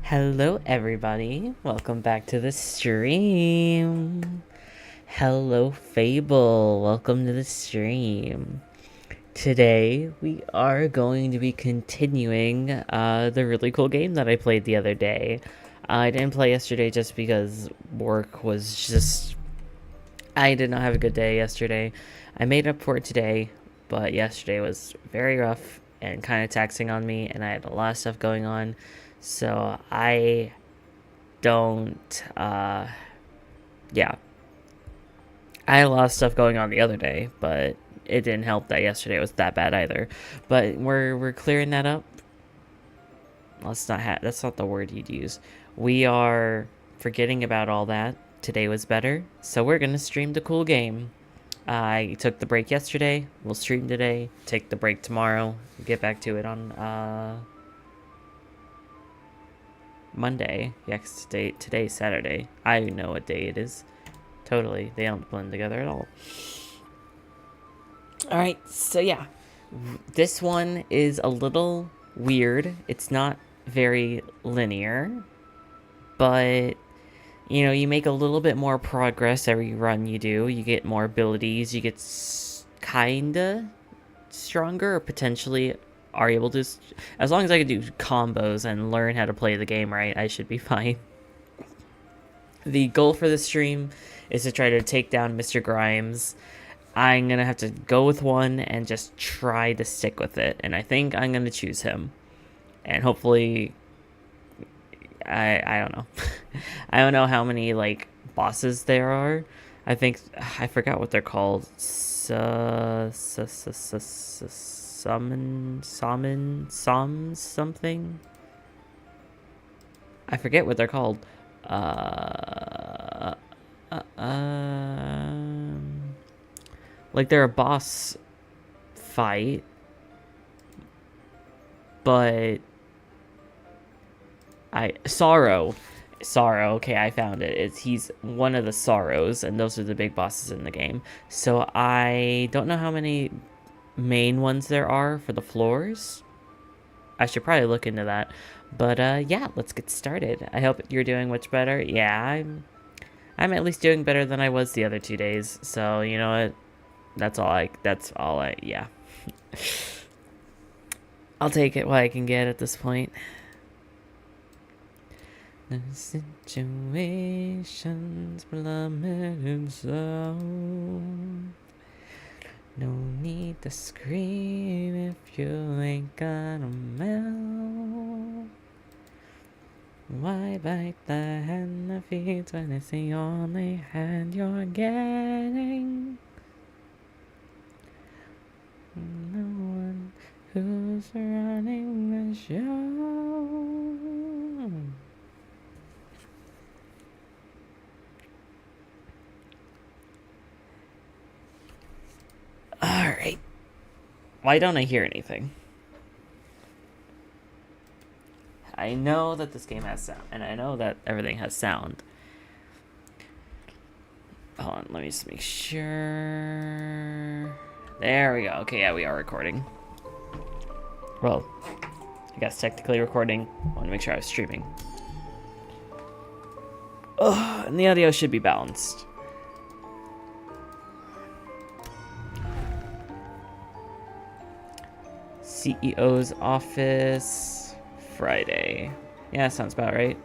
Hello everybody, welcome back to the stream. Hello Fable, welcome to the stream. Today we are going to be continuing the really cool game that I played the other day. I didn't play yesterday just because work was just... I did not have a good day yesterday. I made up for it today, but yesterday was very rough and kind of taxing on me, and I had a lot of stuff going on. So I don't, yeah. I had a lot of stuff going on the other day, but it didn't help that yesterday was that bad either. But we're clearing that up. That's not the word you'd use. We are forgetting about all that. Today was better, so we're gonna stream the cool game. I took the break yesterday. We'll stream today. Take the break tomorrow. Get back to it on Monday. Yeah, 'cause today's Saturday. I know what day it is. Totally, they don't blend together at all. Alright, so yeah. This one is a little weird. It's not very linear. But, you know, you make a little bit more progress every run you do. You get more abilities. You get kinda stronger, or potentially are able to... As long as I can do combos and learn how to play the game right, I should be fine. The goal for this stream is to try to take down Mr. Grimes. I'm gonna have to go with one and just try to stick with it, and I think I'm gonna choose him. And hopefully... I don't know. I don't know how many, like, bosses there are. I think... I forgot what they're called. Something? I forget what they're called. Like, they're a boss fight, but Sorrow, okay, I found it. He's one of the Sorrows, and those are the big bosses in the game. So I don't know how many main ones there are for the floors. I should probably look into that. But yeah, let's get started. I hope you're doing much better. Yeah, I'm at least doing better than I was the other 2 days. So, you know what? That's all I, yeah. I'll take it what I can get at this point. The situation's plummeted so. No need to scream if you ain't got a mouth. Why bite the hand that feeds when it's the only hand you're getting? No one who's running the show. Alright. Why don't I hear anything? I know that this game has sound, and I know that everything has sound. Hold on, let me just make sure. There we go. Okay, yeah, we are recording. Well, I guess technically recording. I want to make sure I was streaming. Oh, and the audio should be balanced. CEO's office, Friday. Yeah, sounds about right.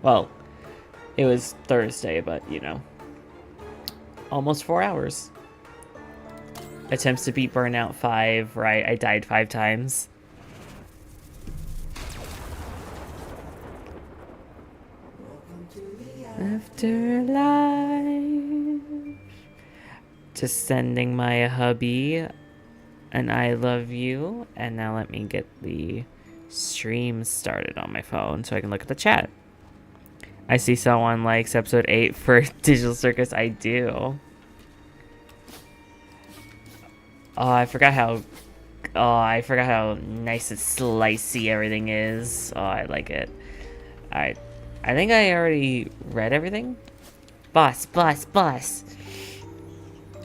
Well, it was Thursday, but, you know. Almost 4 hours. Attempts to beat Burnout 5, right? I died 5 times. Afterlife. Just sending my hubby and I love you. And now let me get the stream started on my phone so I can look at the chat. I see someone likes episode 8 for Digital Circus. I do. Oh, I forgot how nice and slicey everything is. Oh, I like it. Alright. I think I already read everything. Boss.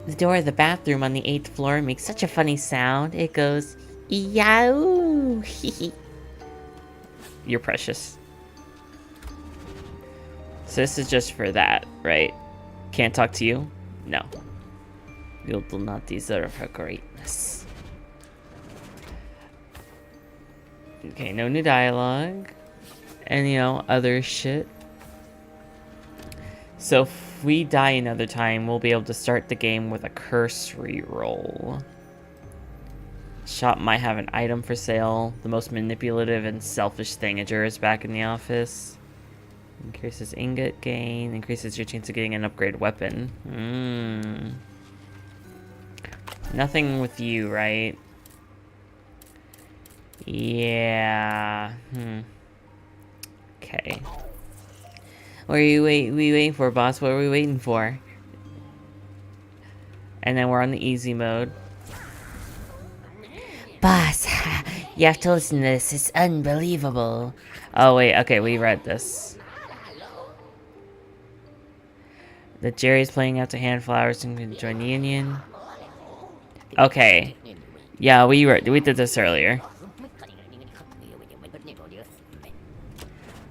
The door of the bathroom on the 8th floor makes such a funny sound. It goes, yow. You're precious. So this is just for that, right? Can't talk to you? No. You do not deserve her greatness. Okay, no new dialogue. And, you know, other shit. So if we die another time, we'll be able to start the game with a curse reroll. Shop might have an item for sale. The most manipulative and selfish thingager is back in the office. Increases ingot gain. Increases your chance of getting an upgraded weapon. Nothing with you, right? Yeah. Okay. What are we waiting for, boss? What are we waiting for? And then we're on the easy mode. Boss, you have to listen to this. It's unbelievable. Oh, wait. Okay, we read this. That Jerry's playing out to hand flowers and can join the union. Okay. Yeah, we did this earlier.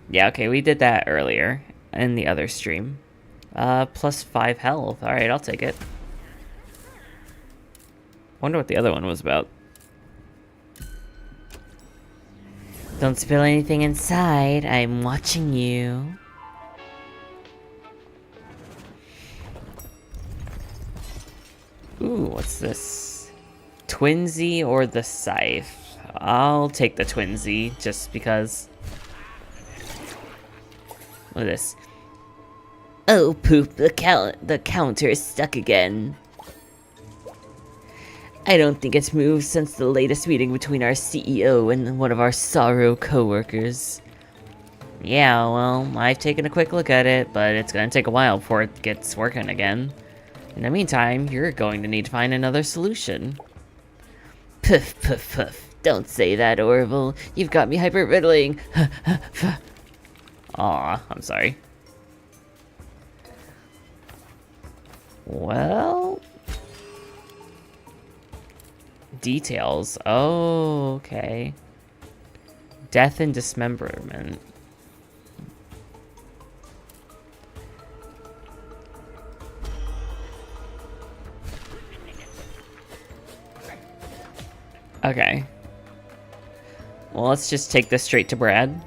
Yeah, okay, we did that earlier in the other stream. Plus 5 health. Alright, I'll take it. Wonder what the other one was about. Don't spill anything inside. I'm watching you. Ooh, what's this? Twinsy or the scythe? I'll take the Twinsy just because. Look at this. Oh poop, the counter is stuck again. I don't think it's moved since the latest meeting between our CEO and one of our Sorrow co-workers. Yeah, well, I've taken a quick look at it, but it's gonna take a while before it gets working again. In the meantime, you're going to need to find another solution. Puff, puff, puff. Don't say that, Orville. You've got me hyperventilating. Aw, I'm sorry. Well... Details. Oh, okay. Death and dismemberment. Okay. Well, let's just take this straight to Brad.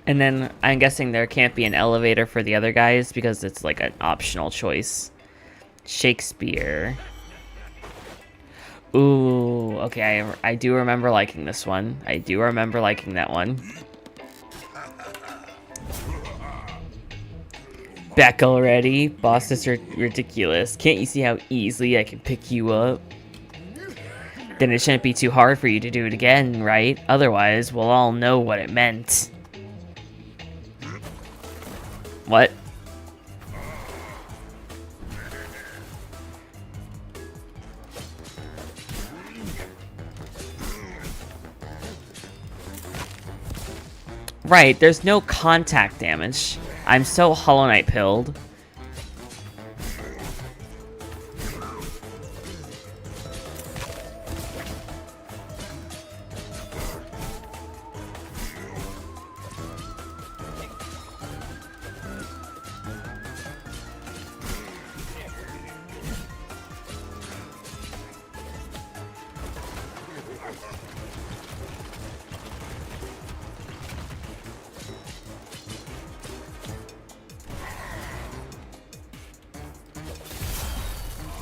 And then I'm guessing there can't be an elevator for the other guys because it's like an optional choice. Shakespeare. Ooh, okay, I do remember liking this one. I do remember liking that one. Back already? Boss is ridiculous. Can't you see how easily I can pick you up? Then it shouldn't be too hard for you to do it again, right? Otherwise, we'll all know what it meant. What? Right, there's no contact damage. I'm so Hollow Knight pilled.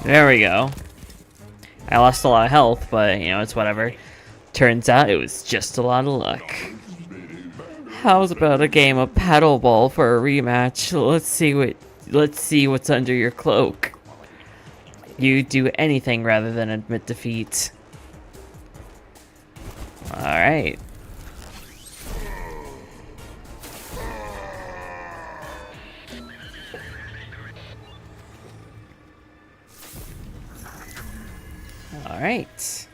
There we go. I lost a lot of health, but, you know, it's whatever. Turns out it was just a lot of luck. How's about a game of paddleball for a rematch? Let's see what's under your cloak. You do anything rather than admit defeat. Alright. Alright.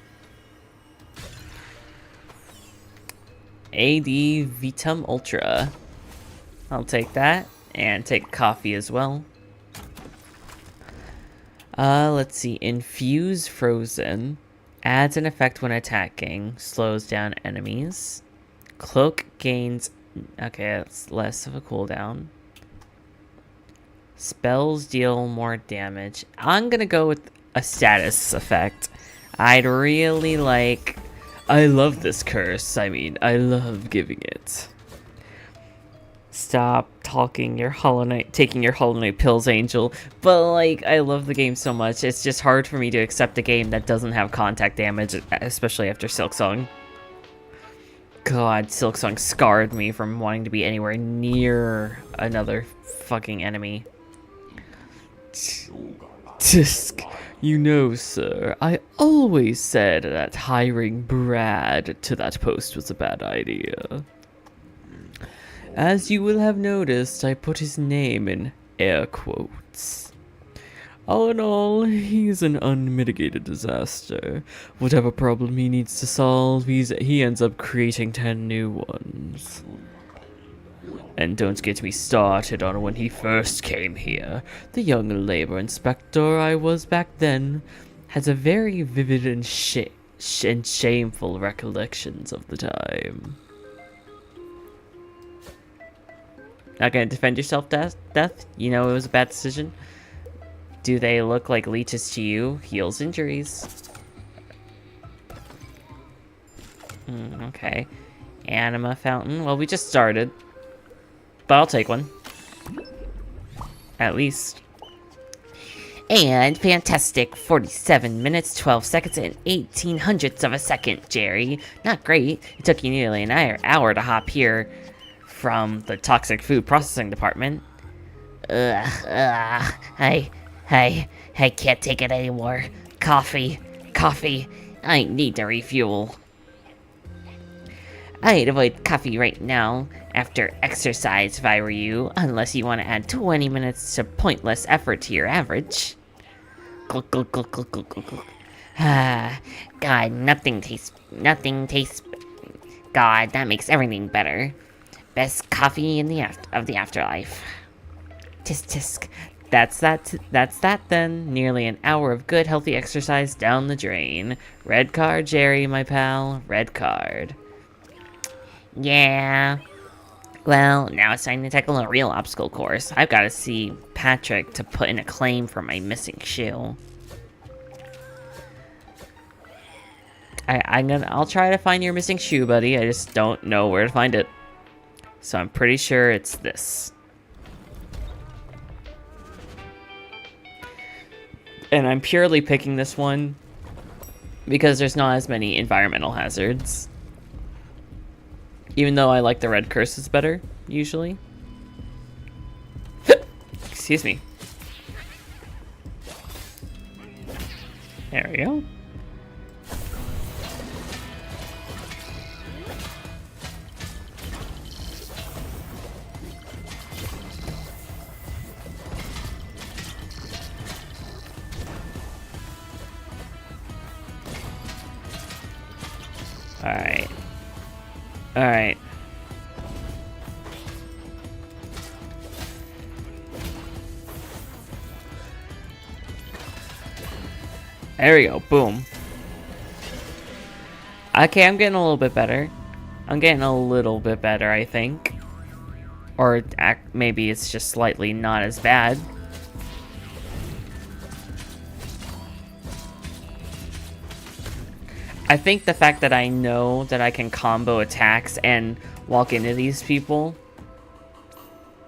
AD Vitum Ultra. I'll take that. And take coffee as well. Let's see. Infuse Frozen. Adds an effect when attacking. Slows down enemies. Cloak gains... Okay, that's less of a cooldown. Spells deal more damage. I'm gonna go with a status effect. I'd really like... I love this curse. I mean, I love giving it. Stop taking your Hollow Knight pills, Angel. But, like, I love the game so much. It's just hard for me to accept a game that doesn't have contact damage, especially after Silksong. God, Silksong scarred me from wanting to be anywhere near another fucking enemy. Tisk, you know, sir, I always said that hiring Brad to that post was a bad idea. As you will have noticed, I put his name in air quotes. All in all, he's an unmitigated disaster. Whatever problem he needs to solve, he ends up creating 10 new ones. And don't get me started on when he first came here. The young labor inspector I was back then has a very vivid and shameful recollections of the time. Not gonna defend yourself, Death? You know it was a bad decision? Do they look like leeches to you? Heals injuries. Okay. Anima fountain. Well, we just started. But I'll take one. At least. And fantastic 47 minutes, 12 seconds, and 18 hundredths of a second, Jerry. Not great. It took you nearly an hour to hop here from the toxic food processing department. I can't take it anymore. Coffee. I need to refuel. I'd avoid coffee right now after exercise if I were you, unless you want to add 20 minutes to pointless effort to your average. God, nothing tastes. God, that makes everything better. Best coffee in the afterlife. Tisk tisk. That's that then. Nearly an hour of good, healthy exercise down the drain. Red card, Jerry, my pal. Red card. Yeah. Well, now it's time to tackle a real obstacle course. I've got to see Patrick to put in a claim for my missing shoe. I'll try to find your missing shoe, buddy. I just don't know where to find it. So I'm pretty sure it's this. And I'm purely picking this one because there's not as many environmental hazards. Even though I like the red curses better, usually. Excuse me. There we go. Alright. Alright. There we go. Boom. Okay, I'm getting a little bit better. I think. Or maybe it's just slightly not as bad. I think the fact that I know that I can combo attacks and walk into these people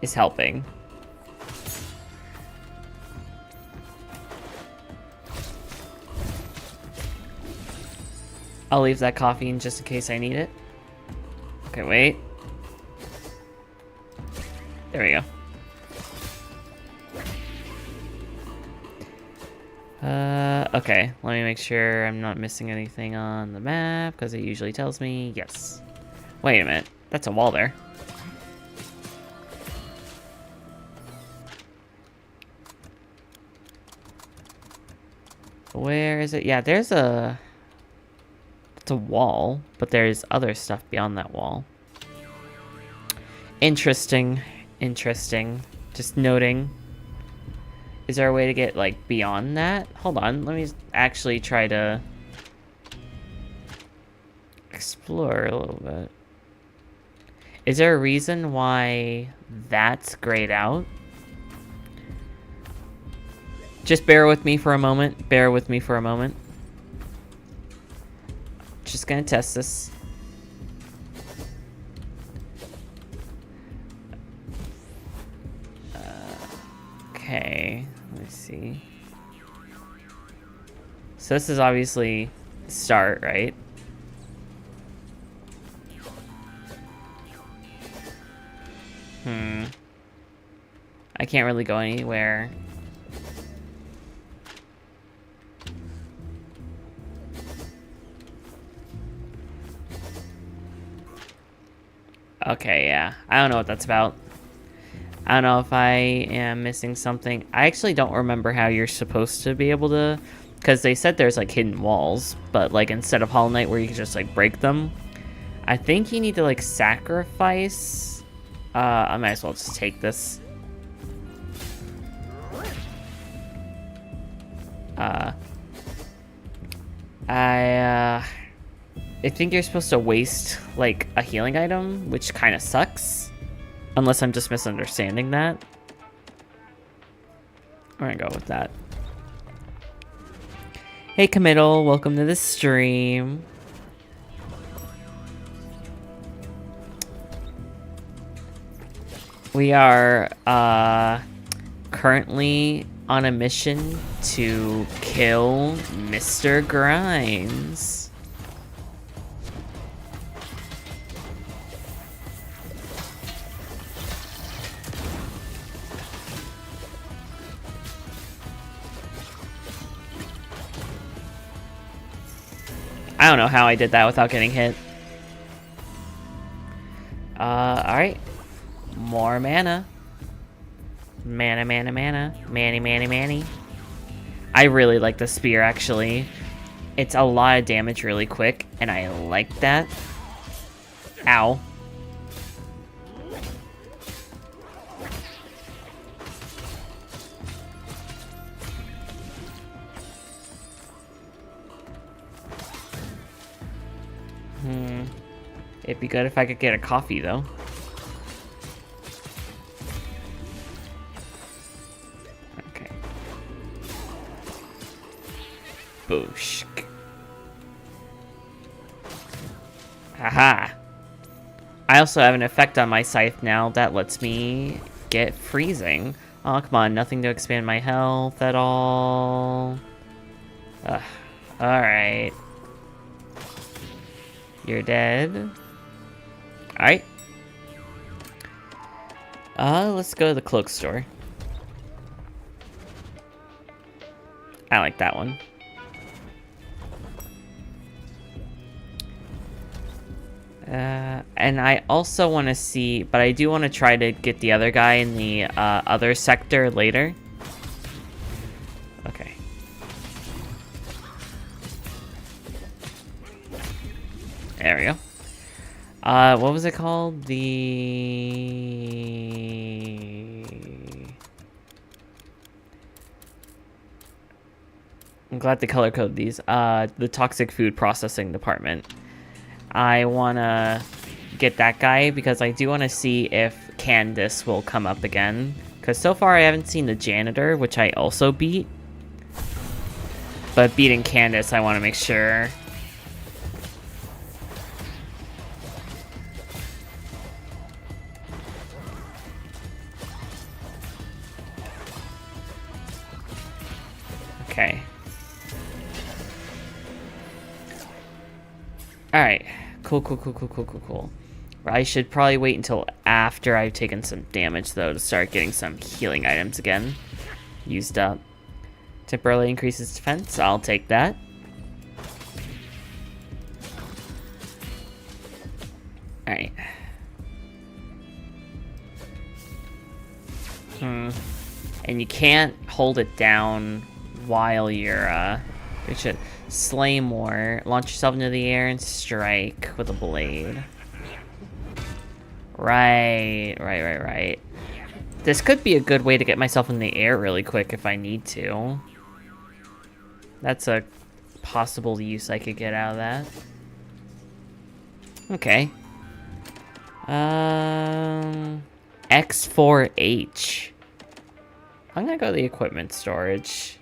is helping. I'll leave that coffee in just in case I need it. Okay, wait. There we go. Okay, let me make sure I'm not missing anything on the map, because it usually tells me yes. Wait a minute, that's a wall there. Where is it? Yeah, it's a wall, but there's other stuff beyond that wall. Interesting. Just noting. Is there a way to get, like, beyond that? Hold on, let me actually try to explore a little bit. Is there a reason why that's grayed out? Just bear with me for a moment. Bear with me for a moment. Just gonna test this. Okay, let's see. So this is obviously start, right? I can't really go anywhere. Okay, yeah. I don't know what that's about. I don't know if I am missing something. I actually don't remember how you're supposed to be able to... Because they said there's, like, hidden walls. But, like, instead of Hollow Knight where you can just, like, break them, I think you need to, like, sacrifice... I might as well just take this. I think you're supposed to waste, like, a healing item, which kind of sucks. Unless I'm just misunderstanding that. I'm gonna go with that. Hey, Committal, welcome to the stream. We are, currently on a mission to kill Mr. Grimes. I don't know how I did that without getting hit. Alright. More mana. Mana, mana, mana. Manny, manny, manny. I really like the spear, actually. It's a lot of damage really quick, and I like that. Ow. It'd be good if I could get a coffee, though. Okay. Boosh. Haha. I also have an effect on my scythe now that lets me get freezing. Oh, come on. Nothing to expand my health at all. Alright. You're dead. Alright. Let's go to the cloak store. I like that one. And I also want to see, but I do want to try to get the other guy in the other sector later. Okay. There we go. What was it called? I'm glad to color code these. The toxic food processing department. I wanna get that guy because I do want to see if Candace will come up again. Because so far I haven't seen the janitor, which I also beat. But beating Candace, I want to make sure. Okay. Alright. Cool. I should probably wait until after I've taken some damage, though, to start getting some healing items again. Used up. Temporarily increases defense. I'll take that. Alright. And you can't hold it down while you're, you should slay more. Launch yourself into the air and strike with a blade. Right. This could be a good way to get myself in the air really quick if I need to. That's a possible use I could get out of that. Okay. X4H. I'm gonna go to the equipment storage.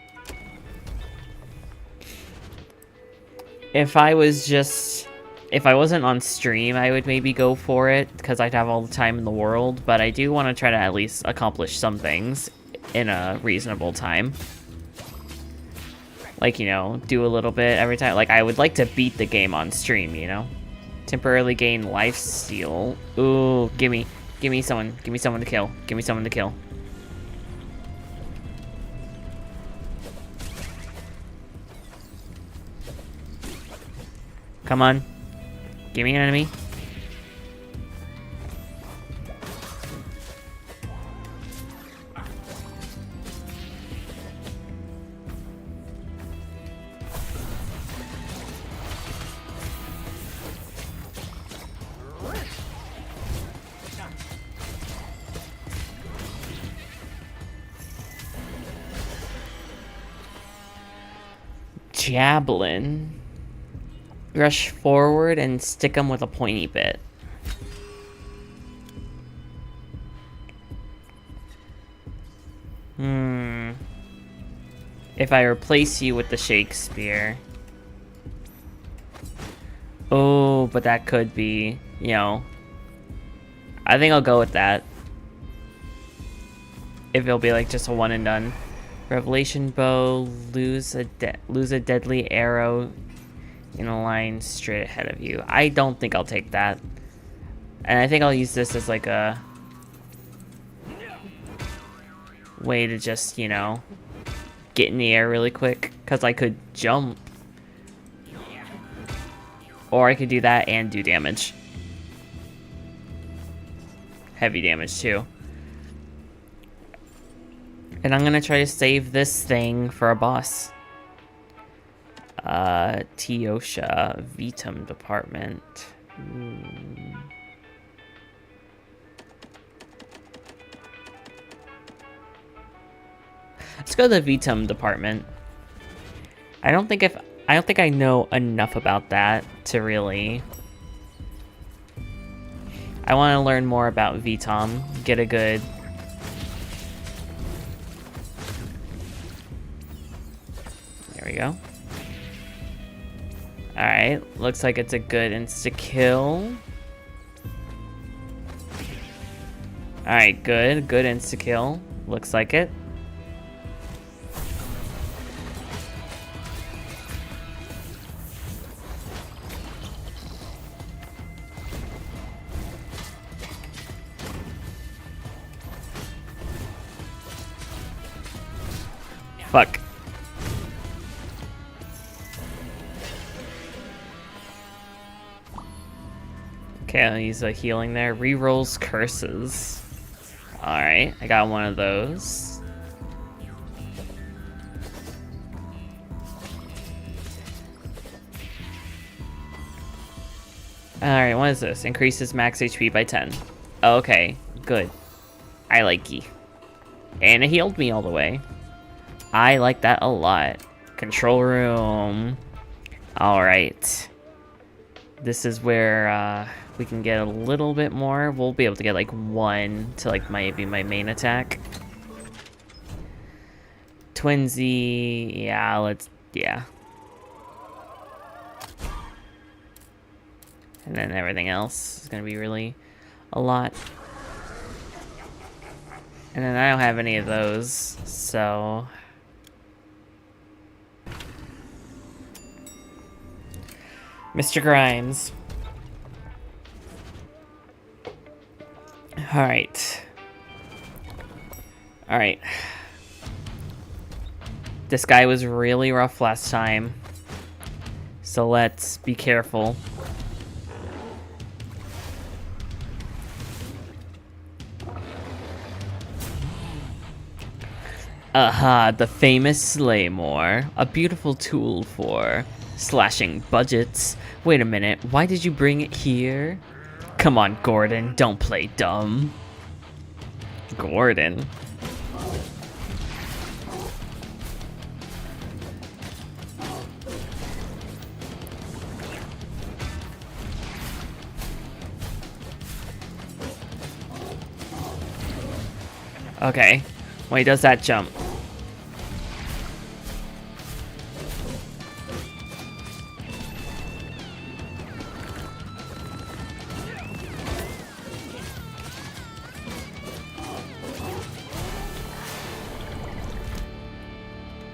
If I wasn't on stream, I would maybe go for it, because I'd have all the time in the world, but I do want to try to at least accomplish some things in a reasonable time. Like, you know, do a little bit every time. Like, I would like to beat the game on stream, you know? Temporarily gain lifesteal. Ooh, give me someone to kill. Give me someone to kill. Come on. Give me an enemy. Javelin. Rush forward and stick them with a pointy bit. If I replace you with the Shakespeare. Oh, but that could be, you know. I think I'll go with that. If it'll be like just a one and done. Revelation bow, lose a deadly arrow in a line straight ahead of you. I don't think I'll take that. And I think I'll use this as like a way to just, you know, get in the air really quick, because I could jump. Or I could do that and do damage. Heavy damage too. And I'm gonna try to save this thing for a boss. Teosha, Veadotube department. Let's go to the Veadotube department. I don't think I know enough about that to really. I want to learn more about Veadotube, get a good. There we go. Alright, looks like it's a good insta-kill. Alright, good insta-kill. Looks like it. Fuck. Okay, I'll use a healing there. Rerolls curses. Alright, I got one of those. Alright, what is this? Increases max HP by 10. Okay, good. I like ye. And it healed me all the way. I like that a lot. Control room. Alright. This is where we can get a little bit more. We'll be able to get like one to like maybe my main attack. Twinsy, yeah. And then everything else is gonna be really a lot. And then I don't have any of those, so. Mr. Grimes. Alright. Alright. This guy was really rough last time. So let's be careful. Aha, the famous Slaymore. A beautiful tool for slashing budgets. Wait a minute, why did you bring it here? Come on, Gordon, don't play dumb. Gordon. Okay. When he does that jump.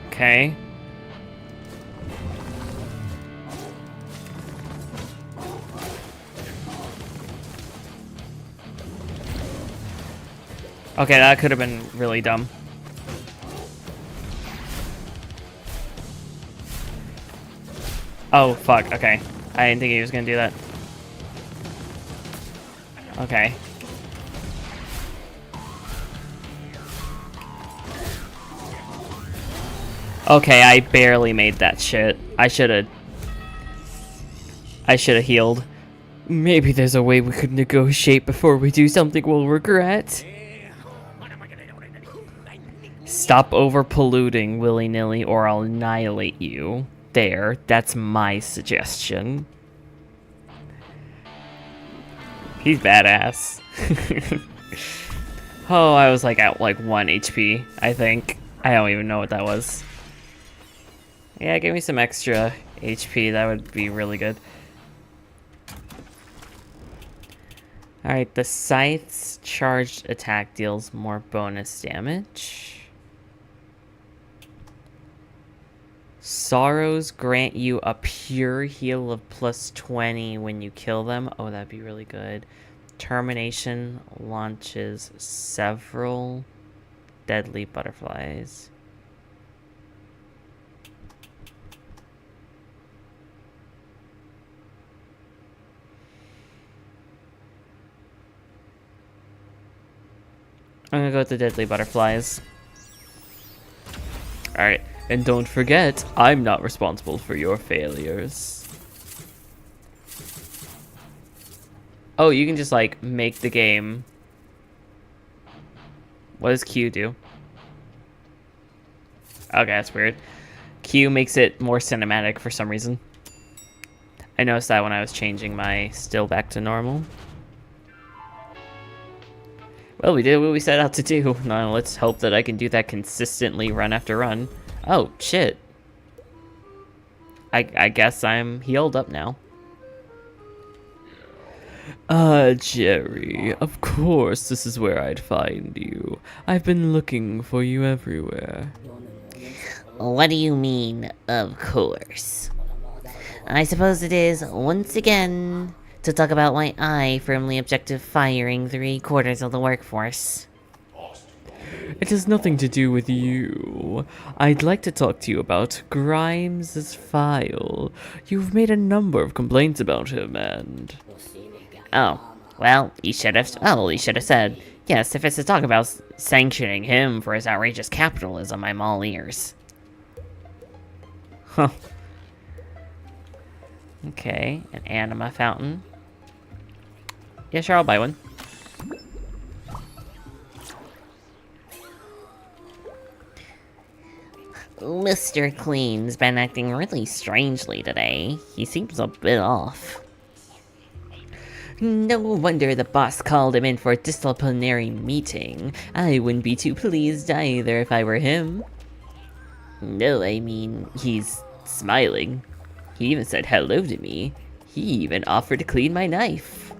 Okay. Okay, that could have been really dumb. Oh, fuck. Okay. I didn't think he was gonna do that. Okay. Okay, I barely made that shit. I should've healed. Maybe there's a way we could negotiate before we do something we'll regret. Stop over-polluting willy-nilly or I'll annihilate you. There, that's my suggestion. He's badass. Oh, I was like at like 1 HP, I think. I don't even know what that was. Yeah, give me some extra HP, that would be really good. Alright, the Scythe's charged attack deals more bonus damage. Sorrows grant you a pure heal of plus 20 when you kill them. Oh, that'd be really good. Termination launches several deadly butterflies. I'm gonna go with the deadly butterflies. Alright, and don't forget, I'm not responsible for your failures. Oh, you can just, like, make the game. What does Q do? Okay, that's weird. Q makes it more cinematic for some reason. I noticed that when I was changing my still back to normal. Well, we did what we set out to do. Now let's hope that I can do that consistently run after run. Oh, shit. I guess I'm healed up now. Jerry, of course this is where I'd find you. I've been looking for you everywhere. What do you mean, of course? I suppose it is, once again, to talk about why I firmly object to firing 3/4 of the workforce. It has nothing to do with you. I'd like to talk to you about Grimes' file. You've made a number of complaints about him, and... Oh, well, he should have said, yes, if it's to talk about sanctioning him for his outrageous capitalism, I'm all ears. Huh. Okay, an anima fountain. Yeah, sure, I'll buy one. Mr. Clean's been acting really strangely today. He seems a bit off. No wonder the boss called him in for a disciplinary meeting. I wouldn't be too pleased either if I were him. No, I mean, he's smiling. He even said hello to me. He even offered to clean my knife.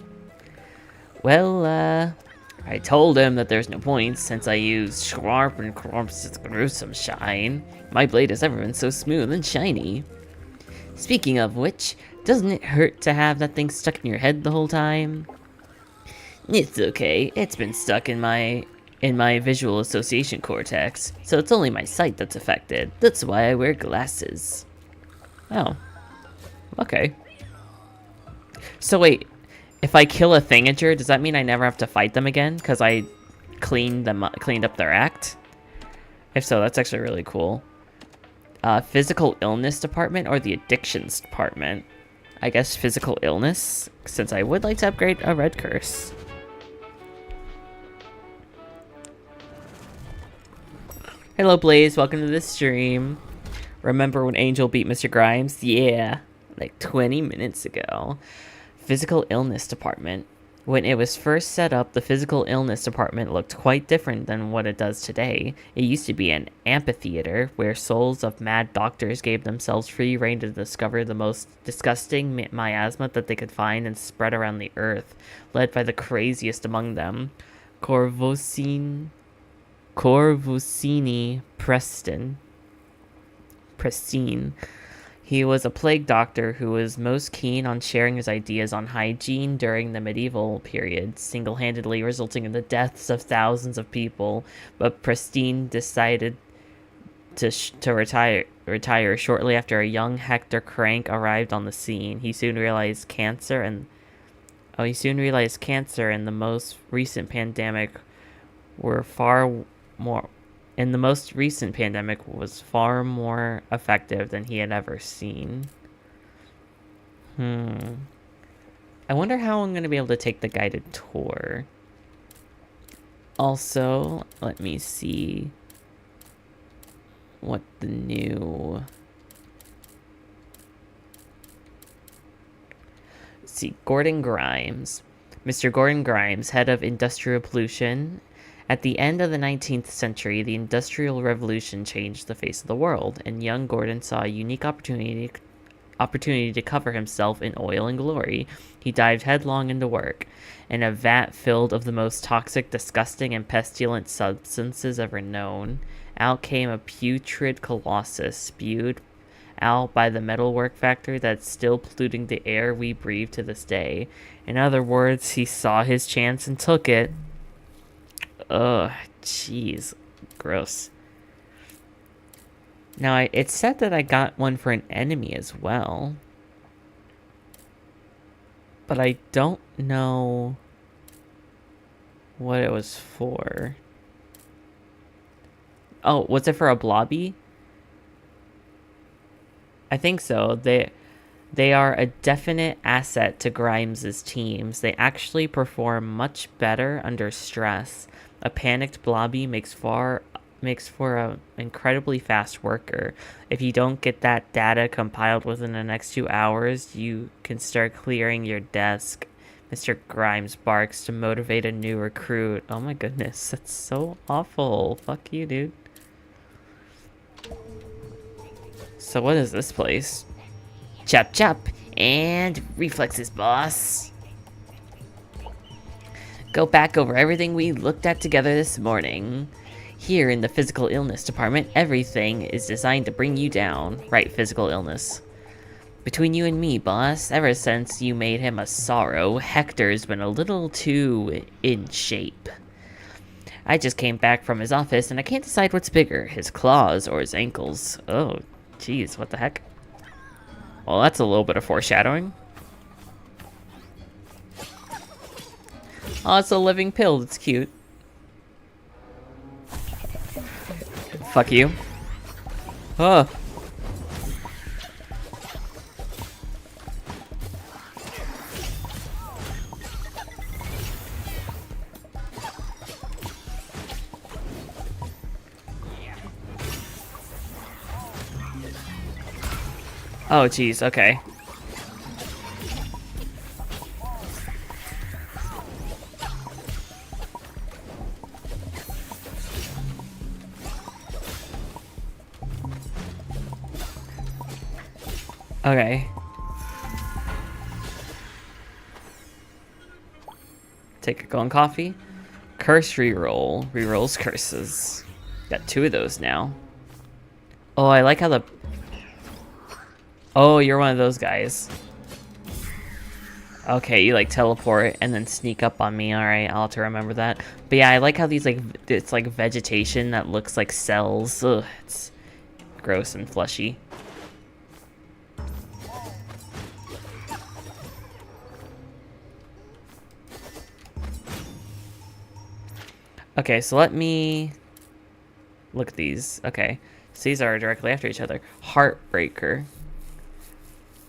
Well, I told him that there's no point since I used Schwarp and Corpse's gruesome shine. My blade has ever been so smooth and shiny. Speaking of which, doesn't it hurt to have that thing stuck in your head the whole time? It's okay, it's been stuck in my visual association cortex, so it's only my sight that's affected. That's why I wear glasses. Oh. Okay. So wait, if I kill a Thingager, does that mean I never have to fight them again? Because I cleaned up their act? If so, that's actually really cool. Physical illness department or the addictions department? I guess physical illness, since I would like to upgrade a red curse. Hello Blaze, welcome to the stream. Remember when Angel beat Mr. Grimes? Yeah, like 20 minutes ago. Physical illness department. When it was first set up, the physical illness department looked quite different than what it does today. It used to be an amphitheater where souls of mad doctors gave themselves free rein to discover the most disgusting miasma that they could find and spread around the earth, led by the craziest among them, Corvusini Prestine. He was a plague doctor who was most keen on sharing his ideas on hygiene during the medieval period, single-handedly resulting in the deaths of thousands of people. But Prestine decided to retire shortly after a young Hector Crank arrived on the scene. He soon realized cancer and the most recent pandemic were far more and the most recent pandemic was far more effective than he had ever seen. I wonder how I'm going to be able to take the guided tour. Also, let me see what the new... Let's see, Gordon Grimes. Mr. Gordon Grimes, head of industrial pollution. At the end of the 19th century, the Industrial Revolution changed the face of the world, and young Gordon saw a unique opportunity to cover himself in oil and glory. He dived headlong into work. In a vat filled of the most toxic, disgusting, and pestilent substances ever known, out came a putrid colossus, spewed out by the metalwork factory that's still polluting the air we breathe to this day. In other words, he saw his chance and took it. Ugh, jeez, gross. Now, it said that I got one for an enemy as well. But I don't know what it was for. Oh, was it for a blobby? I think so. They are a definite asset to Grimes' teams. They actually perform much better under stress. A panicked blobby makes for an incredibly fast worker. If you don't get that data compiled within the next 2 hours, you can start clearing your desk. Mr. Grimes barks to motivate a new recruit. Oh my goodness, that's so awful. Fuck you, dude. So what is this place? Chop chop and reflexes, boss. Go back over everything we looked at together this morning. Here in the physical illness department, everything is designed to bring you down. Right, physical illness. Between you and me, boss, ever since you made him a sorrow, Hector's been a little too in shape. I just came back from his office and I can't decide what's bigger, his claws or his ankles. Oh, jeez, what the heck? Well, that's a little bit of foreshadowing. Oh, it's a living pill. That's cute. Fuck you. Oh. Oh, jeez. Okay. Okay. Take a golden coffee. Curse reroll. Rerolls curses. Got 2 of those now. Oh, I like how the... Oh, you're one of those guys. Okay, you like teleport and then sneak up on me. Alright, I'll have to remember that. But yeah, I like how these it's like vegetation that looks like cells. Ugh, it's gross and fleshy. Okay, so let me look at these. Okay, so these are directly after each other. Heartbreaker.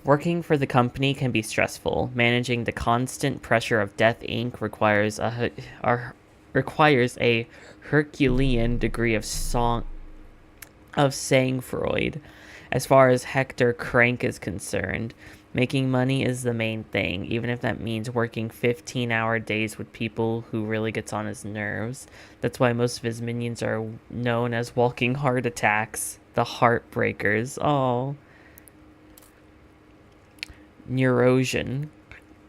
Working for the company can be stressful. Managing the constant pressure of Death Inc. requires a Herculean degree of sang-froid. As far as Hector Crank is concerned, Making money is the main thing, even if that means working 15-hour days with people who really gets on his nerves. That's why most of his minions are known as walking heart attacks, the heartbreakers. Oh. Neurosion.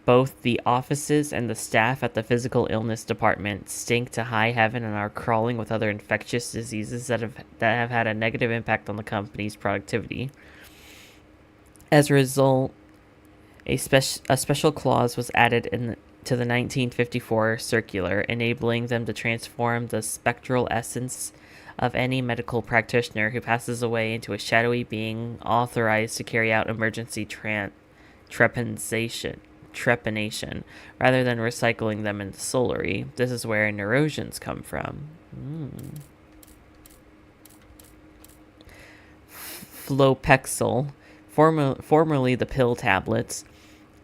Both the offices and the staff at the physical illness department stink to high heaven and are crawling with other infectious diseases that have had a negative impact on the company's productivity. As a result, a special clause was added to the 1954 circular, enabling them to transform the spectral essence of any medical practitioner who passes away into a shadowy being authorized to carry out emergency trepanation, rather than recycling them into solary. This is where neurosions come from. Flopexil, formerly the pill tablets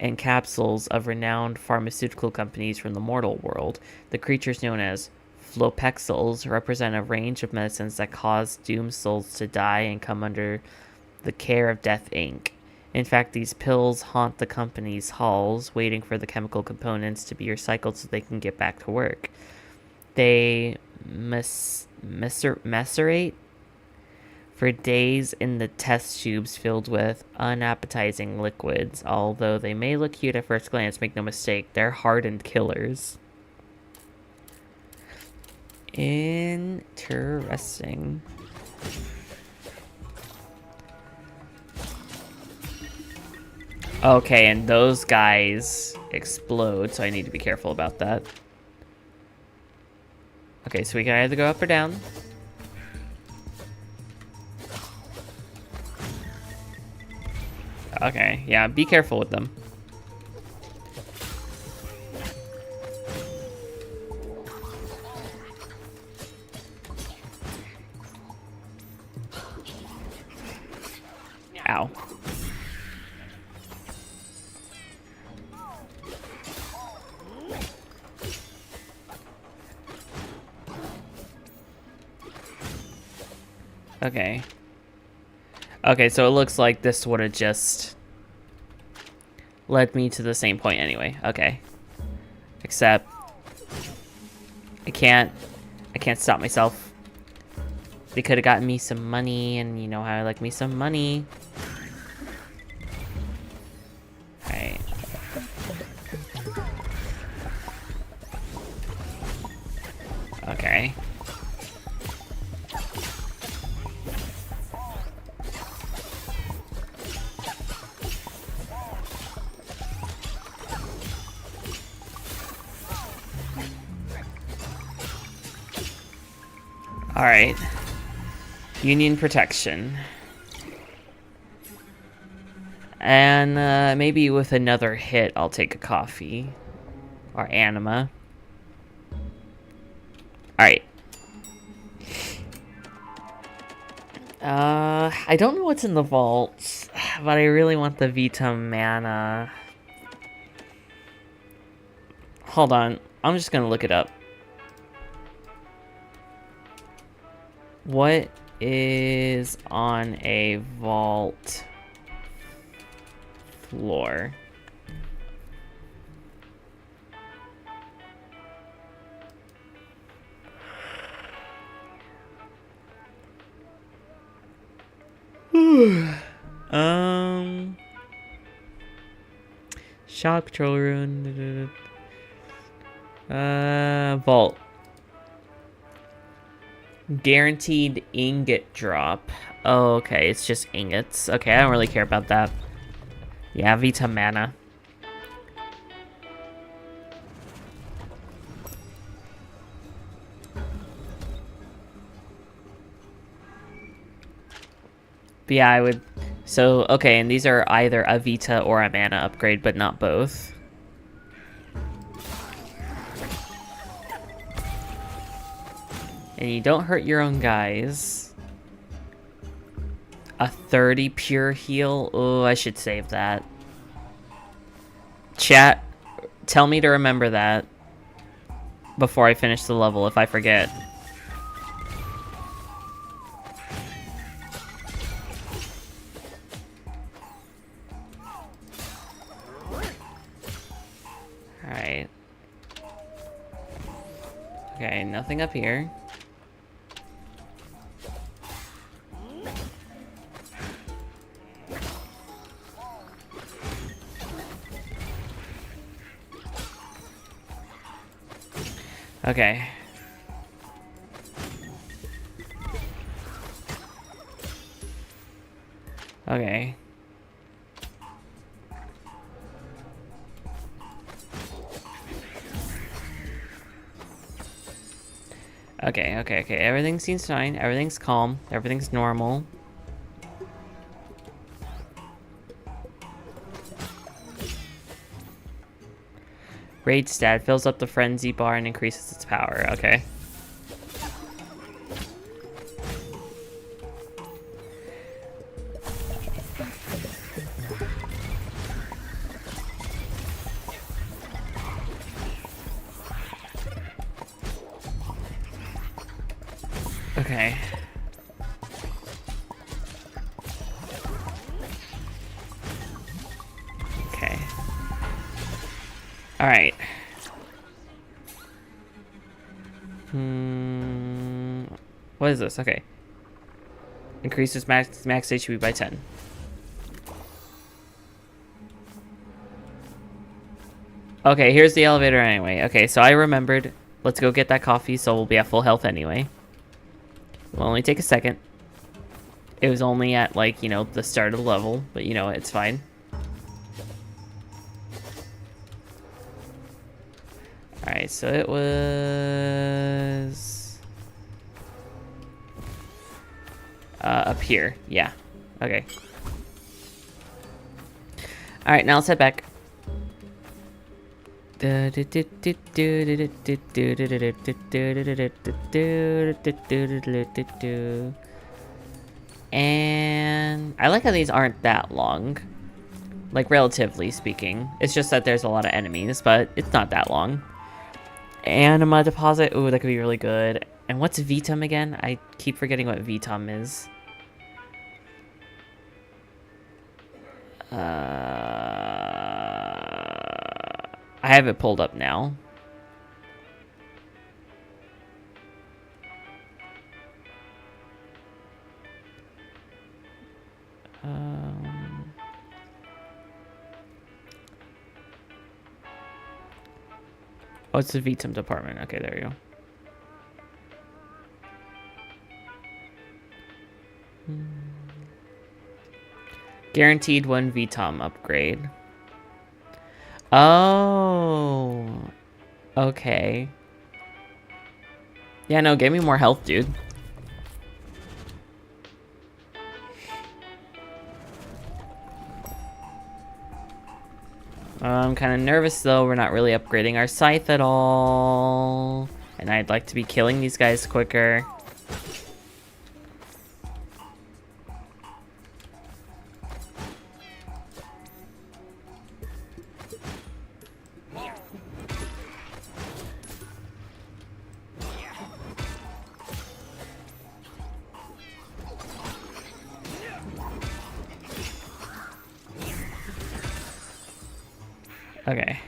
and capsules of renowned pharmaceutical companies from the mortal world. The creatures known as Flopexils represent a range of medicines that cause doomed souls to die and come under the care of Death Inc. In fact, these pills haunt the company's halls, waiting for the chemical components to be recycled so they can get back to work. They macerate for days in the test tubes filled with unappetizing liquids. Although they may look cute at first glance, make no mistake, they're hardened killers. Interesting. Okay, and those guys explode, so I need to be careful about that. Okay, so we can either go up or down. Okay, yeah, be careful with them. Ow. Okay. Okay, so it looks like this would have just led me to the same point anyway. Okay. Except I can't stop myself. They could have gotten me some money, and you know how I like me some money. Alright. Okay. Alright. Union protection. And maybe with another hit, I'll take a coffee. Or anima. Alright. I don't know what's in the vaults, but I really want the Vita mana. Hold on. I'm just gonna look it up. What is on a vault floor? Shock control rune. Vault. Guaranteed ingot drop. Oh, okay, it's just ingots. Okay, I don't really care about that. Yeah, Vita mana. But yeah, I would... So, okay, and these are either a Vita or a mana upgrade, but not both. And you don't hurt your own guys. A 30 pure heal? Oh, I should save that. Chat, tell me to remember that before I finish the level if I forget. Okay, nothing up here. Okay. Okay. Okay. Everything seems fine. Everything's calm. Everything's normal. Raid stat fills up the frenzy bar and increases its power. Okay. Okay. Okay. All right. What is this? Okay. Increases max HP by 10. Okay, here's the elevator anyway. Okay, so I remembered. Let's go get that coffee so we'll be at full health anyway. It'll only take a second. It was only at, like, you know, the start of the level, but, you know, it's fine. Alright, so it was... up here. Yeah. Okay. Alright, now let's head back. And I like how these aren't that long. Like, relatively speaking. It's just that there's a lot of enemies, but it's not that long. Anima deposit. Ooh, that could be really good. And what's Vetum again? I keep forgetting what Vetum is. I have it pulled up now. Oh, it's the Vetum department. Okay, there you go. Guaranteed 1 VTOM upgrade. Oh. Okay. Yeah, no, give me more health, dude. I'm kind of nervous, though. We're not really upgrading our scythe at all. And I'd like to be killing these guys quicker. Okay.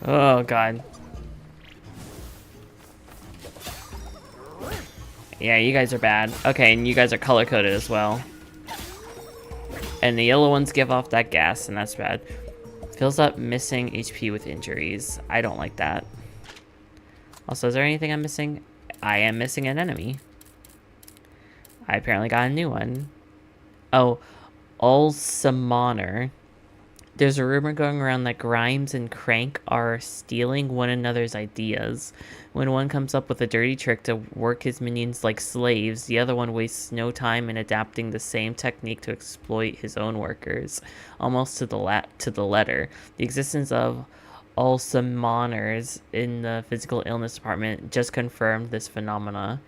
Oh, God. Yeah, you guys are bad. Okay, and you guys are color-coded as well. And the yellow ones give off that gas, and that's bad. Fills up missing HP with injuries. I don't like that. Also, is there anything I'm missing? I am missing an enemy. I apparently got a new one. Oh, Ulsimoner. There's a rumor going around that Grimes and Crank are stealing one another's ideas. When one comes up with a dirty trick to work his minions like slaves, the other one wastes no time in adapting the same technique to exploit his own workers, almost to the letter. The existence of Ulsimoners in the physical illness department just confirmed this phenomena.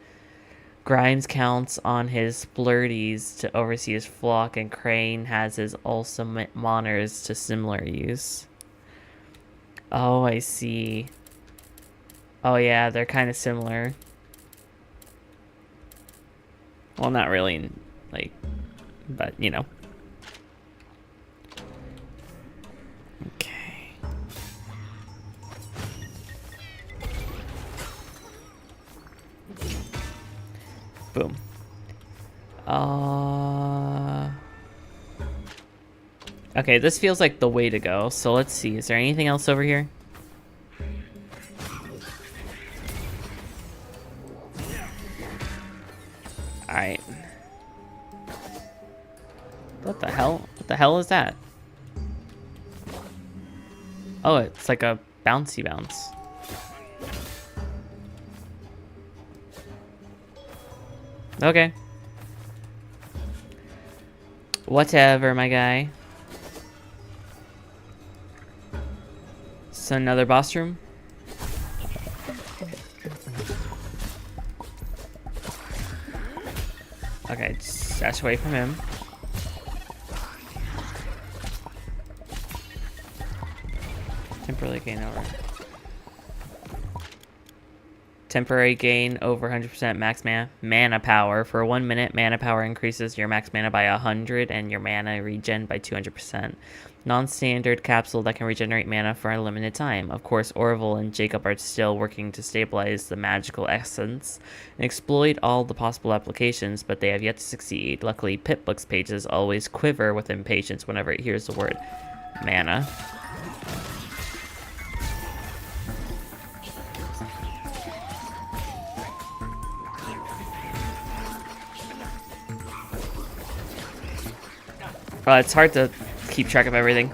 Grimes counts on his splurties to oversee his flock, and Crane has his Ulsimoners to similar use. Oh, I see. Oh yeah, they're kind of similar. Well, not really, like, but, you know. Okay. Boom. Okay, this feels like the way to go. So let's see. Is there anything else over here? Alright. What the hell? What the hell is that? Oh, it's like a bouncy bounce. Okay. Whatever, my guy. It's another boss room. Okay, just dash away from him. Temporarily gain over. Temporary gain over 100% max mana power. For 1 minute, mana power increases your max mana by 100 and your mana regen by 200%. Non-standard capsule that can regenerate mana for a limited time. Of course, Orville and Jacob are still working to stabilize the magical essence and exploit all the possible applications, but they have yet to succeed. Luckily, Pipbook's pages always quiver with impatience whenever it hears the word mana. It's hard to keep track of everything.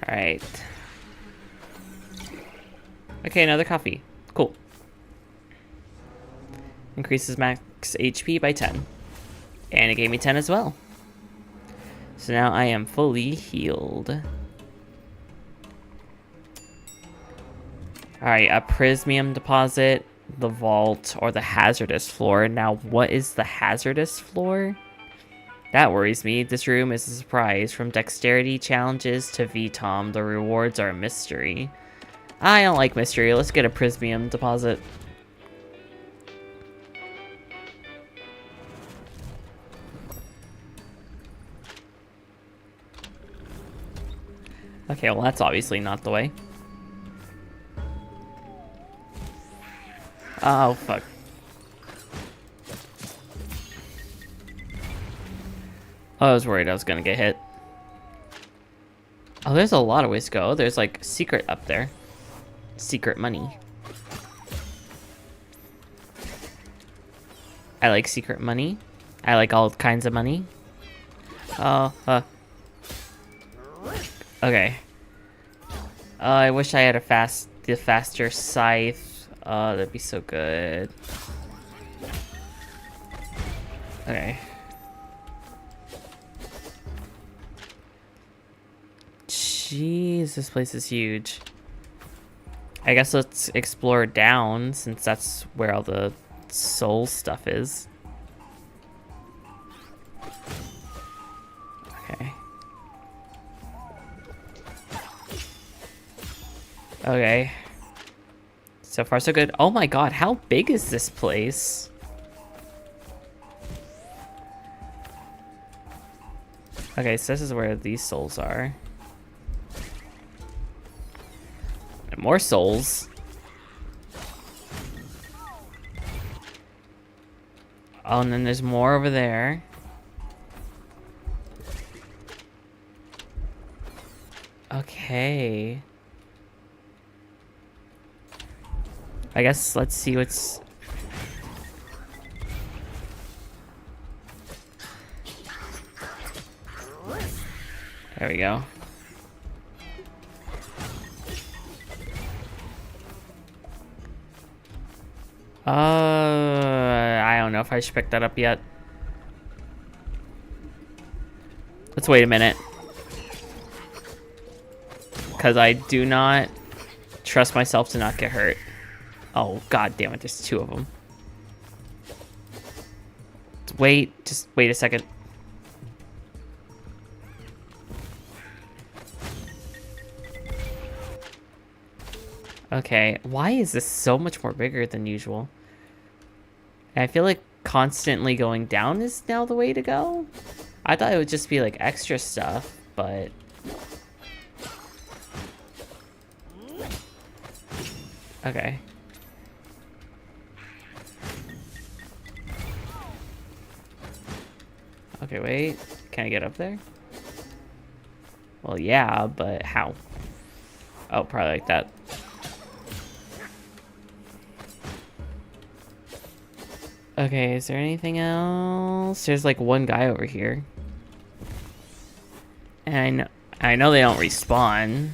All right. Okay, another coffee. Cool. Increases max HP by 10. And it gave me 10 as well. So now I am fully healed. Alright, a prismium deposit, the vault, or the hazardous floor. Now, what is the hazardous floor? That worries me. This room is a surprise. From dexterity challenges to VTOM, the rewards are a mystery. I don't like mystery. Let's get a prismium deposit. Okay, well that's obviously not the way. Oh, fuck. I was worried I was gonna get hit. Oh, there's a lot of ways to go. There's like secret up there. Secret money. I like secret money. I like all kinds of money. Okay. I wish I had the faster scythe. Oh, that'd be so good. Okay. Jeez, this place is huge. I guess let's explore down, since that's where all the soul stuff is. Okay. Okay. So far, so good. Oh my god, how big is this place? Okay, so this is where these souls are. And more souls. Oh, and then there's more over there. Okay. I guess let's see what's... There we go. I don't know if I should pick that up yet. Let's wait a minute. Because I do not trust myself to not get hurt. Oh, god damn it, there's two of them. Wait, just wait a second. Okay, why is this so much more bigger than usual? And I feel like constantly going down is now the way to go. I thought it would just be like extra stuff, but... Okay. Okay, wait. Can I get up there? Well, yeah, but how? Oh, probably like that. Okay, is there anything else? There's like one guy over here. And I know they don't respawn.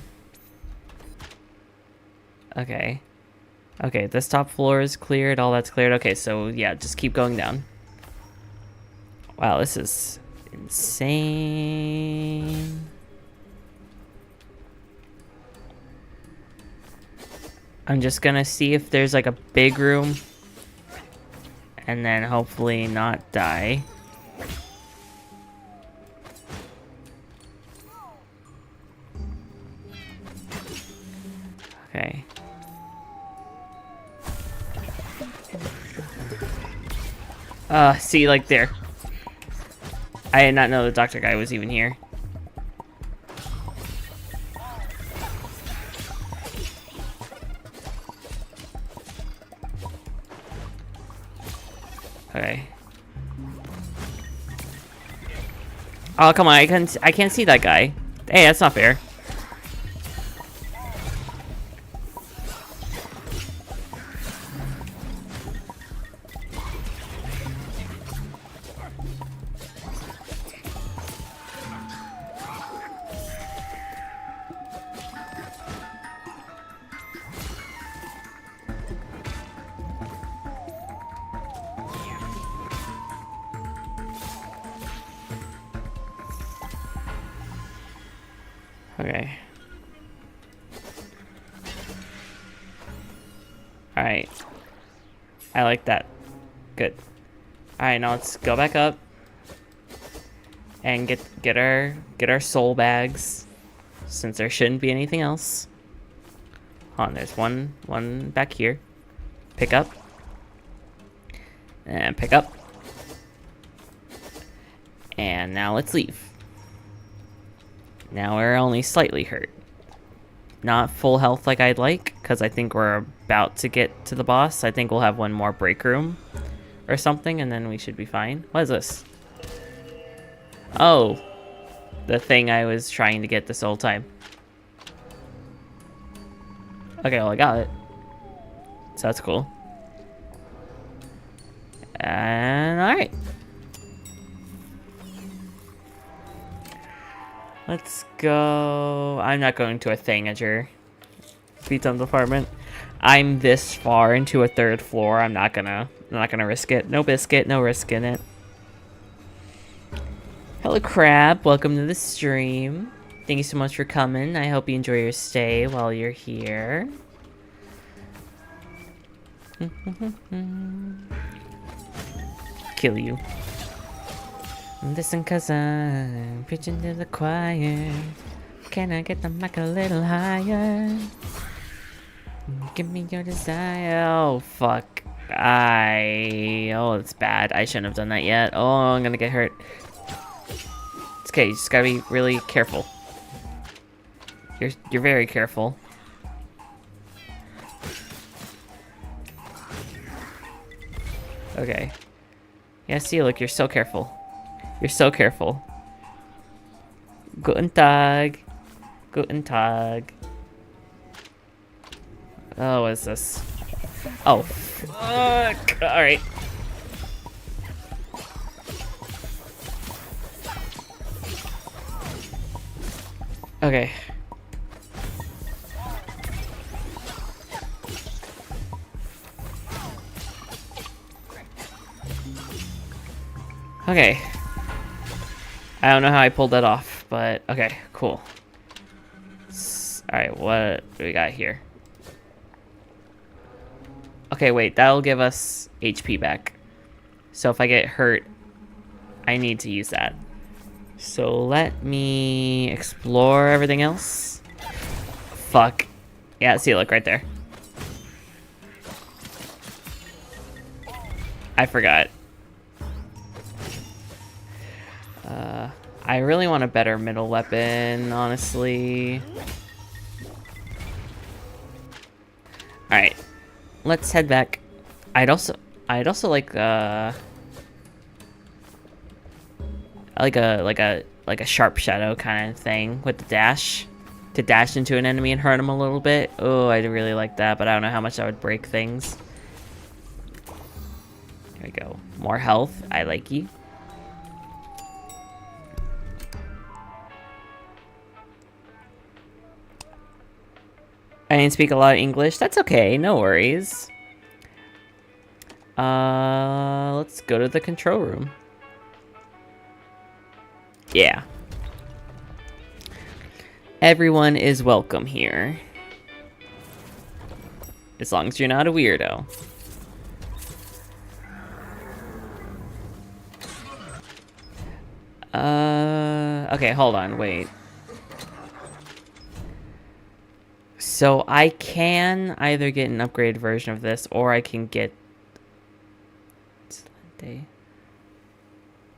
Okay. Okay, this top floor is cleared, all that's cleared. Okay, so yeah, just keep going down. Wow, this is insane. I'm just gonna see if there's like a big room. And then hopefully not die. Okay. See, like there. I did not know the doctor guy was even here. Okay. Oh, come on, I can't see that guy. Hey, that's not fair. Okay. Alright. I like that. Good. Alright, now let's go back up. And get our soul bags. Since there shouldn't be anything else. Hold on, there's one back here. Pick up. And pick up. And now let's leave. Now we're only slightly hurt. Not full health like I'd like, because I think we're about to get to the boss. I think we'll have one more break room or something, and then we should be fine. What is this? Oh, the thing I was trying to get this whole time. Okay, well, I got it. So that's cool. And alright. Let's go. I'm not going to a thingager. Beatdown department. I'm this far into a third floor. I'm not gonna risk it. No biscuit, no risk in it. Hello, Crab. Welcome to the stream. Thank you so much for coming. I hope you enjoy your stay while you're here. Kill you. Listen, cause I'm preaching to the choir. Can I get the mic a little higher? Give me your desire. Oh, fuck. Oh, it's bad. I shouldn't have done that yet. Oh, I'm gonna get hurt. It's okay. You just gotta be really careful. You're very careful. Okay. Yeah, see, look, you're so careful. You're so careful. Guten Tag. Guten Tag. Oh, what is this? Oh, fuck. Alright. Okay. Okay. I don't know how I pulled that off, but okay, cool. Alright, what do we got here? Okay, wait, that'll give us HP back. So if I get hurt, I need to use that. So let me explore everything else. Fuck. Yeah, see, look right there. I forgot. I really want a better middle weapon, honestly. Alright. Let's head back. I'd also like a sharp shadow kind of thing with the dash. To dash into an enemy and hurt him a little bit. Oh, I'd really like that, but I don't know how much that would break things. There we go. More health. I like you. I didn't speak a lot of English. That's okay. No worries. Let's go to the control room. Yeah. Everyone is welcome here. As long as you're not a weirdo. Okay, hold on, wait. So I can either get an upgraded version of this, or I can get...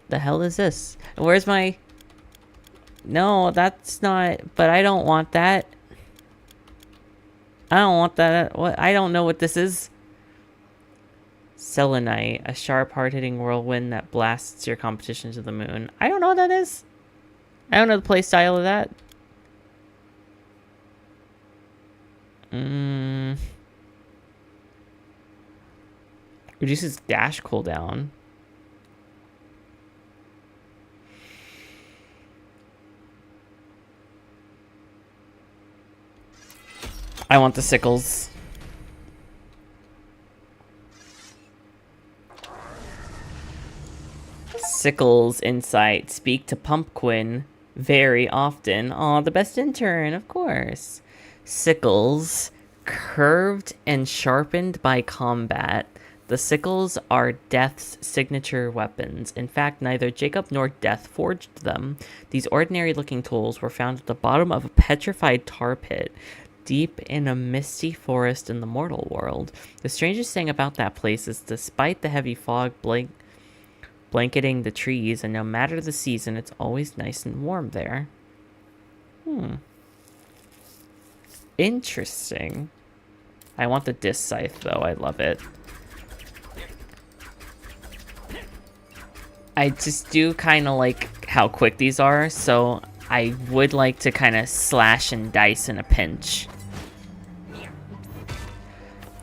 The hell is this? Where's my... No, that's not... But I don't want that. I don't want that. What? I don't know what this is. Selenite, a sharp, hard-hitting whirlwind that blasts your competition to the moon. I don't know what that is. I don't know the play style of that. Reduces dash cooldown. I want the sickles. Sickles insight. Speak to Pumpkin very often. Aw, the best intern, of course. Sickles. Curved and sharpened by combat. The sickles are Death's signature weapons. In fact, neither Jacob nor Death forged them. These ordinary-looking tools were found at the bottom of a petrified tar pit, deep in a misty forest in the mortal world. The strangest thing about that place is despite the heavy fog blanketing the trees, and no matter the season, it's always nice and warm there. Interesting. I want the disc scythe, though. I love it. I just do kind of like how quick these are, so I would like to kind of slash and dice in a pinch.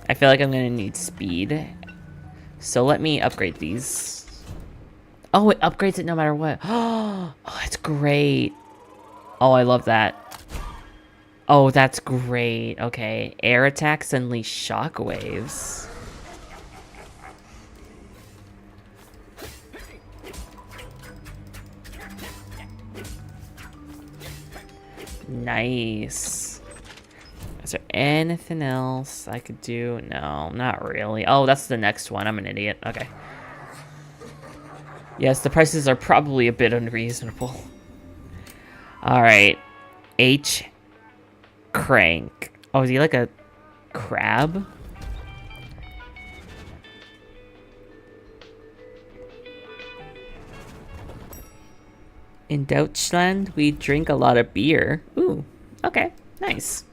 I feel like I'm going to need speed. So let me upgrade these. Oh, it upgrades it no matter what. Oh, that's great. Oh, I love that. Oh, that's great. Okay. Air attacks unleash shockwaves. Nice. Is there anything else I could do? No, not really. Oh, that's the next one. I'm an idiot. Okay. Yes, the prices are probably a bit unreasonable. Alright. H. Crank. Oh, is he like a crab? In Deutschland, we drink a lot of beer. Ooh, okay, nice.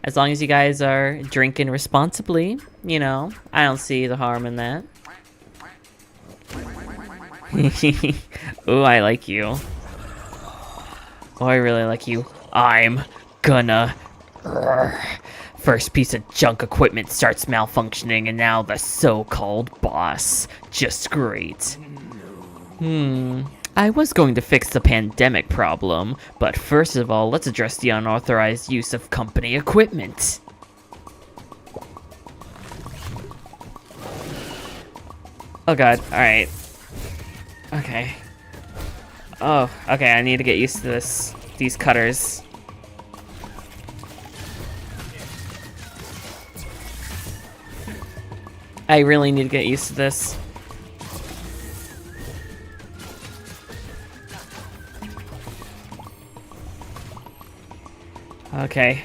As long as you guys are drinking responsibly, you know, I don't see the harm in that. Ooh, I like you. Oh, I really like you. I'm gonna... First piece of junk equipment starts malfunctioning, and now the so-called boss. Just great. I was going to fix the pandemic problem, but first of all, let's address the unauthorized use of company equipment. Oh god, alright. Okay. Oh, okay, I need to get used to this. These cutters. I really need to get used to this. Okay.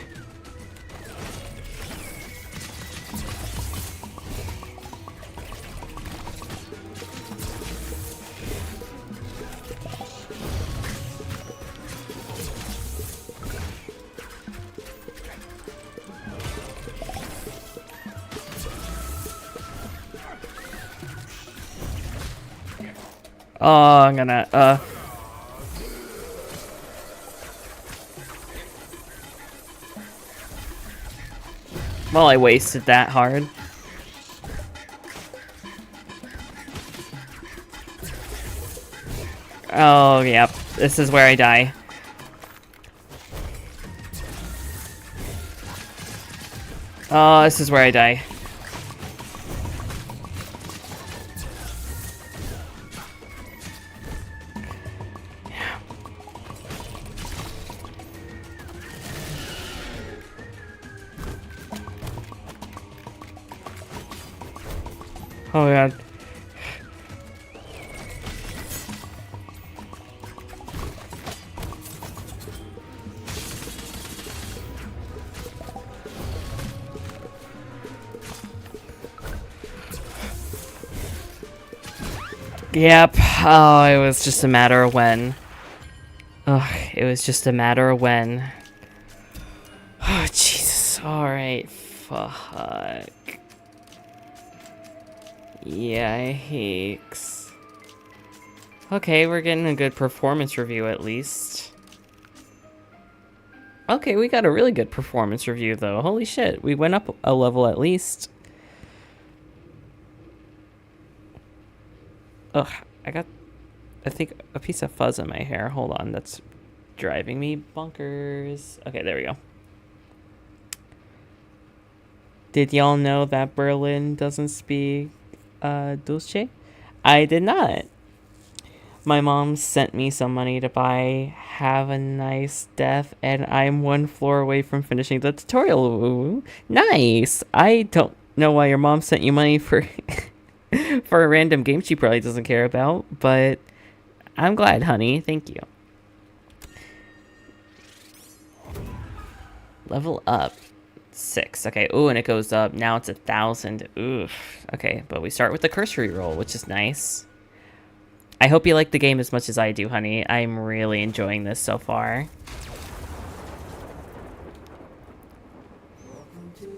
Oh, I'm gonna, well, I wasted that hard. Oh, yep. This is where I die. Oh, this is where I die. Oh, God. Yep. Oh, it was just a matter of when. Ugh, it was just a matter of when. Oh, Jesus. Alright. Fuck. Yikes. Okay, we're getting a good performance review at least. Okay, we got a really good performance review though. Holy shit, we went up a level at least. Ugh, I think, a piece of fuzz in my hair. Hold on, that's driving me bonkers. Okay, there we go. Did y'all know that Berlin doesn't speak Dulce? I did not. My mom sent me some money to buy Have a Nice Death, and I'm one floor away from finishing the tutorial. Ooh, nice! I don't know why your mom sent you money for for a random game she probably doesn't care about, but I'm glad, honey. Thank you. Level up. 6. Okay. Ooh, and it goes up. Now it's 1,000. Oof. Okay, but we start with the cursory roll, which is nice. I hope you like the game as much as I do, honey. I'm really enjoying this so far.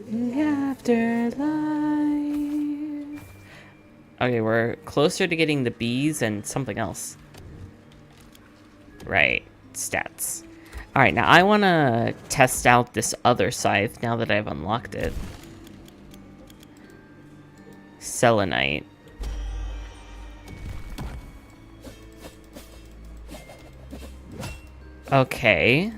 Afterlife. Okay, we're closer to getting the bees and something else. Right. Stats. Alright, now I want to test out this other scythe now that I've unlocked it. Selenite. Okay.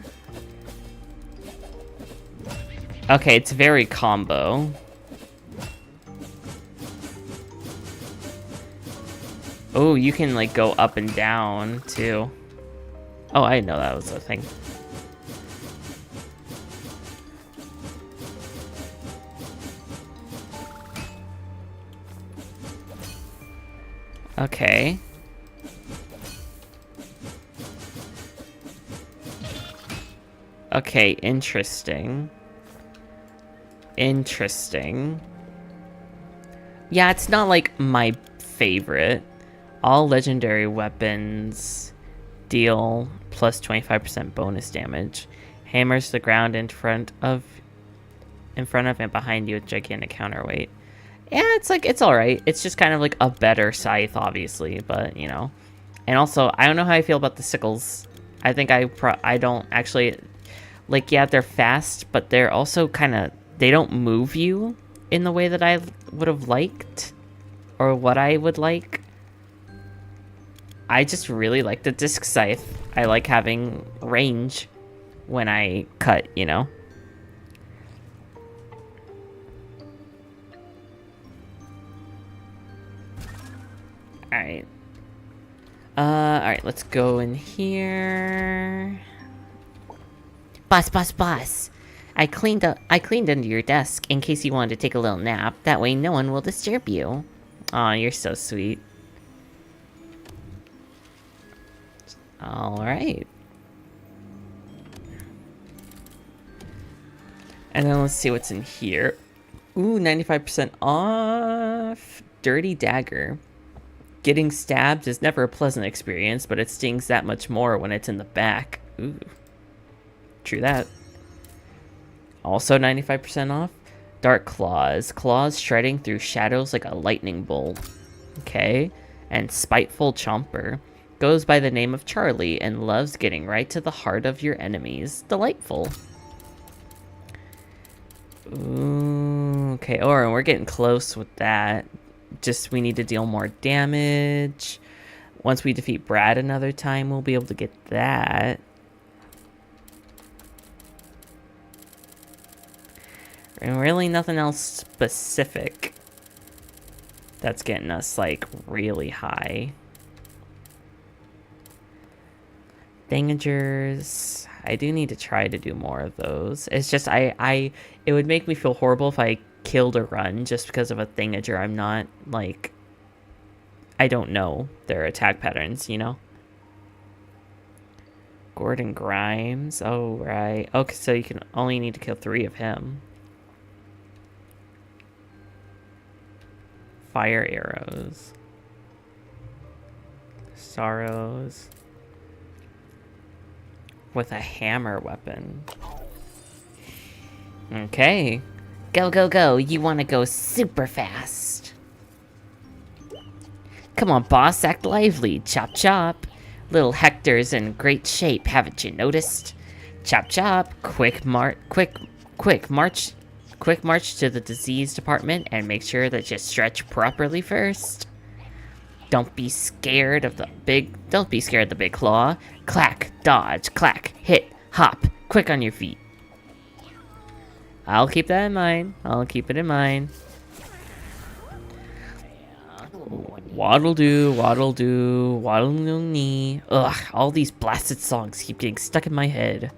Okay, it's very combo. Oh, you can, like, go up and down, too. Oh, I didn't know that was a thing. Okay. Okay, interesting. Interesting. Yeah, it's not like my favorite. All legendary weapons deal plus 25% bonus damage. Hammers the ground in front of and behind you with gigantic counterweight. Yeah, it's like, it's alright. It's just kind of like a better scythe, obviously, but, you know. And also, I don't know how I feel about the sickles. I think I don't actually... Like, yeah, they're fast, but they're also kind of... They don't move you in the way that I would have liked. Or what I would like. I just really like the disc scythe. I like having range when I cut, you know? Alright. Alright, let's go in here. Boss. I cleaned under your desk in case you wanted to take a little nap. That way no one will disturb you. Aw, you're so sweet. Alright. And then let's see what's in here. Ooh, 95% off. Dirty Dagger. Getting stabbed is never a pleasant experience, but it stings that much more when it's in the back. Ooh. True that. Also 95% off. Dark Claws. Claws shredding through shadows like a lightning bolt. Okay. and spiteful chomper. Goes by the name of Charlie and loves getting right to the heart of your enemies. Delightful. Ooh, okay, or we're getting close with that. Just we need to deal more damage. Once we defeat Brad another time, we'll be able to get that. And really nothing else specific that's getting us, like, really high. Dangers. I do need to try to do more of those. It's just, it would make me feel horrible if I killed a run just because of a thingager. I'm not, like, I don't know their attack patterns, you know? Gordon Grimes. Oh, right. Okay, so you can only need to kill 3 of him. Fire arrows. Sorrows. With a hammer weapon. Okay. Go, go, go. You want to go super fast. Come on, boss. Act lively. Chop, chop. Little Hector's in great shape, haven't you noticed? Chop, chop. Quick march to the disease department and make sure that you stretch properly first. Don't be scared of the big claw. Clack, dodge, clack, hit, hop, quick on your feet. I'll keep that in mind. I'll keep it in mind. Waddle do, waddle do, waddle no knee. Ugh, all these blasted songs keep getting stuck in my head.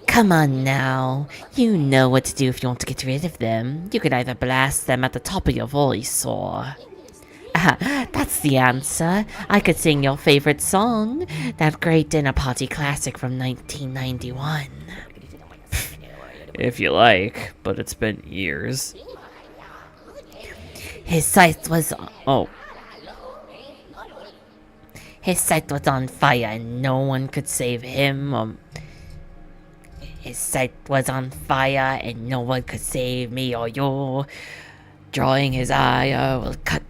Come on now. You know what to do if you want to get rid of them. You could either blast them at the top of your voice or... that's the answer. I could sing your favorite song, that great dinner party classic from 1991. If you like, but it's been years. His sight was His sight was on fire and no one could save him. His sight was on fire and no one could save me or you. Drawing his ire will cut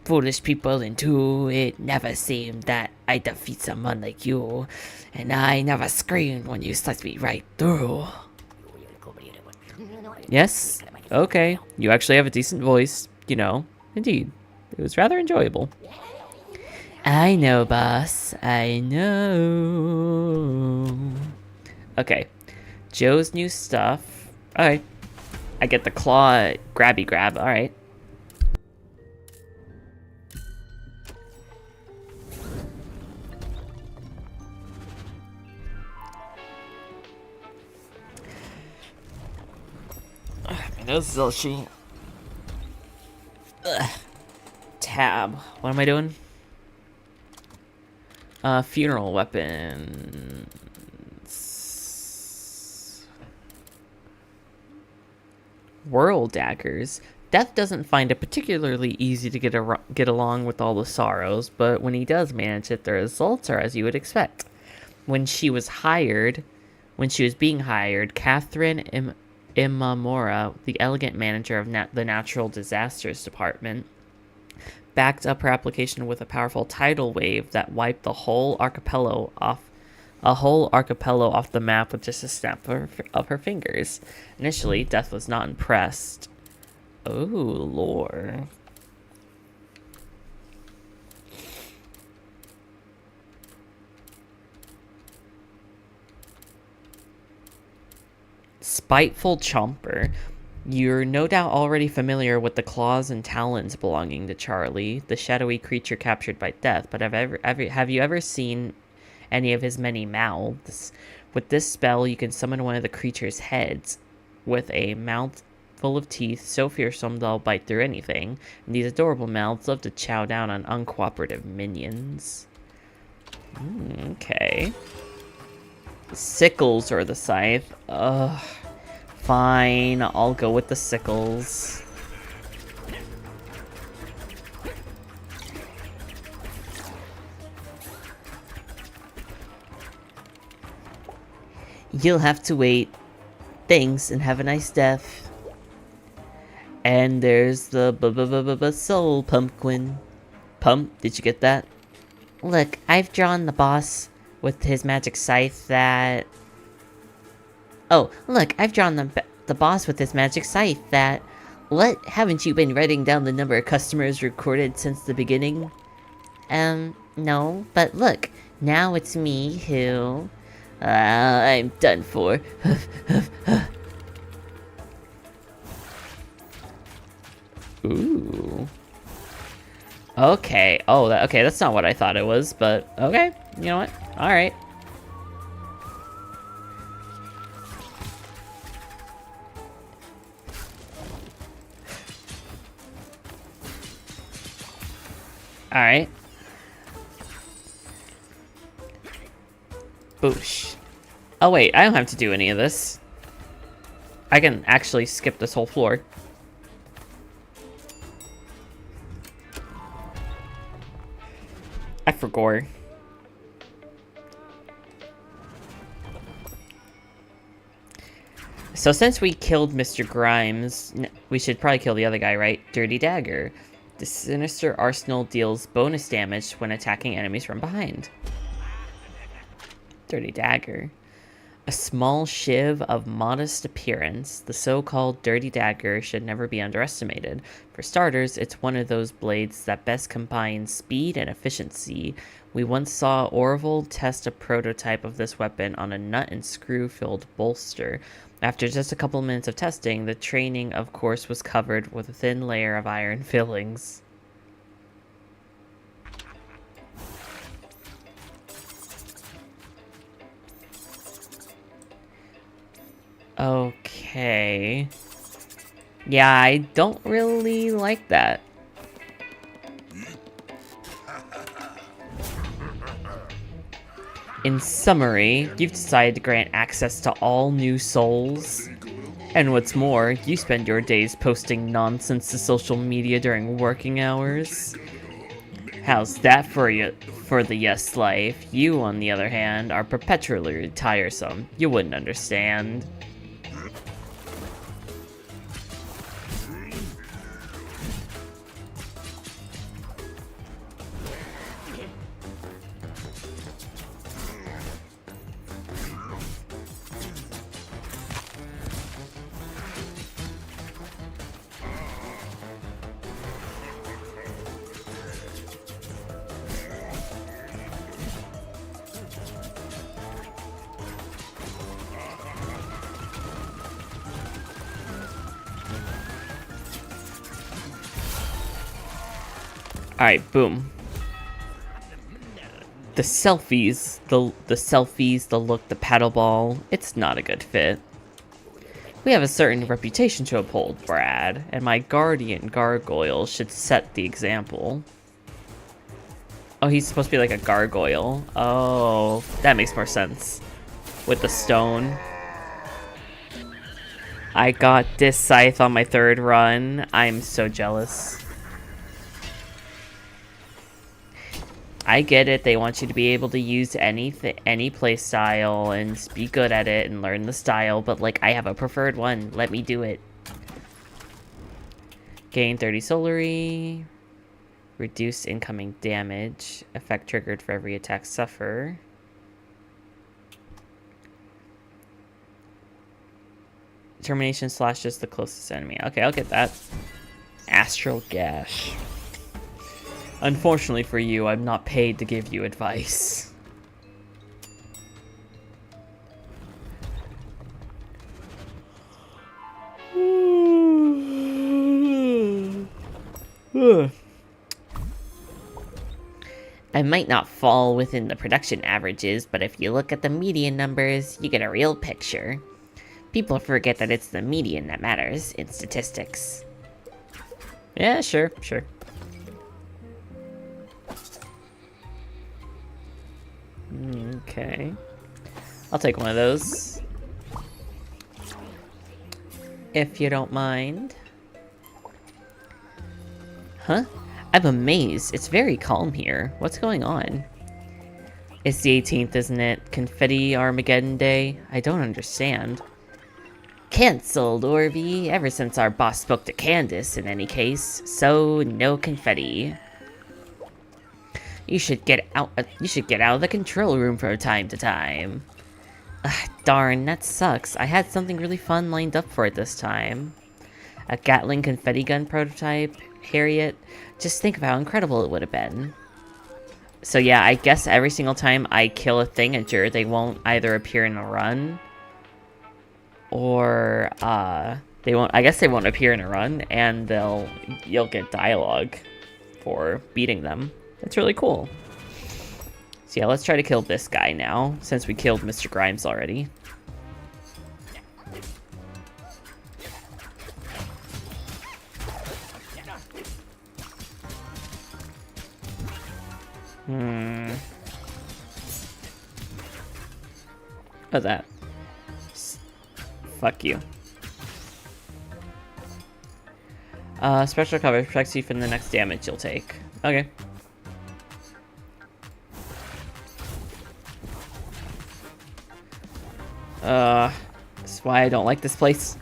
foolish people in two. It never seemed that I'd defeat someone like you, and I never screamed when you sliced me right through. Yes, okay. You actually have a decent voice, you know. Indeed. It was rather enjoyable. I know, boss. I know. Okay. Joe's new stuff. Alright. I get the claw grabby grab. Alright. My nose is all itchy. Tab. What am I doing? Funeral weapons. World daggers. Death doesn't find it particularly easy to get along with all the sorrows, but when he does manage it, the results are as you would expect. When she was being hired, Catherine Imamura, the elegant manager of the Natural Disasters Department, backed up her application with a powerful tidal wave that wiped the whole archipelago off the map with just a snap of her fingers. Initially, Death was not impressed. Oh, lore. Spiteful Chomper. You're no doubt already familiar with the claws and talons belonging to Charlie, the shadowy creature captured by Death, but have you ever seen any of his many mouths? With this spell, you can summon one of the creature's heads with a mouth full of teeth so fearsome they'll bite through anything, and these adorable mouths love to chow down on uncooperative minions. Okay. Sickles or the scythe. Ugh. Fine, I'll go with the sickles. You'll have to wait. Thanks, and have a nice death. And there's the soul pumpkin. pump. Did you get that? Look, I've drawn the boss with his magic scythe that... Oh, look, I've drawn the boss with his magic scythe that... What? Haven't you been writing down the number of customers recorded since the beginning? No, but look, now it's me who... I'm done for. Ooh. Okay. Oh, okay, that's not what I thought it was, but okay. You know what? Alright. Alright. Boosh. Oh wait, I don't have to do any of this. I can actually skip this whole floor. I forgot. So since we killed Mr. Grimes, we should probably kill the other guy, right? Dirty Dagger. The sinister arsenal deals bonus damage when attacking enemies from behind. Dirty Dagger. A small shiv of modest appearance, the so-called Dirty Dagger should never be underestimated. For starters, it's one of those blades that best combines speed and efficiency. We once saw Orville test a prototype of this weapon on a nut and screw-filled bolster. After just a couple minutes of testing, the training, of course, was covered with a thin layer of iron fillings. Okay. Yeah, I don't really like that. In summary, you've decided to grant access to all new souls. And what's more, you spend your days posting nonsense to social media during working hours. How's that for you, for the yes life? You, on the other hand, are perpetually tiresome. You wouldn't understand. Alright, boom. The selfies, the look, the paddle ball, it's not a good fit. We have a certain reputation to uphold, Brad, and my guardian gargoyle should set the example. Oh, he's supposed to be like a gargoyle. Oh, that makes more sense. With the stone. I got this scythe on my third run. I'm so jealous. I get it, they want you to be able to use any play style and be good at it and learn the style, but like, I have a preferred one. Let me do it. Gain 30 solary. Reduce incoming damage. Effect triggered for every attack suffer. Determination slashes the closest enemy. Okay, I'll get that. Astral Gash. Unfortunately for you, I'm not paid to give you advice. I might not fall within the production averages, but if you look at the median numbers, you get a real picture. People forget that it's the median that matters in statistics. Yeah, sure. Okay. I'll take one of those. If you don't mind. Huh? I'm amazed. It's very calm here. What's going on? It's the 18th, isn't it? Confetti Armageddon Day? I don't understand. Cancelled, Orby. Ever since our boss spoke to Candace, in any case. So, no confetti. You should get out. You should get out of the control room from time to time. Ugh, darn, that sucks. I had something really fun lined up for it this time. A Gatling confetti gun prototype, Harriet. Just think of how incredible it would have been. So yeah, I guess every single time I kill a Thingager, they won't either appear in a run, or they won't. I guess they won't appear in a run, and you'll get dialogue for beating them. That's really cool. So yeah, let's try to kill this guy now, since we killed Mr. Grimes already. What's that? Fuck you. Special cover protects you from the next damage you'll take. Okay. That's why I don't like this place.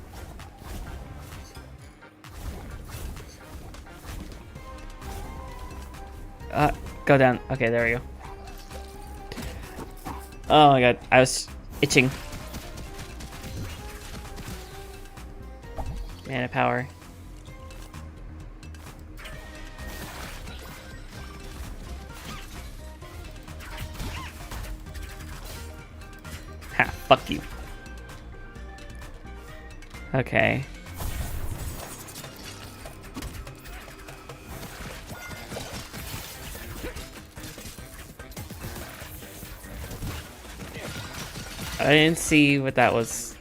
Go down. Okay, there we go. Oh my god, I was itching. Mana power. Ha, fuck you. Okay. I didn't see what that was.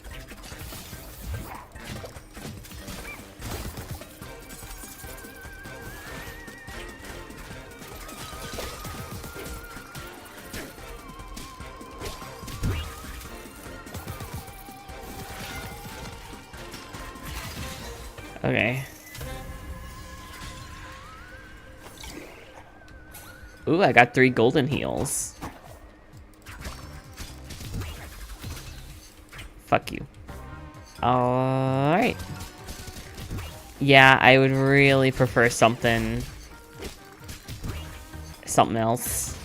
Okay. Ooh, I got 3 golden heals. Fuck you. Alright. Yeah, I would really prefer something else.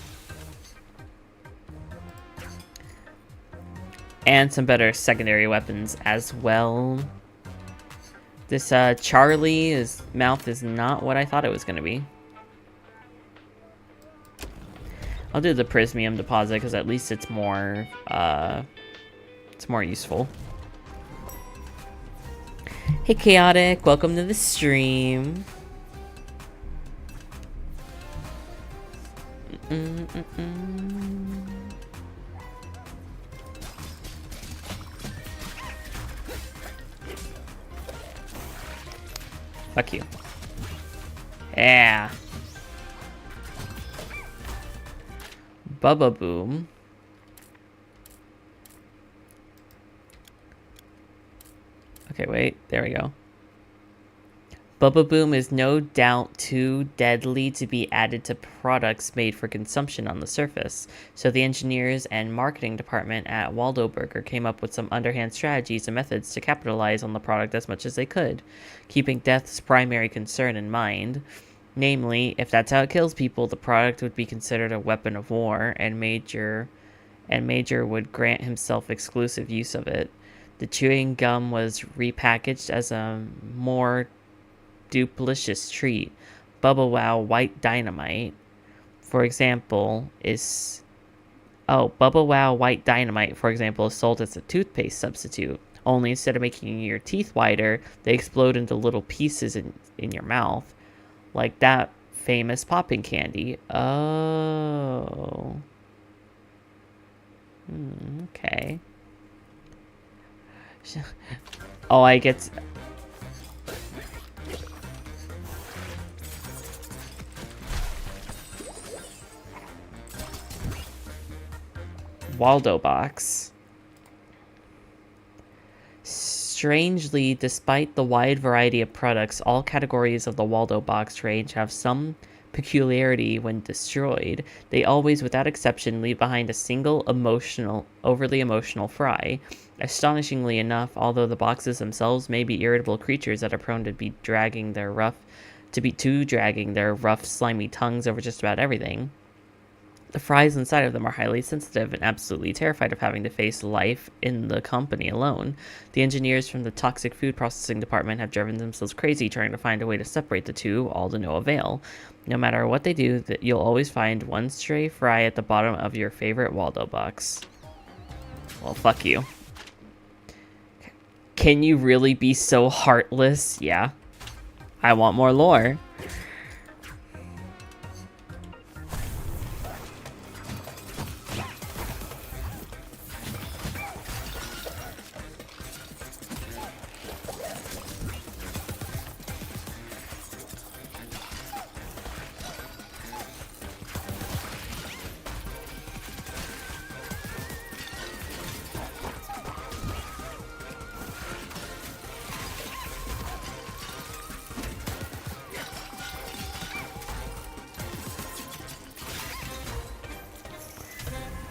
And some better secondary weapons as well. This Charlie's mouth is not what I thought it was going to be. I'll do the Prismium deposit because at least it's more useful. Hey Chaotic, welcome to the stream. Fuck you. Yeah. Bubba Boom. Okay, wait. There we go. Bubba Boom is no doubt too deadly to be added to products made for consumption on the surface, so the engineers and marketing department at Waldo Burger came up with some underhand strategies and methods to capitalize on the product as much as they could, keeping death's primary concern in mind. Namely, if that's how it kills people, the product would be considered a weapon of war, and Major would grant himself exclusive use of it. The chewing gum was repackaged as a more duplicious treat. Bubble Wow White Dynamite, for example, is sold as a toothpaste substitute. Only instead of making your teeth whiter, they explode into little pieces in your mouth. Like that famous popping candy. Oh. Okay. Oh, I get... Waldo box. Strangely, despite the wide variety of products, all categories of the Waldo box range have some peculiarity when destroyed. They always, without exception, leave behind a single overly emotional fry. Astonishingly enough, although the boxes themselves may be irritable creatures that are prone to be dragging their rough, slimy tongues over just about everything, The fries inside of them are highly sensitive and absolutely terrified of having to face life in the company alone. The engineers from the toxic food processing department have driven themselves crazy trying to find a way to separate the two, all to no avail. No matter what they do, you'll always find one stray fry at the bottom of your favorite Waldo box. Well, fuck you. Can you really be so heartless? Yeah. I want more lore.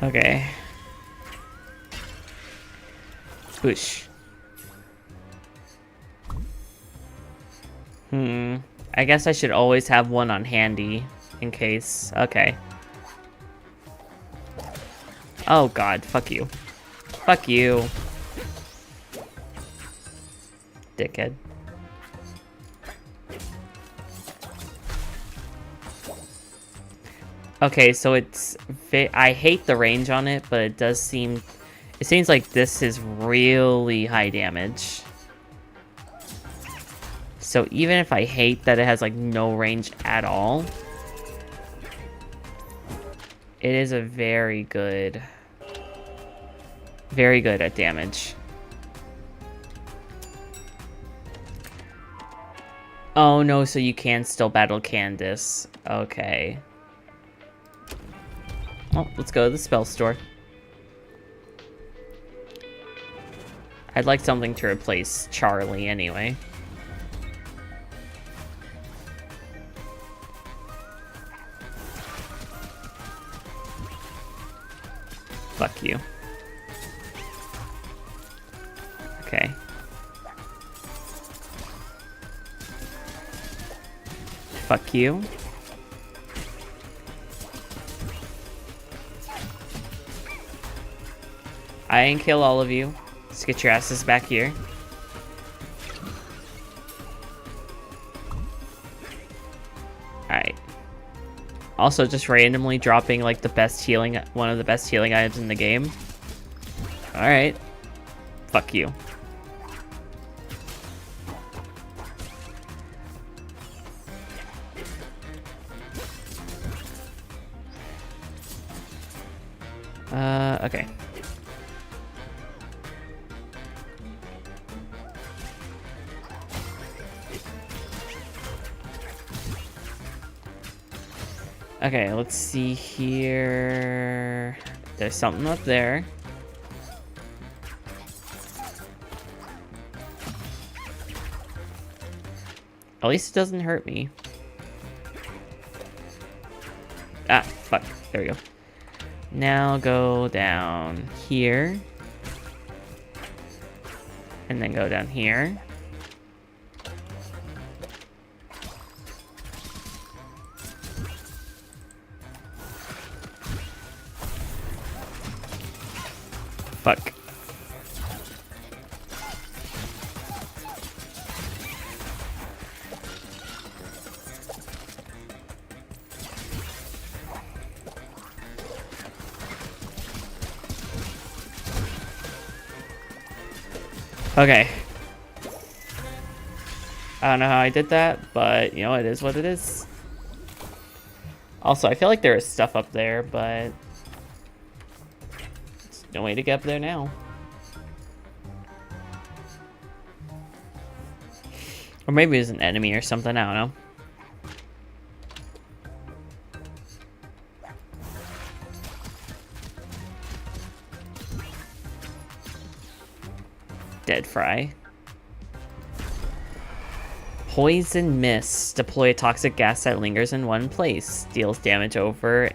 Okay. Push. I guess I should always have one on handy in case. Okay. Oh god, fuck you. Fuck you. Dickhead. Okay, so it's... I hate the range on it, but it does seem... It seems like this is really high damage. So even if I hate that it has, like, no range at all... It is a very good... Very good at damage. Oh no, so you can still battle Candace. Okay. Well, let's go to the spell store. I'd like something to replace Charlie anyway. Fuck you. Okay. Fuck you. I ain't kill all of you. Let's get your asses back here. Alright. Also, just randomly dropping, like, the best healing... One of the best healing items in the game. Alright. Fuck you. Okay. Okay, let's see here. There's something up there. At least it doesn't hurt me. Ah, fuck. There we go. Now go down here. And then go down here. Fuck. Okay. I don't know how I did that, but, you know, it is what it is. Also, I feel like there is stuff up there, but... There's no way to get up there now. Or maybe it's an enemy or something, I don't know. Dead fry. Poison mist. Deploy a toxic gas that lingers in one place. Deals damage over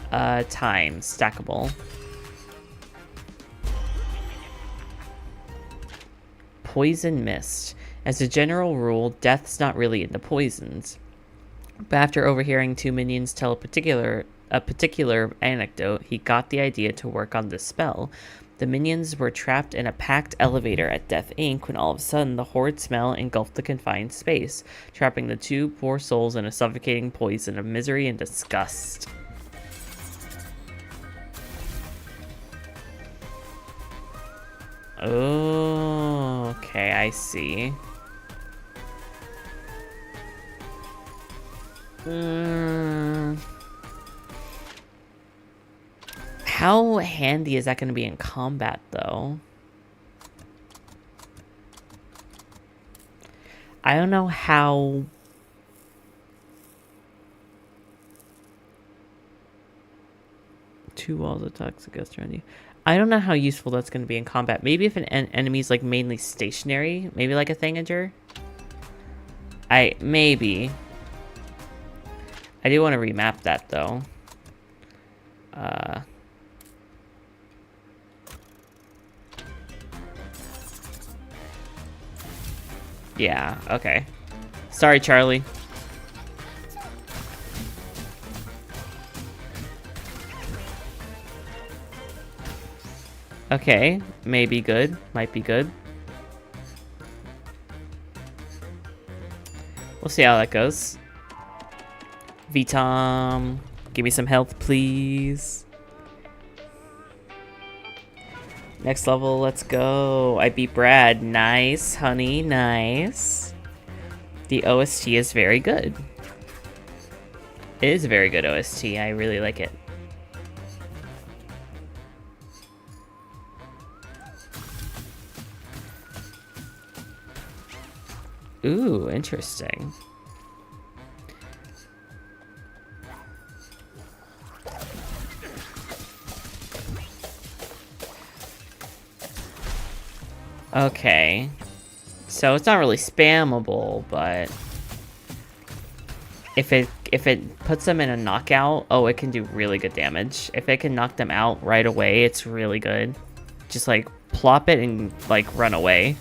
time. Stackable. Poison mist. As a general rule, death's not really into poisons. But after overhearing two minions tell a particular a particular anecdote, he got the idea to work on this spell. The minions were trapped in a packed elevator at Death Inc. when all of a sudden the horrid smell engulfed the confined space, trapping the two poor souls in a suffocating poison of misery and disgust. Oh, okay, I see. How handy is that going to be in combat, though? I don't know how... Two walls of toxic gust around you. I don't know how useful that's going to be in combat. Maybe if an enemy's like mainly stationary, maybe like a Thangager. Maybe. I do want to remap that though. Yeah, okay. Sorry, Charlie. Okay, maybe good. Might be good. We'll see how that goes. Vitom, give me some health, please. Next level, let's go. I beat Brad. Nice, honey, nice. The OST is very good. It is a very good OST. I really like it. Ooh, interesting. Okay. So it's not really spammable, but if it puts them in a knockout, oh, it can do really good damage. If it can knock them out right away, it's really good. Just like plop it and like run away.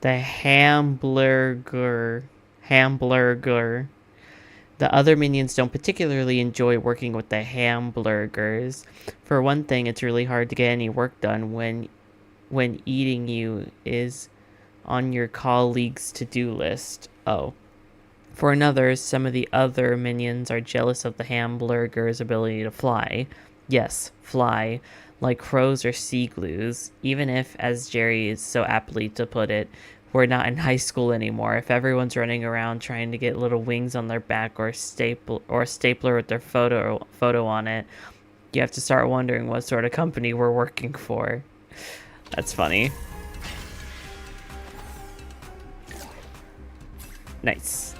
The hamburger. The other minions don't particularly enjoy working with the hamburgers. For one thing, it's really hard to get any work done when eating you is on your colleague's to-do list. Oh. For another, some of the other minions are jealous of the hamburger's ability to fly. Yes, fly. Like crows or sea glues, even if, as Jerry is so aptly to put it, we're not in high school anymore. If everyone's running around trying to get little wings on their back or a stapler with their photo on it, you have to start wondering what sort of company we're working for. That's funny. Nice.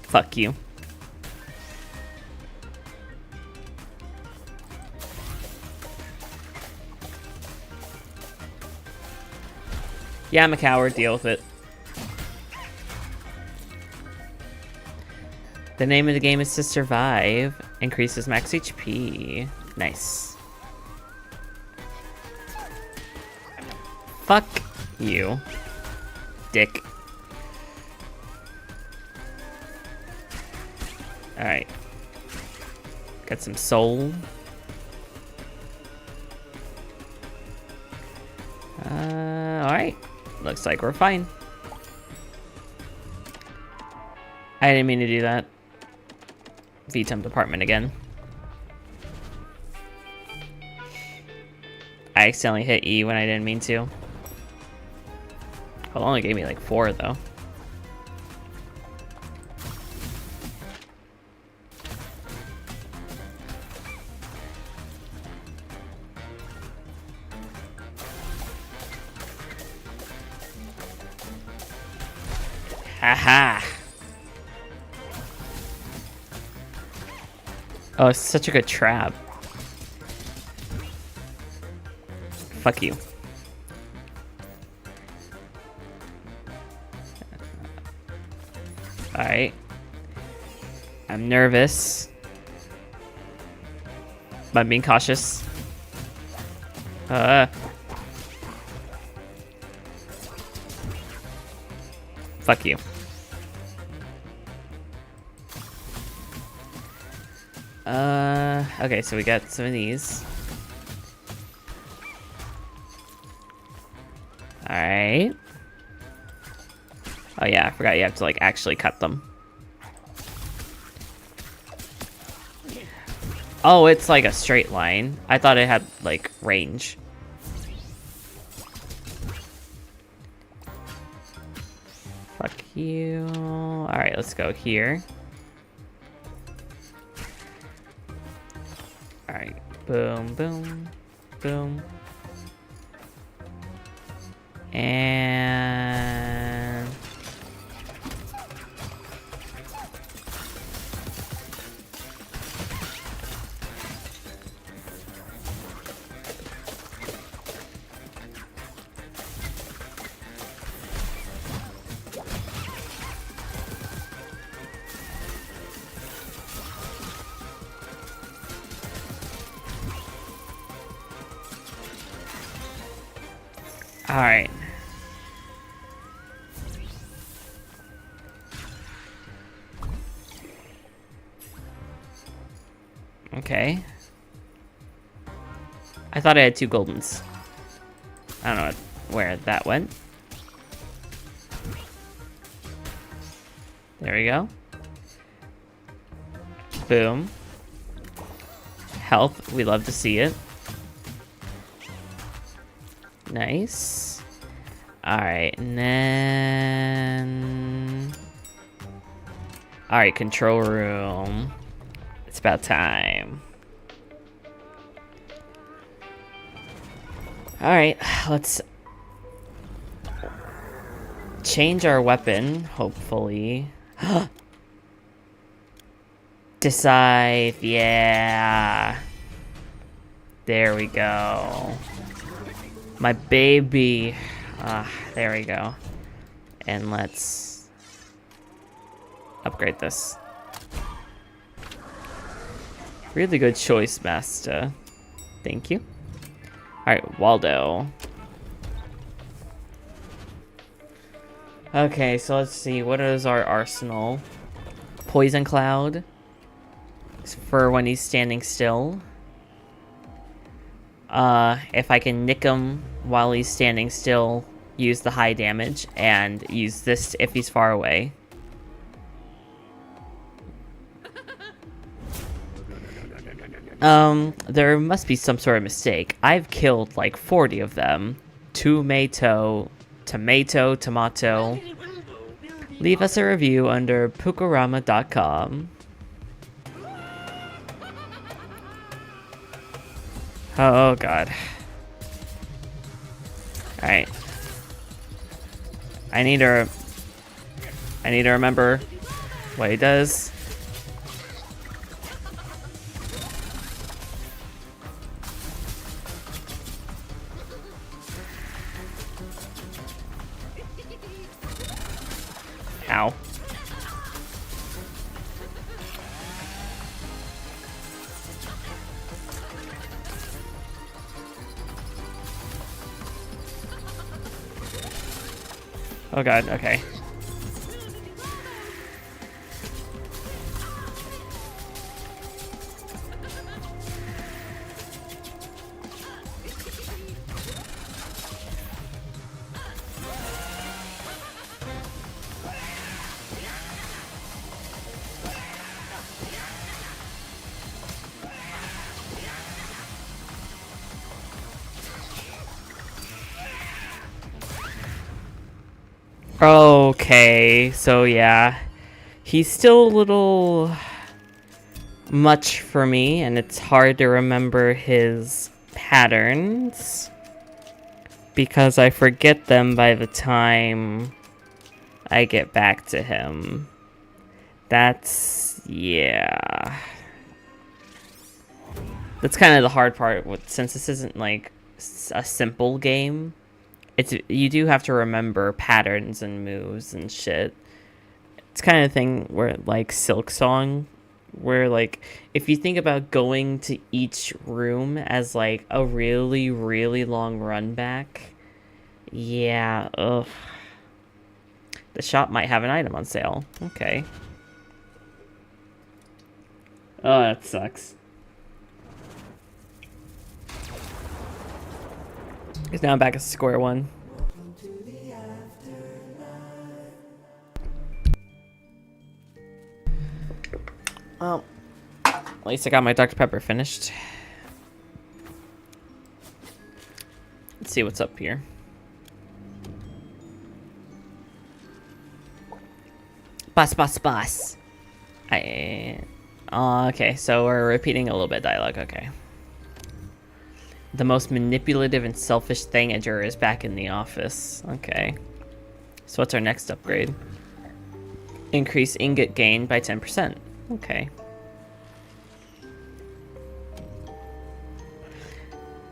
Fuck you. Yeah, I'm a coward. Deal with it. The name of the game is to survive. Increases max HP. Nice. Fuck you, dick. Alright. Got some soul. Alright. Looks like we're fine. I didn't mean to do that. VTEM department again. I accidentally hit E when I didn't mean to. Well, it only gave me like 4 though. Haha. Oh, it's such a good trap. Fuck you. Alright. I'm nervous. But I'm being cautious. Fuck you. Okay, so we got some of these. Alright. Oh yeah, I forgot you have to like actually cut them. Oh, it's like a straight line. I thought it had like range. Fuck you. Alright, let's go here. Alright, boom, boom, boom. And... Alright. Okay. I thought I had 2 goldens. I don't know where that went. There we go. Boom. Health, we love to see it. Nice. Alright, and then... Alright, control room. It's about time. Alright, let's change our weapon, hopefully. Decide, yeah. There we go. My baby. There we go. And let's upgrade this. Really good choice, Master. Thank you. Alright, Waldo. Okay, so let's see. What is our arsenal? Poison Cloud. For when he's standing still. If I can nick him while he's standing still, use the high damage, and use this if he's far away. There must be some sort of mistake. I've killed like 40 of them. Tomato. Leave us a review under pukorama.com. Oh god. Alright. I need to remember what he does. Ow. Oh god, okay. Okay, so yeah. He's still a little much for me, and it's hard to remember his patterns because I forget them by the time I get back to him. That's... yeah. That's kind of the hard part with, since this isn't like a simple game. You do have to remember patterns and moves and shit. It's kind of thing where like Silk Song, where like if you think about going to each room as like a really really long run back, yeah, ugh. The shop might have an item on sale. Okay. Oh, that sucks. Because now I'm back at square one. Well, at least I got my Dr. Pepper finished. Let's see what's up here. Boss. Okay, so we're repeating a little bit of dialogue, okay. The most manipulative and selfish thangager is back in the office. Okay. So what's our next upgrade? Increase ingot gain by 10%. Okay.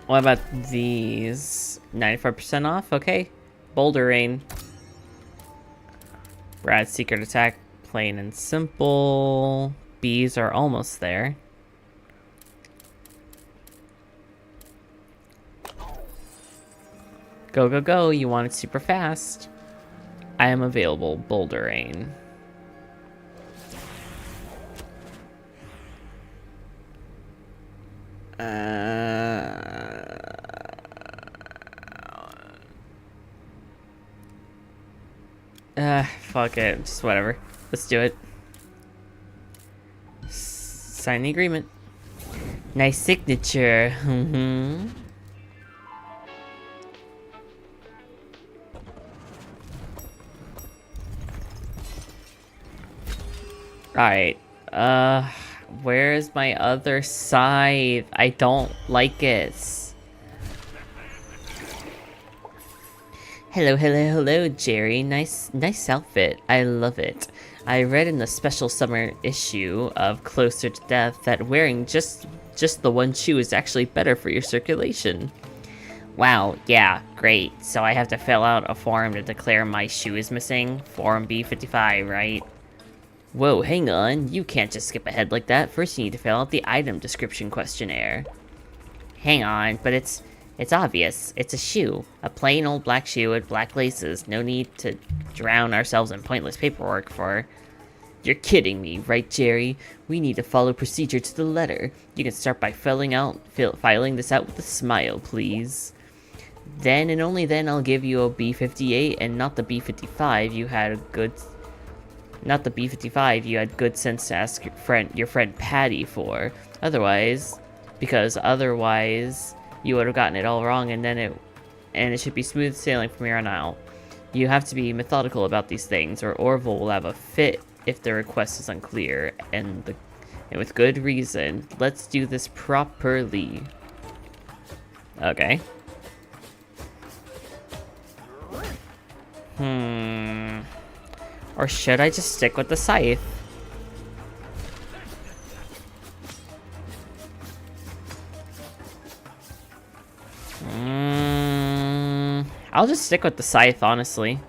What about these? 95% off? Okay. Boulder Rain. Rad Secret Attack, plain and simple. Bees are almost there. Go, you want it super fast. I am available, Boulder Rain. Fuck it, just whatever. Let's do it. Sign the agreement. Nice signature. Alright. Where's my other scythe? I don't like it. Hello, Jerry. Nice outfit. I love it. I read in the special summer issue of Closer to Death that wearing just the one shoe is actually better for your circulation. Wow, yeah, great. So I have to fill out a form to declare my shoe is missing? Form B55, right? Whoa, hang on. You can't just skip ahead like that. First you need to fill out the item description questionnaire. Hang on, but it's obvious. It's a shoe. A plain old black shoe with black laces. No need to drown ourselves in pointless paperwork for... You're kidding me, right, Jerry? We need to follow procedure to the letter. You can start by filing this out with a smile, please. Then and only then I'll give you a B58 and not the B55 you had good sense to ask your friend Patty for. Otherwise, you would have gotten it all wrong, and it should be smooth sailing from here on out. You have to be methodical about these things, or Orville will have a fit if the request is unclear, and with good reason. Let's do this properly. Okay. Or should I just stick with the scythe? I'll just stick with the scythe, honestly.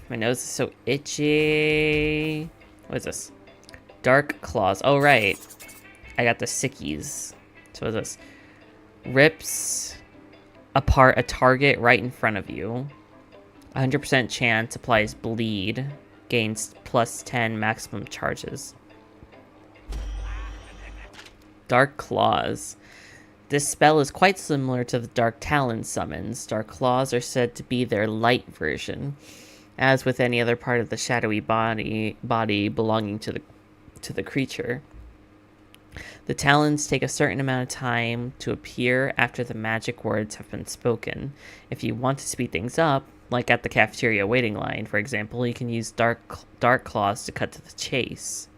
My nose is so itchy. What is this? Dark Claws. Oh, right. I got the sickies. So what is this? Rips apart a target right in front of you. 100% chance applies bleed. Gains plus 10 maximum charges. Dark Claws. This spell is quite similar to the Dark Talon summons. Dark Claws are said to be their light version. As with any other part of the shadowy body belonging to the creature. The talons take a certain amount of time to appear after the magic words have been spoken. If you want to speed things up, like at the cafeteria waiting line, for example, you can use dark claws to cut to the chase.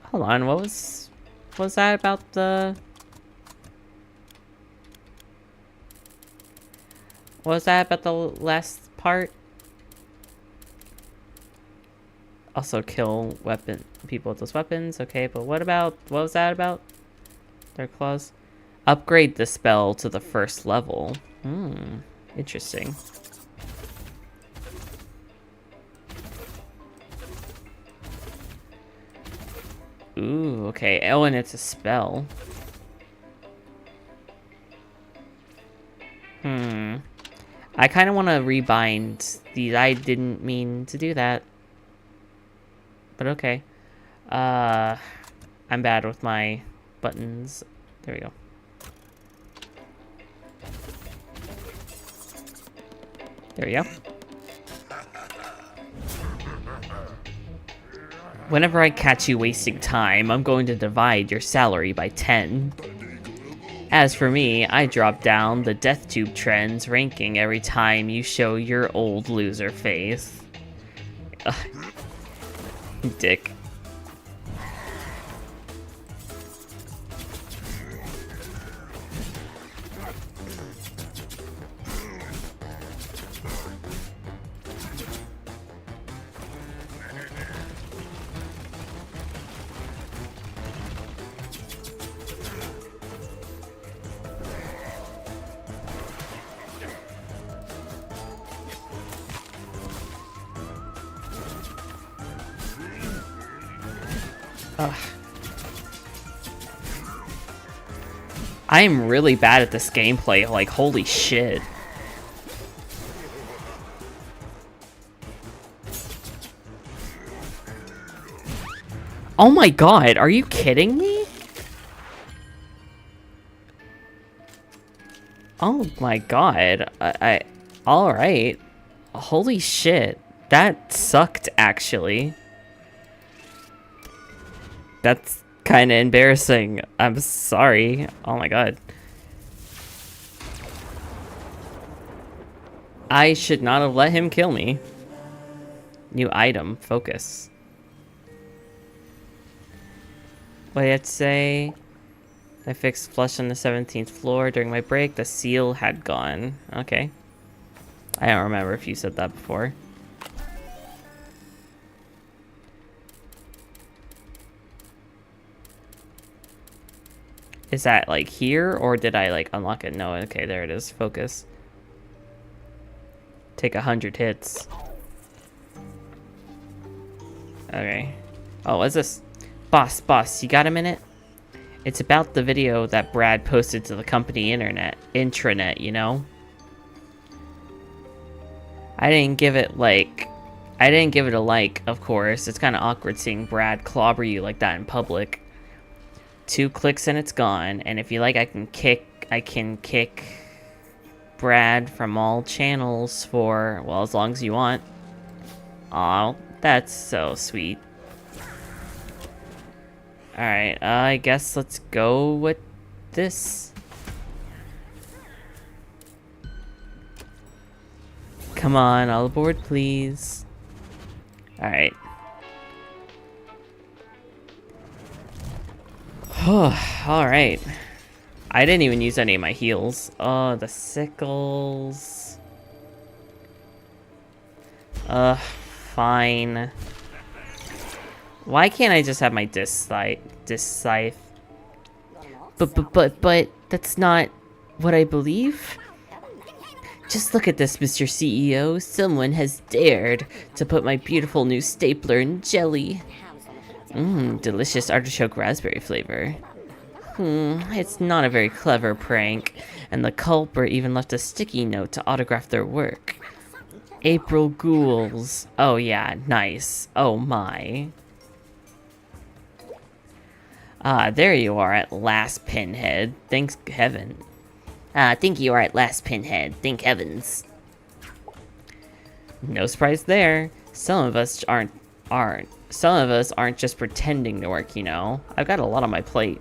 Hold on, what was that about the... What was that about the last part? Also kill people with those weapons. Okay, but what was that about? Their claws? Upgrade the spell to the first level. Interesting. Ooh, okay. Oh, and it's a spell. I kind of want to rebind these. I didn't mean to do that. But okay. I'm bad with my buttons. There we go. There we go. Whenever I catch you wasting time, I'm going to divide your salary by 10. As for me, I drop down the Veadotube trends ranking every time you show your old loser face. Ugh. Dick. Ugh. I am really bad at this gameplay, like, holy shit. Oh my god, are you kidding me? Oh my god, alright. Holy shit, that sucked, actually. That's kind of embarrassing. I'm sorry. Oh my god. I should not have let him kill me. New item, focus. What do you have to say? I fixed flush on the 17th floor. During my break, the seal had gone. Okay. I don't remember if you said that before. Is that, like, here? Or did I, like, unlock it? No, okay, there it is. Focus. Take 100 hits. Okay. Oh, what's this? Boss, you got a minute? It's about the video that Brad posted to the company intranet, you know? I didn't give it a like, of course. It's kind of awkward seeing Brad clobber you like that in public. 2 clicks and it's gone. And if you like, I can kick Brad from all channels for, well, as long as you want. Aw, that's so sweet. Alright, I guess let's go with this. Come on, all aboard, please. Alright. Alright. I didn't even use any of my heals. Oh, the sickles. Fine. Why can't I just have my disc scythe? But that's not what I believe. Just look at this, Mr. CEO. Someone has dared to put my beautiful new stapler in jelly. Delicious artichoke raspberry flavor. It's not a very clever prank, and the culprit even left a sticky note to autograph their work. April Ghouls. Oh yeah, nice. Oh my. Ah, there you are at last, Pinhead. Thanks heaven. Think you are at last, Pinhead. Thank heavens. No surprise there. Some of us aren't. Some of us aren't just pretending to work, you know. I've got a lot on my plate.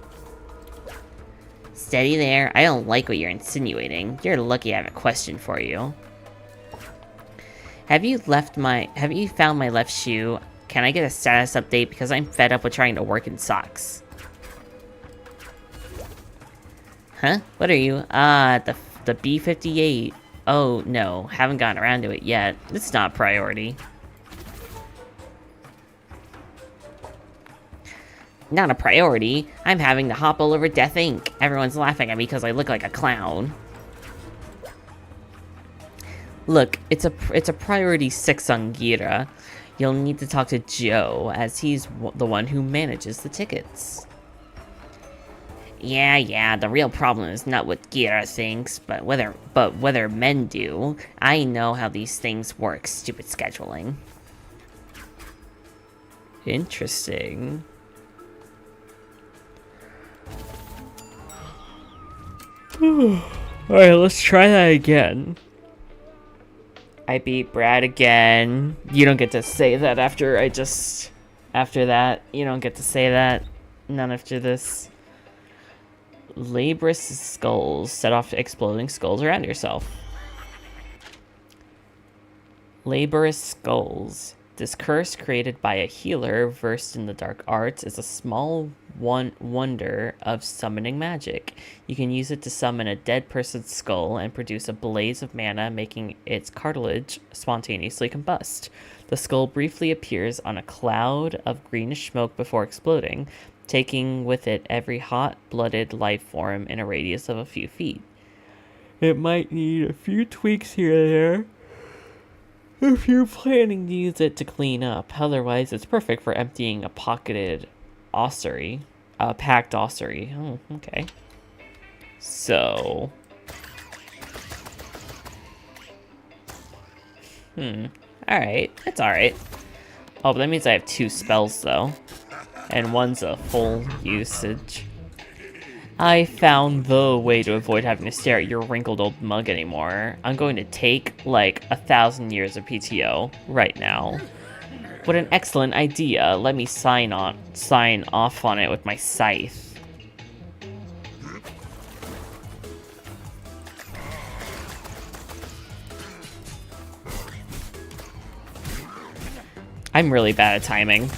Steady there. I don't like what you're insinuating. You're lucky I have a question for you. Have you found my left shoe? Can I get a status update because I'm fed up with trying to work in socks? Huh? What are you? The B-58. Oh, no. Haven't gotten around to it yet. It's not a priority. Not a priority. I'm having to hop all over Death Inc. Everyone's laughing at me because I look like a clown. Look, it's a priority 6 on Gira. You'll need to talk to Joe, as he's the one who manages the tickets. Yeah, the real problem is not what Gira thinks, but whether men do. I know how these things work, stupid scheduling. Interesting. Alright, let's try that again. I beat Brad again. You don't get to say that after that. You don't get to say that. None after this. Laborious skulls. Set off exploding skulls around yourself. Laborious skulls. This curse, created by a healer versed in the dark arts, is a small wonder of summoning magic. You can use it to summon a dead person's skull and produce a blaze of mana, making its cartilage spontaneously combust. The skull briefly appears on a cloud of greenish smoke before exploding, taking with it every hot-blooded life form in a radius of a few feet. It might need a few tweaks here and there if you're planning to use it to clean up. Otherwise, it's perfect for emptying a pocketed ossuary. Packed ossuary. Oh, okay. So... Alright. It's alright. Oh, but that means I have 2 spells, though. And one's a full usage. I found the way to avoid having to stare at your wrinkled old mug anymore. I'm going to take, like, 1,000 years of PTO right now. What an excellent idea. Let me sign off on it with my scythe. I'm really bad at timing.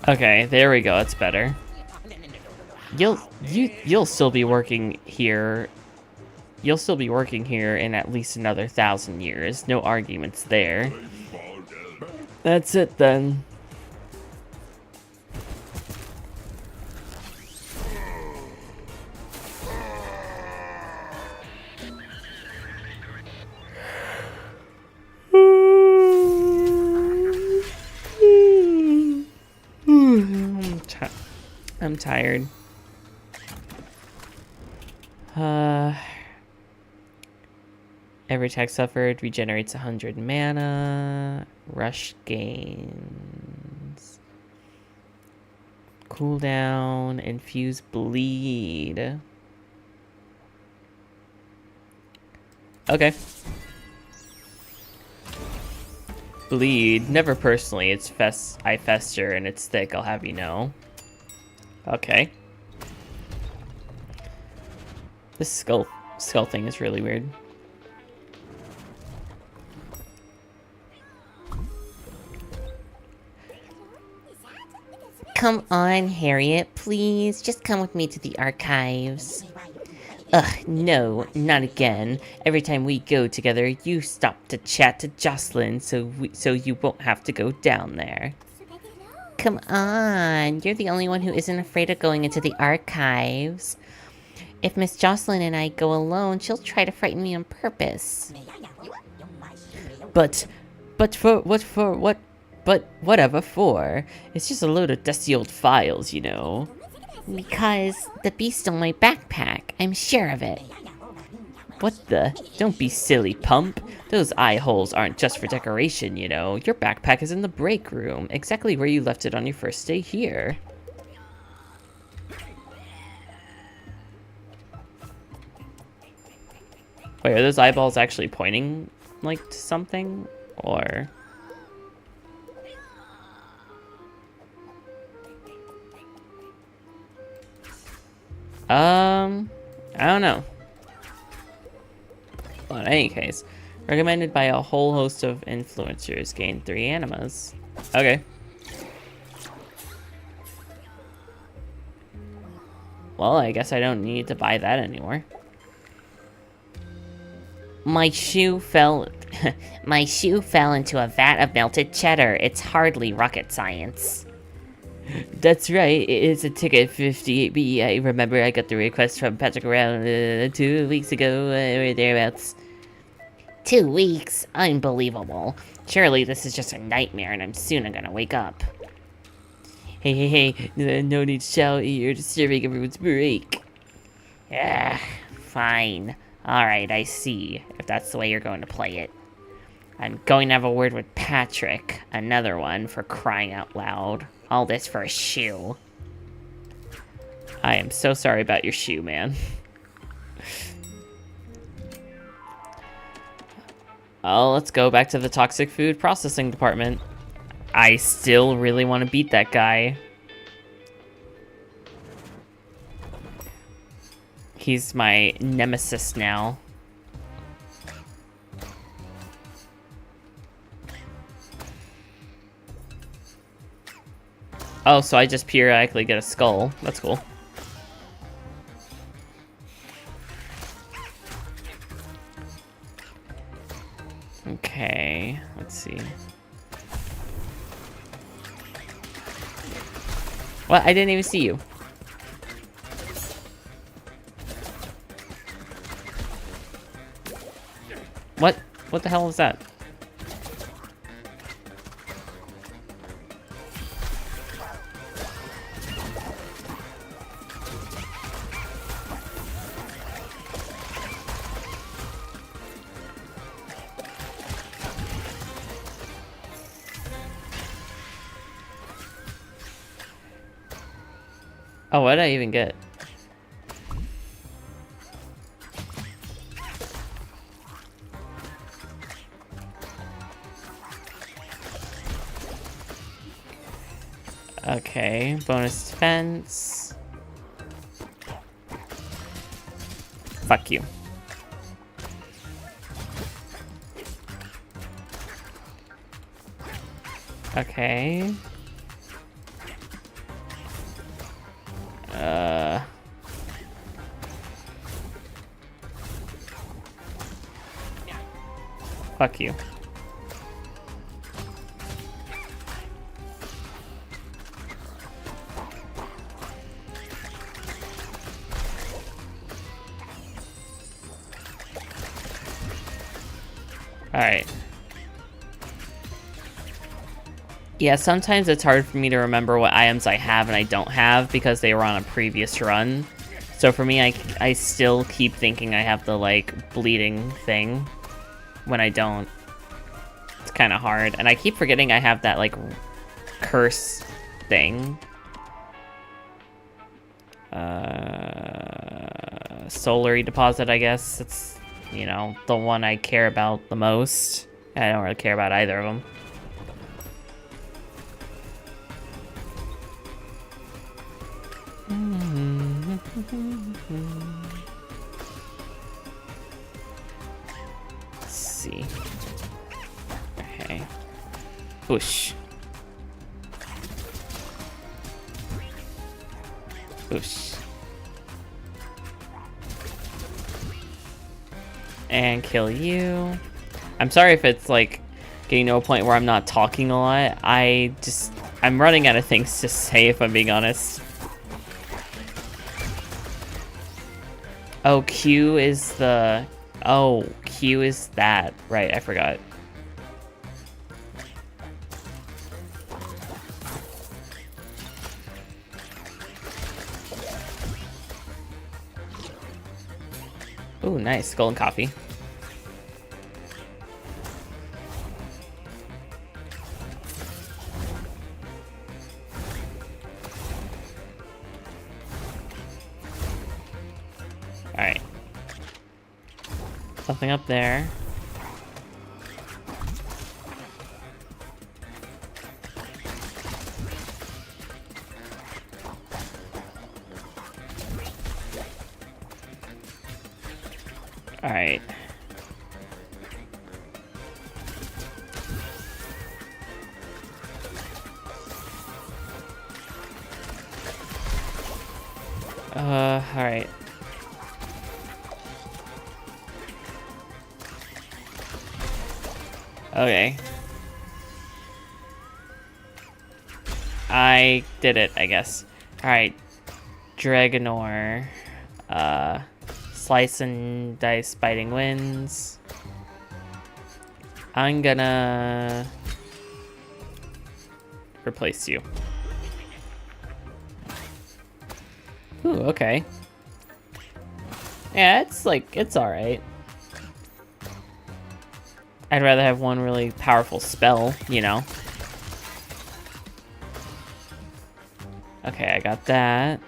Okay, there we go. It's better. You'll still be working here. You'll still be working here in at least another 1,000 years. No arguments there. That's it then. I'm tired. Every attack suffered regenerates 100 mana. Rush gains. Cooldown. Infuse bleed. Okay. Bleed. Never personally. It's I fester and it's thick, I'll have you know. Okay. This skull thing is really weird. Come on, Harriet, please. Just come with me to the archives. Ugh, no, not again. Every time we go together, you stop to chat to Jocelyn, so you won't have to go down there. Come on, you're the only one who isn't afraid of going into the archives. If Miss Jocelyn and I go alone, she'll try to frighten me on purpose. But whatever for? It's just a load of dusty old files, you know. Because the beast stole my backpack. I'm sure of it. What the? Don't be silly, pump. Those eye holes aren't just for decoration, you know. Your backpack is in the break room, exactly where you left it on your first day here. Wait, are those eyeballs actually pointing, like, to something? Or... I don't know. But in any case, recommended by a whole host of influencers, gain 3 animas. Okay. Well, I guess I don't need to buy that anymore. My shoe fell... My shoe fell into a vat of melted cheddar. It's hardly rocket science. That's right, it is a ticket 58B. I remember I got the request from Patrick around 2 weeks ago, or thereabouts. 2 weeks? Unbelievable. Surely this is just a nightmare and I'm soon gonna wake up. Hey, no need to shout, you're disturbing everyone's break. Ah, fine. Alright, I see, if that's the way you're going to play it. I'm going to have a word with Patrick. Another one, for crying out loud. All this for a shoe. I am so sorry about your shoe, man. Oh, let's go back to the toxic food processing department. I still really want to beat that guy. He's my nemesis now. Oh, so I just periodically get a skull. That's cool. Okay, let's see. What? I didn't even see you. What? What the hell was that? Oh, what did I even get? Okay, bonus defense. Fuck you. Okay. Fuck you. Alright. Yeah, sometimes it's hard for me to remember what items I have and I don't have because they were on a previous run. So for me, I still keep thinking I have the, like, bleeding thing when I don't. It's kind of hard. And I keep forgetting I have that, like, curse thing. Solary deposit, I guess. It's, you know, the one I care about the most. I don't really care about either of them. Let's see. Okay. Whoosh. Whoosh. And kill you. I'm sorry if it's like getting to a point where I'm not talking a lot. I'm running out of things to say if I'm being honest. Oh, Q is the... Oh, Q is that. Right, I forgot. Ooh, nice. Golden coffee. Alright. Something up there. Alright. Alright. Okay. I did it, I guess. Alright. Dragonor. Slice and dice biting wins. I'm gonna replace you. Ooh, okay. Yeah, it's like, it's alright. I'd rather have one really powerful spell, you know? Okay, I got that.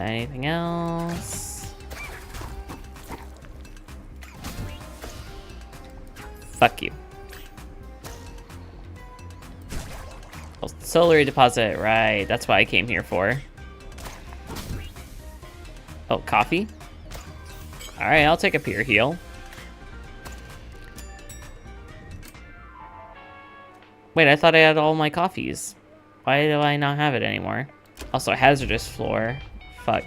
Anything else? Fuck you. Oh, solar deposit, right. That's what I came here for. Oh, coffee? Alright, I'll take a pure heal. Wait, I thought I had all my coffees. Why do I not have it anymore? Also, hazardous floor. Fuck.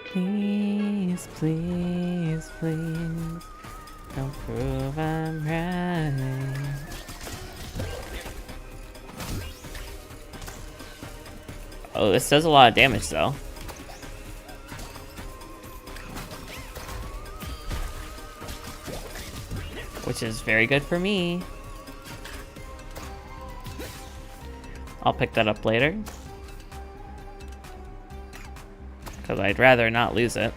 Please, please, please. Don't prove I'm right. Oh, this does a lot of damage, though. Which is very good for me. I'll pick that up later. Because I'd rather not lose it.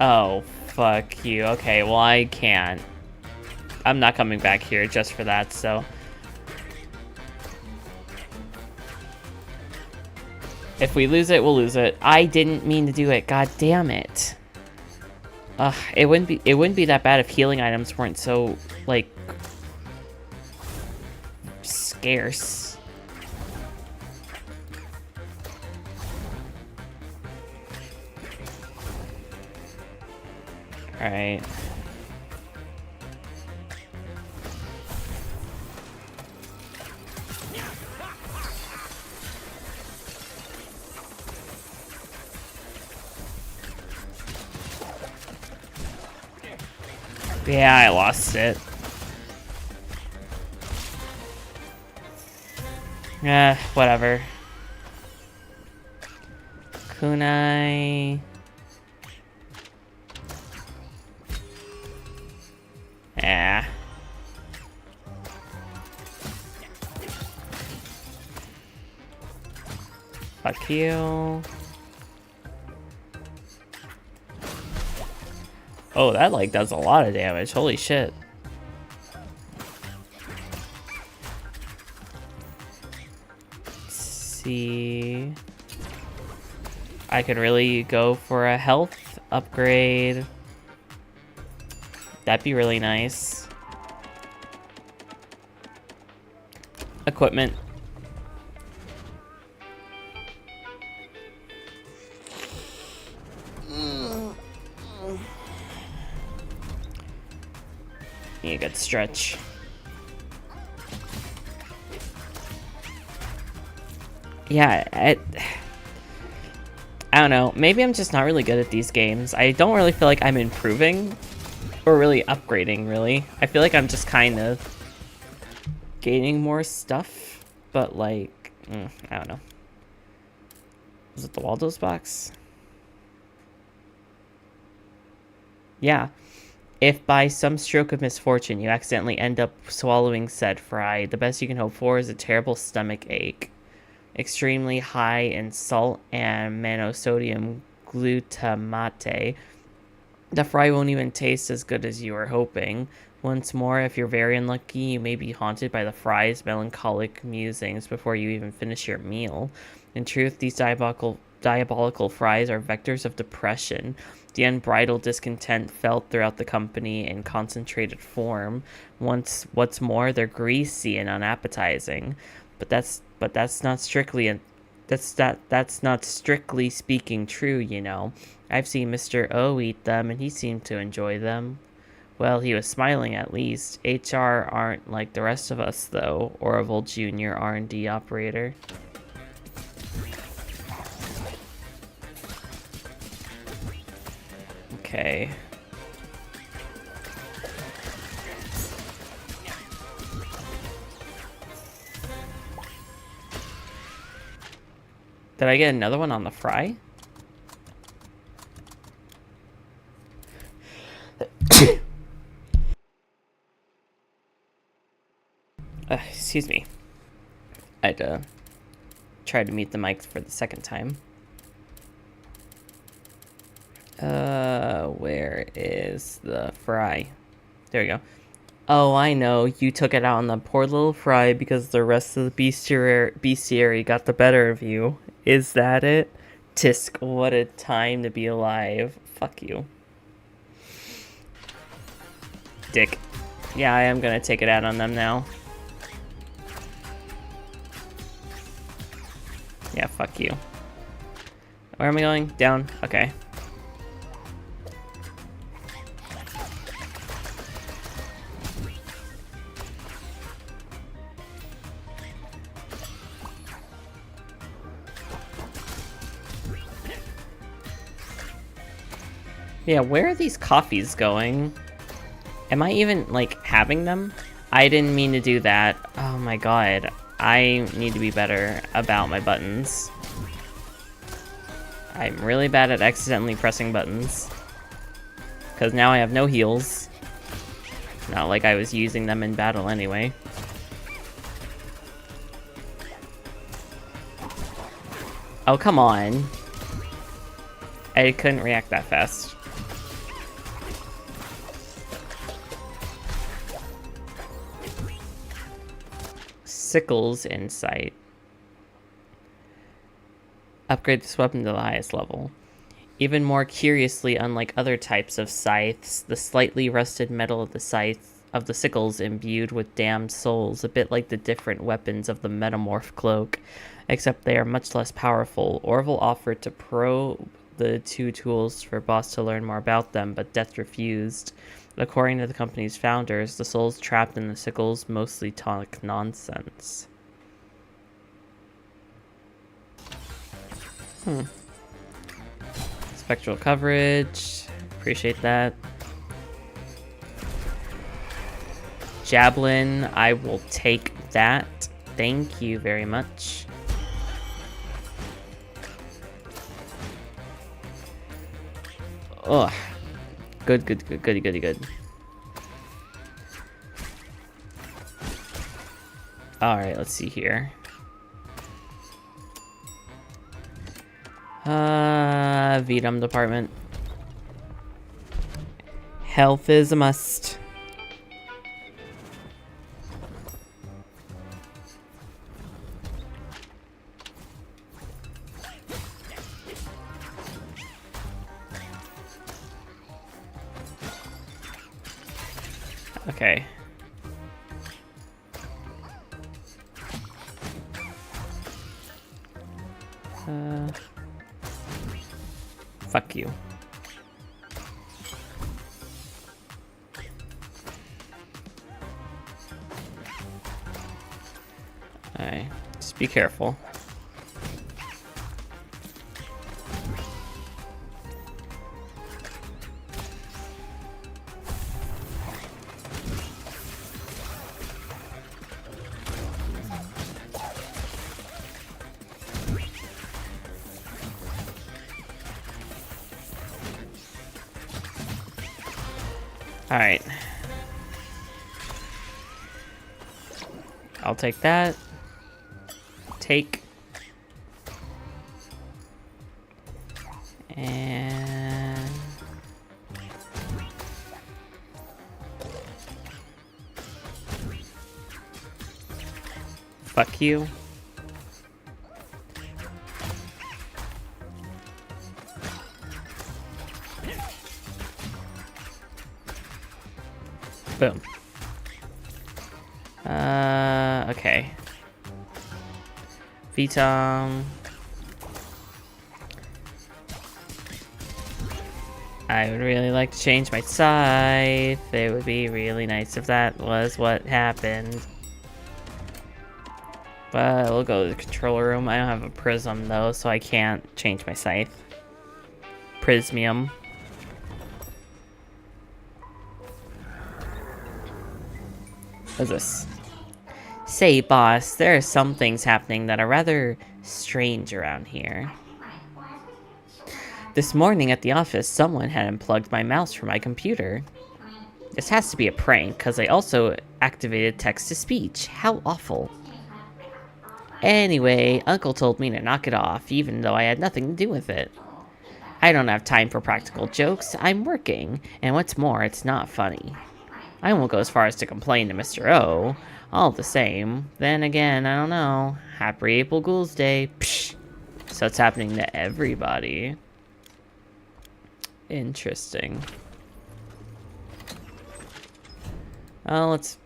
Oh, fuck you. Okay, well, I can't. I'm not coming back here just for that, so. If we lose it, we'll lose it. I didn't mean to do it. God damn it. Ugh, it wouldn't be that bad if healing items weren't so, like, scarce. Alright. Yeah, I lost it. Whatever. Kunai. Yeah. Fuck you. Oh, that like does a lot of damage. Holy shit. Let's see. I could really go for a health upgrade. That'd be really nice. Equipment. Need a good stretch. Yeah, I don't know. Maybe I'm just not really good at these games. I don't really feel like I'm improving or really upgrading, really. I feel like I'm just kind of gaining more stuff, but like, I don't know. Was it the Waldo's box? Yeah. If by some stroke of misfortune you accidentally end up swallowing said fry, the best you can hope for is a terrible stomach ache. Extremely high in salt and monosodium glutamate. The fry won't even taste as good as you were hoping. Once more, if you're very unlucky, you may be haunted by the fry's melancholic musings before you even finish your meal. In truth, these diabolical fries are vectors of depression. The unbridled discontent felt throughout the company in concentrated form. What's more, they're greasy and unappetizing. That's not strictly that's not strictly speaking true, you know. I've seen Mr. O eat them and he seemed to enjoy them. Well, he was smiling at least. HR aren't like the rest of us though. Orville Jr. R&D operator. Okay. Did I get another one on the fry? Excuse me. I'd try to mute the mic for the second time. Where is the fry? There we go. Oh, I know. You took it out on the poor little fry because the rest of the bestiary got the better of you. Is that it? Tisk, what a time to be alive. Fuck you. Dick. Yeah, I am gonna take it out on them now. Yeah, fuck you. Where am I going? Down? Okay. Yeah, where are these coffees going? Am I even, like, having them? I didn't mean to do that. Oh my god. I need to be better about my buttons. I'm really bad at accidentally pressing buttons. Because now I have no heals. Not like I was using them in battle anyway. Oh, come on. I couldn't react that fast. Sickles in sight. Upgrade this weapon to the highest level. Even more curiously, unlike other types of scythes, the slightly rusted metal of the sickles imbued with damned souls, a bit like the different weapons of the metamorph cloak, except they are much less powerful. Orville offered to probe the two tools for Boss to learn more about them, but Death refused. According to the company's founders, the souls trapped in the sickles mostly talk nonsense. Spectral coverage. Appreciate that. Javelin, I will take that. Thank you very much. Ugh. Good. Alright, let's see here. Veadotube department. Health is a must. Okay. Fuck you. Alright, just be careful. Alright. I'll take that. Take. And... fuck you. Boom. Okay. Veadotube. I would really like to change my scythe. It would be really nice if that was what happened. But we'll go to the control room. I don't have a prism though, so I can't change my scythe. Prismium. What's this? Say, boss, there are some things happening that are rather strange around here. This morning at the office, someone had unplugged my mouse from my computer. This has to be a prank, because I also activated text-to-speech. How awful. Anyway, Uncle told me to knock it off, even though I had nothing to do with it. I don't have time for practical jokes. I'm working, and what's more, it's not funny. I won't go as far as to complain to Mr. O. All the same, then again, I don't know. Happy April Fool's Day. Psh. So it's happening to everybody. Interesting. Oh, let's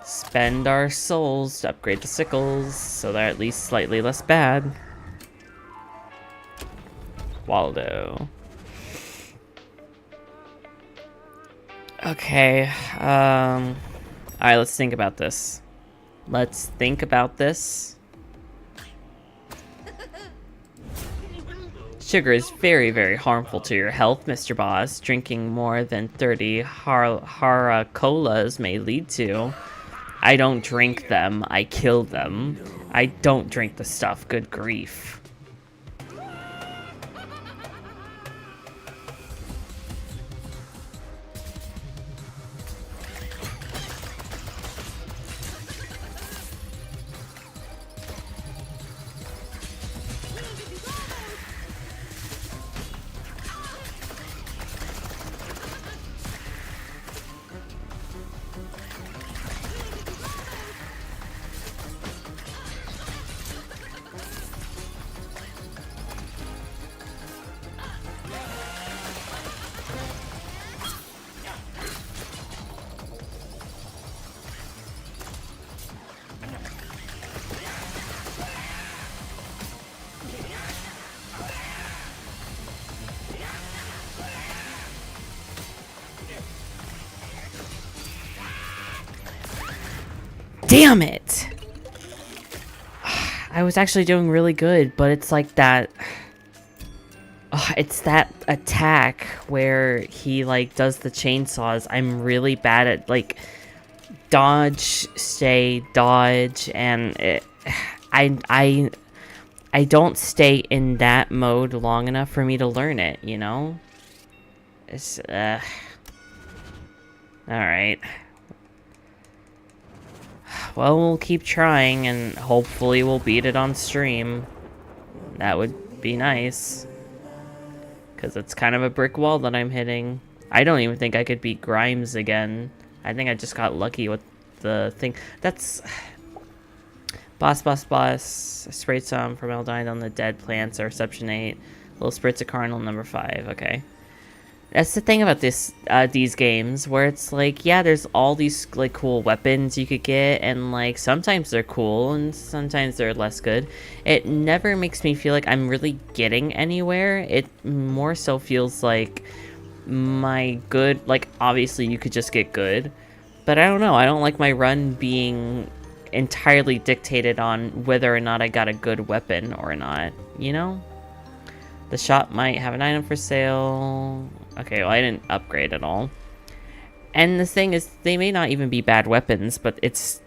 spend our souls to upgrade the sickles so they're at least slightly less bad. Waldo. Okay, alright, let's think about this. Let's think about this. Sugar is very, very harmful to your health, Mr. Boss. Drinking more than 30 haracolas may lead to. I don't drink them, I kill them. I don't drink the stuff, good grief. Damn it! I was actually doing really good, but it's like that... it's that attack where he, like, does the chainsaws. I'm really bad at, like, dodge, stay, dodge, and I don't stay in that mode long enough for me to learn it, you know? It's, alright. Well, we'll keep trying, and hopefully we'll beat it on stream. That would be nice. Because it's kind of a brick wall that I'm hitting. I don't even think I could beat Grimes again. I think I just got lucky with the thing. That's... Boss. I sprayed some formaldehyde on the dead plants at reception 8. Little spritz of Cardinal number 5. Okay. That's the thing about these games, where it's like, yeah, there's all these, like, cool weapons you could get, and, like, sometimes they're cool, and sometimes they're less good. It never makes me feel like I'm really getting anywhere. It more so feels like my good, like, obviously you could just get good, but I don't know, I don't like my run being entirely dictated on whether or not I got a good weapon or not, you know? The shop might have an item for sale. Okay, well, I didn't upgrade at all. And the thing is, they may not even be bad weapons, but it's...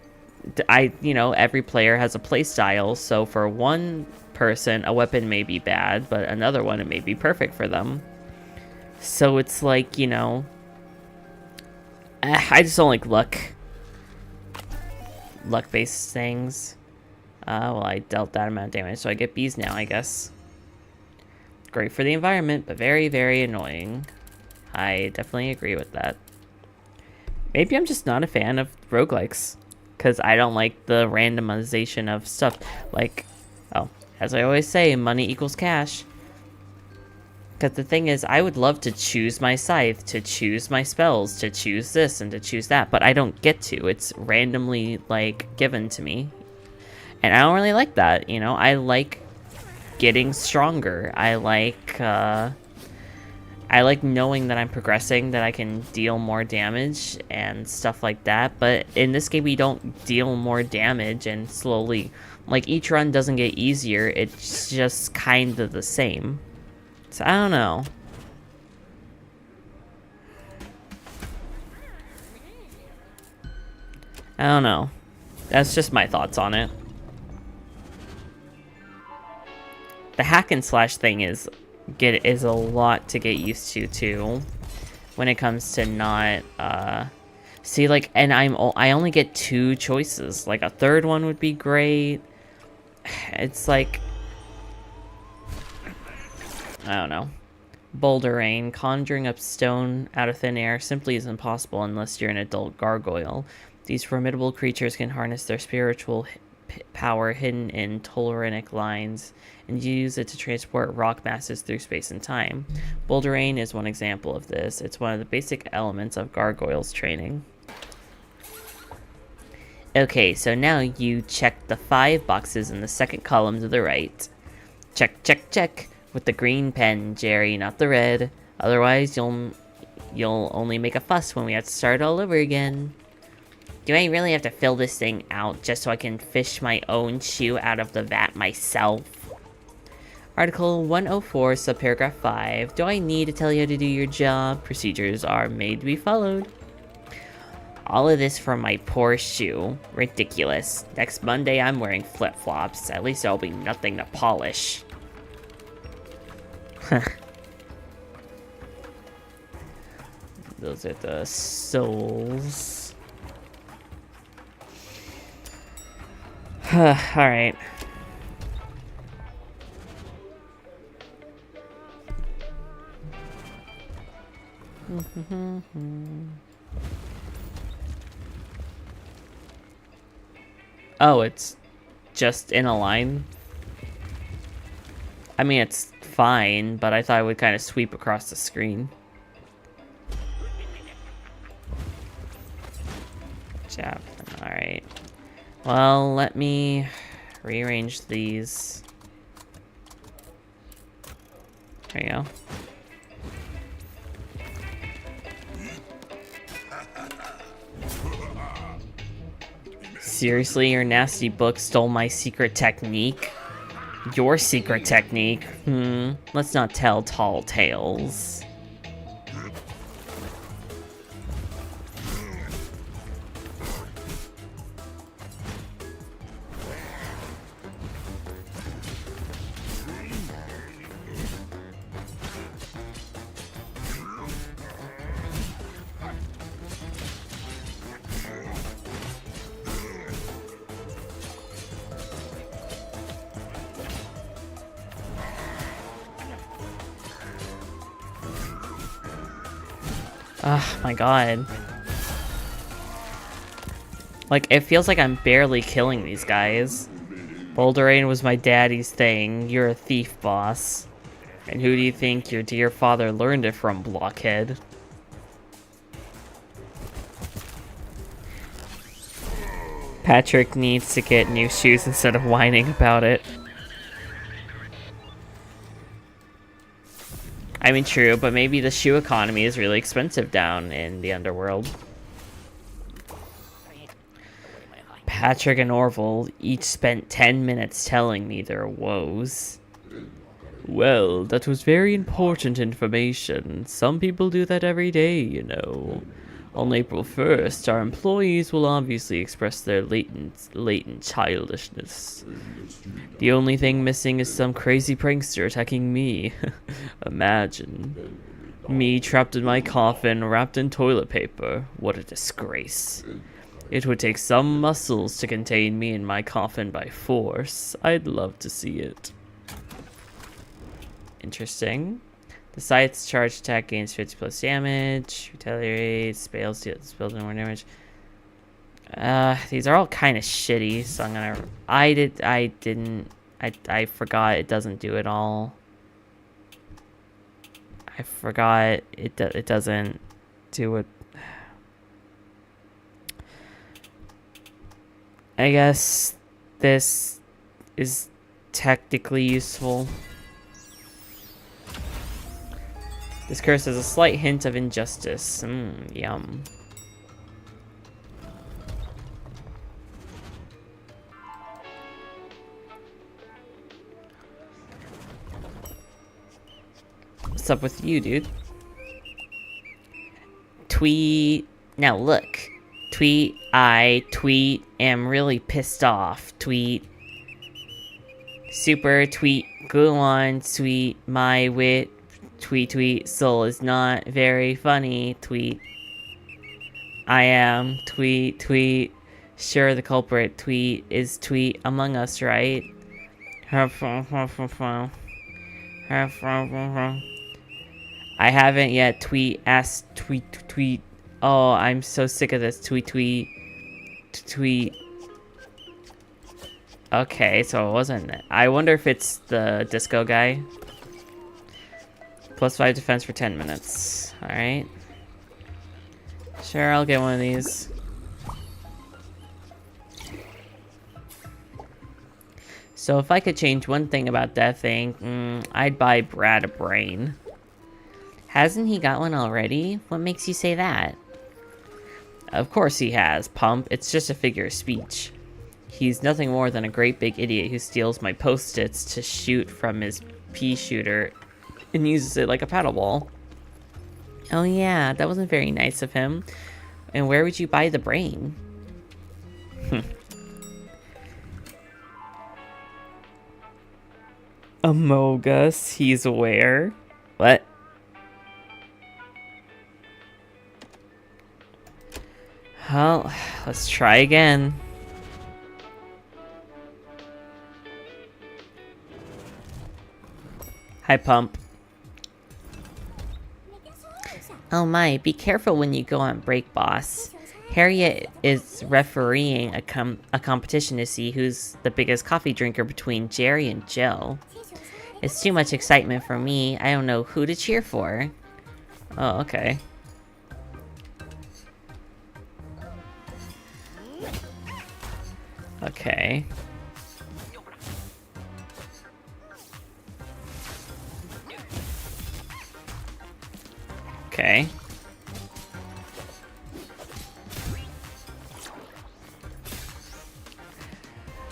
you know, every player has a playstyle, so for one person, a weapon may be bad, but another one, it may be perfect for them. So it's like, you know... I just don't like luck-based things. Well, I dealt that amount of damage, so I get bees now, I guess. Great for the environment, but very, very annoying. I definitely agree with that. Maybe I'm just not a fan of roguelikes, because I don't like the randomization of stuff. Like, oh, as I always say, money equals cash. Because the thing is, I would love to choose my scythe, to choose my spells, to choose this and to choose that, but I don't get to. It's randomly, like, given to me. And I don't really like that, you know? I like getting stronger. I like knowing that I'm progressing, that I can deal more damage and stuff like that. But in this game, we don't deal more damage and slowly... Like, each run doesn't get easier. It's just kind of the same. So, I don't know. I don't know. That's just my thoughts on it. The hack and slash thing is a lot to get used to too, when it comes to not see, like, and I only get 2 choices. Like, a third one would be great. It's like, I don't know. Boulder Rain. Conjuring up stone out of thin air simply is impossible unless you're an adult gargoyle. These formidable creatures can harness their spiritual power hidden in telluric lines and use it to transport rock masses through space and time. Boulder Rain is one example of this. It's one of the basic elements of gargoyles training. Okay, so now you check the 5 boxes in the second column to the right. Check, check, check. With the green pen, Jerry, not the red. Otherwise, you'll only make a fuss when we have to start all over again. Do I really have to fill this thing out just so I can fish my own shoe out of the vat myself? Article 104, subparagraph 5. Do I need to tell you how to do your job? Procedures are made to be followed. All of this for my poor shoe. Ridiculous. Next Monday, I'm wearing flip-flops. At least there'll be nothing to polish. Those are the souls. Alright. Oh, it's just in a line? I mean, it's fine, but I thought it would kind of sweep across the screen. Javelin, alright. Well, let me rearrange these. There you go. Seriously, your nasty book stole my secret technique? Your secret technique? Let's not tell tall tales. Oh my god. Like, it feels like I'm barely killing these guys. Boulder Rain was my daddy's thing. You're a thief, boss. And who do you think your dear father learned it from, blockhead? Patrick needs to get new shoes instead of whining about it. I mean, true, but maybe the shoe economy is really expensive down in the underworld. Patrick and Orville each spent 10 minutes telling me their woes. Well, that was very important information. Some people do that every day, you know. On April 1st, our employees will obviously express their latent childishness. The only thing missing is some crazy prankster attacking me. Imagine. Me trapped in my coffin, wrapped in toilet paper. What a disgrace. It would take some muscles to contain me in my coffin by force. I'd love to see it. Interesting. The scythe's charge attack gains 50 plus damage. Retaliates. Spells no more damage. These are all kind of shitty, so I'm gonna... I forgot it doesn't do it all. I forgot it doesn't do it. I guess this is technically useful. This curse has a slight hint of injustice. Yum. What's up with you, dude? Tweet. Now look. Tweet. I am really pissed off. Tweet. Super tweet. Go on. Tweet. My wit. Tweet. Soul is not very funny. Tweet. I am. Tweet. Sure, the culprit. Tweet is tweet among us, right? I haven't yet asked tweet. Oh, I'm so sick of this tweet. Okay, so it wasn't. I wonder if it's the disco guy. +5 defense for 10 minutes. Alright. Sure, I'll get one of these. So if I could change one thing about Death Inc., I'd buy Brad a brain. Hasn't he got one already? What makes you say that? Of course he has, Pump. It's just a figure of speech. He's nothing more than a great big idiot who steals my post-its to shoot from his pea shooter and uses it like a paddle ball. Oh yeah, that wasn't very nice of him. And where would you buy the brain? Amogus, he's aware. What? Well, let's try again. Hi, Pump. Oh my, be careful when you go on break, boss. Harriet is refereeing a competition to see who's the biggest coffee drinker between Jerry and Jill. It's too much excitement for me. I don't know who to cheer for. Oh, okay. Okay. Okay.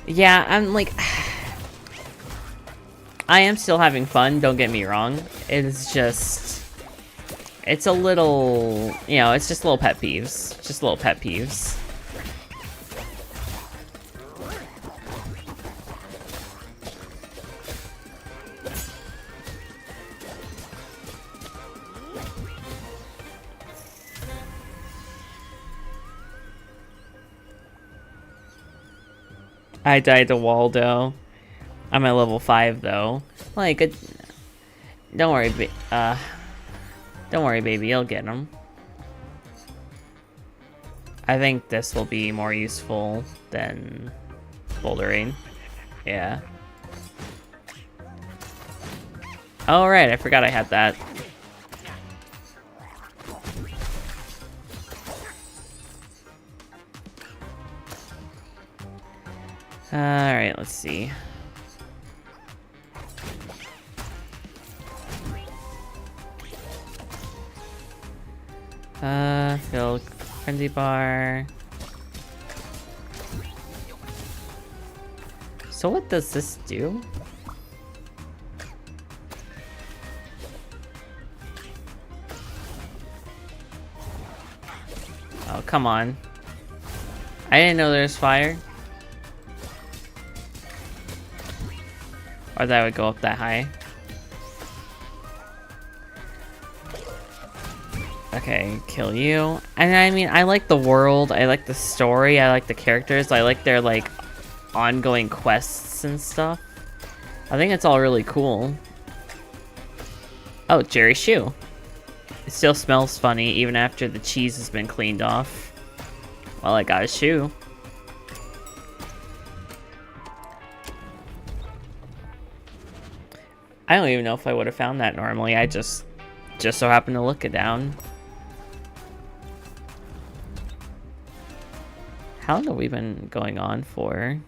Yeah, I'm like... I am still having fun, don't get me wrong. It's just... It's a little... You know, it's just little pet peeves. Just little pet peeves. I died to Waldo. I'm at level 5 though. Like, don't worry, baby, you'll get him. I think this will be more useful than bouldering. Yeah. Oh right, I forgot I had that. Alright, let's see. Fill frenzy bar. So what does this do? Oh, come on. I didn't know there was fire. Or that would go up that high. Okay, kill you. And I mean, I like the world, I like the story, I like the characters, I like their, like, ongoing quests and stuff. I think it's all really cool. Oh, Jerry's shoe. It still smells funny, even after the cheese has been cleaned off. Well, I got a shoe. I don't even know if I would have found that normally, I just just so happened to look it down. How long have we been going on for?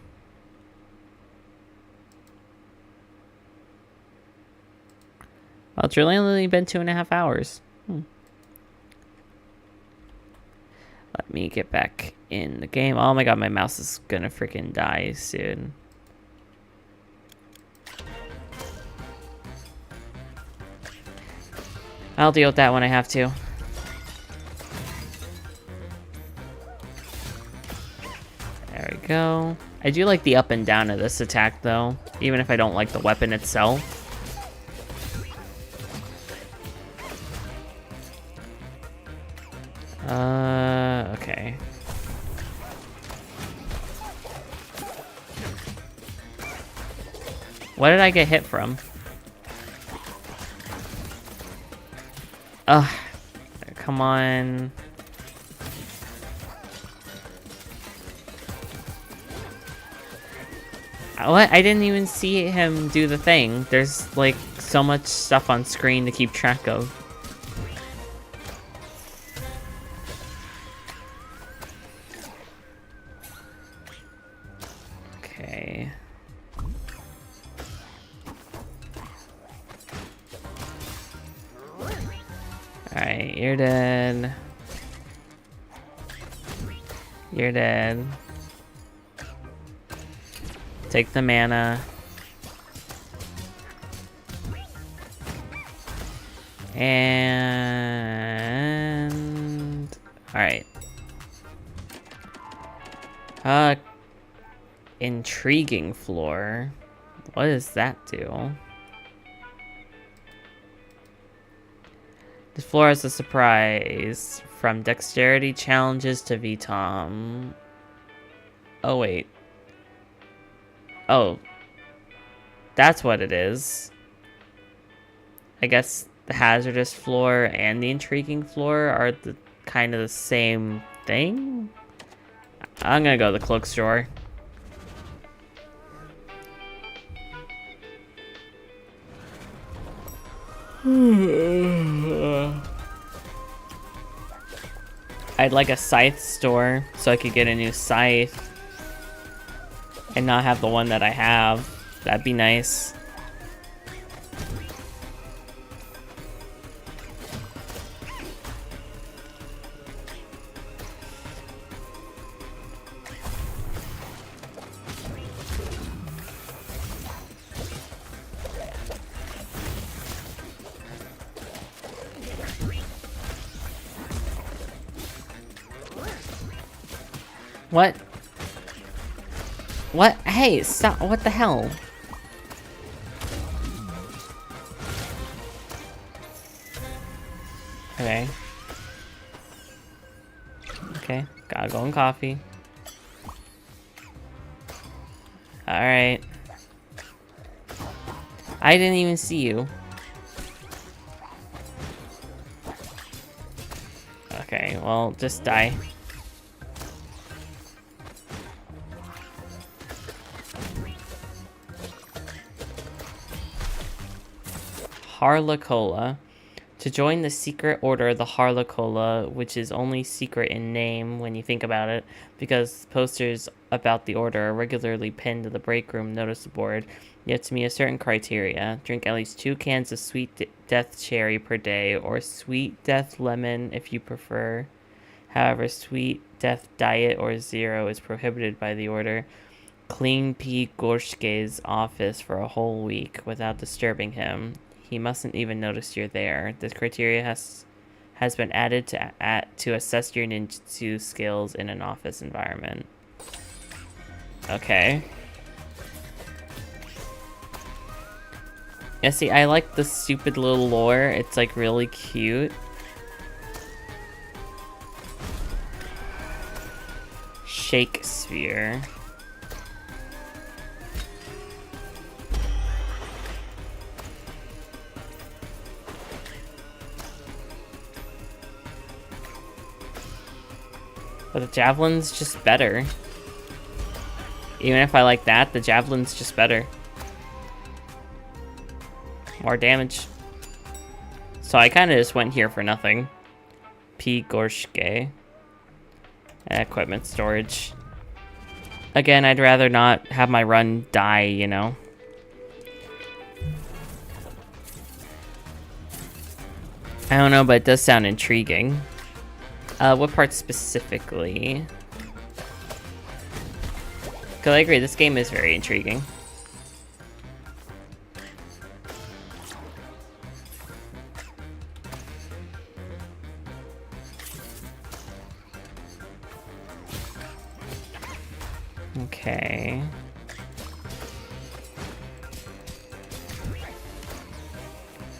Well, it's really only been 2.5 hours. Let me get back in the game. Oh my god, my mouse is gonna freaking die soon. I'll deal with that when I have to. There we go. I do like the up and down of this attack though, even if I don't like the weapon itself. Okay. What did I get hit from? Ugh. Come on. What? I didn't even see him do the thing. There's like so much stuff on screen to keep track of. Okay. Alright, you're dead. You're dead. Take the mana. And... Alright. Intriguing floor. What does that do? This floor is a surprise. From dexterity challenges to VTOM. Oh, wait. Oh. That's what it is. I guess the hazardous floor and the intriguing floor are the kind of the same thing? I'm gonna go to the cloak store. I'd like a scythe store so I could get a new scythe and not have the one that I have. That'd be nice. What? What? Hey, stop. What the hell? Okay. Okay, gotta go in coffee. Alright. I didn't even see you. Okay, well, just die. Harlacola. To join the secret order, the Harlacola, which is only secret in name when you think about it, because posters about the order are regularly pinned to the break room notice board, you have to meet a certain criteria. Drink at least 2 cans of sweet death cherry per day, or sweet death lemon if you prefer. However, sweet death diet or zero is prohibited by the order. Clean P. Gorshke's office for a whole week without disturbing him. He mustn't even notice you're there. This criteria has been added to assess your ninjutsu skills in an office environment. Okay. Yeah, see, I like the stupid little lore. It's like really cute. Shakespeare. But the javelin's just better. Even if I like that, the javelin's just better. More damage. So I kind of just went here for nothing. P. Gorshke. Equipment storage. Again, I'd rather not have my run die, you know? I don't know, but it does sound intriguing. What part specifically? Because I agree, this game is very intriguing. Okay.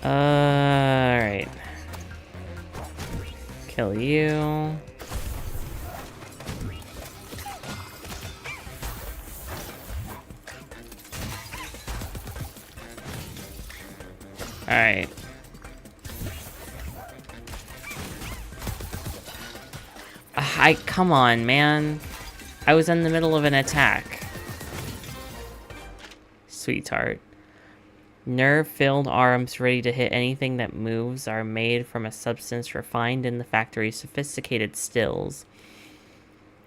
Alright. Kill you. Alright. Come on, man. I was in the middle of an attack. Sweetheart. Nerve-filled arms ready to hit anything that moves are made from a substance refined in the factory's sophisticated stills.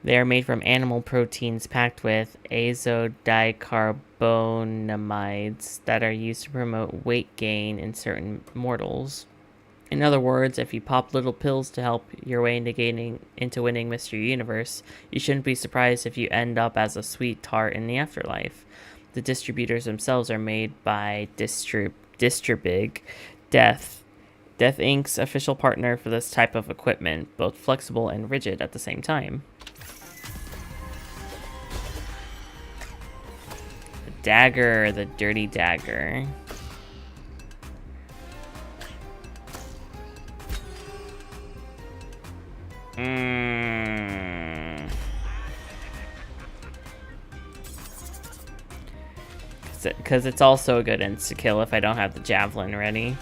They are made from animal proteins packed with azodicarbonamides that are used to promote weight gain in certain mortals. In other words, if you pop little pills to help your way into winning Mr. Universe, you shouldn't be surprised if you end up as a sweet tart in the afterlife. The distributors themselves are made by Distribig, Death Inc.'s official partner for this type of equipment, both flexible and rigid at the same time. The dagger, the dirty dagger. Because it's also a good insta-kill if I don't have the javelin ready.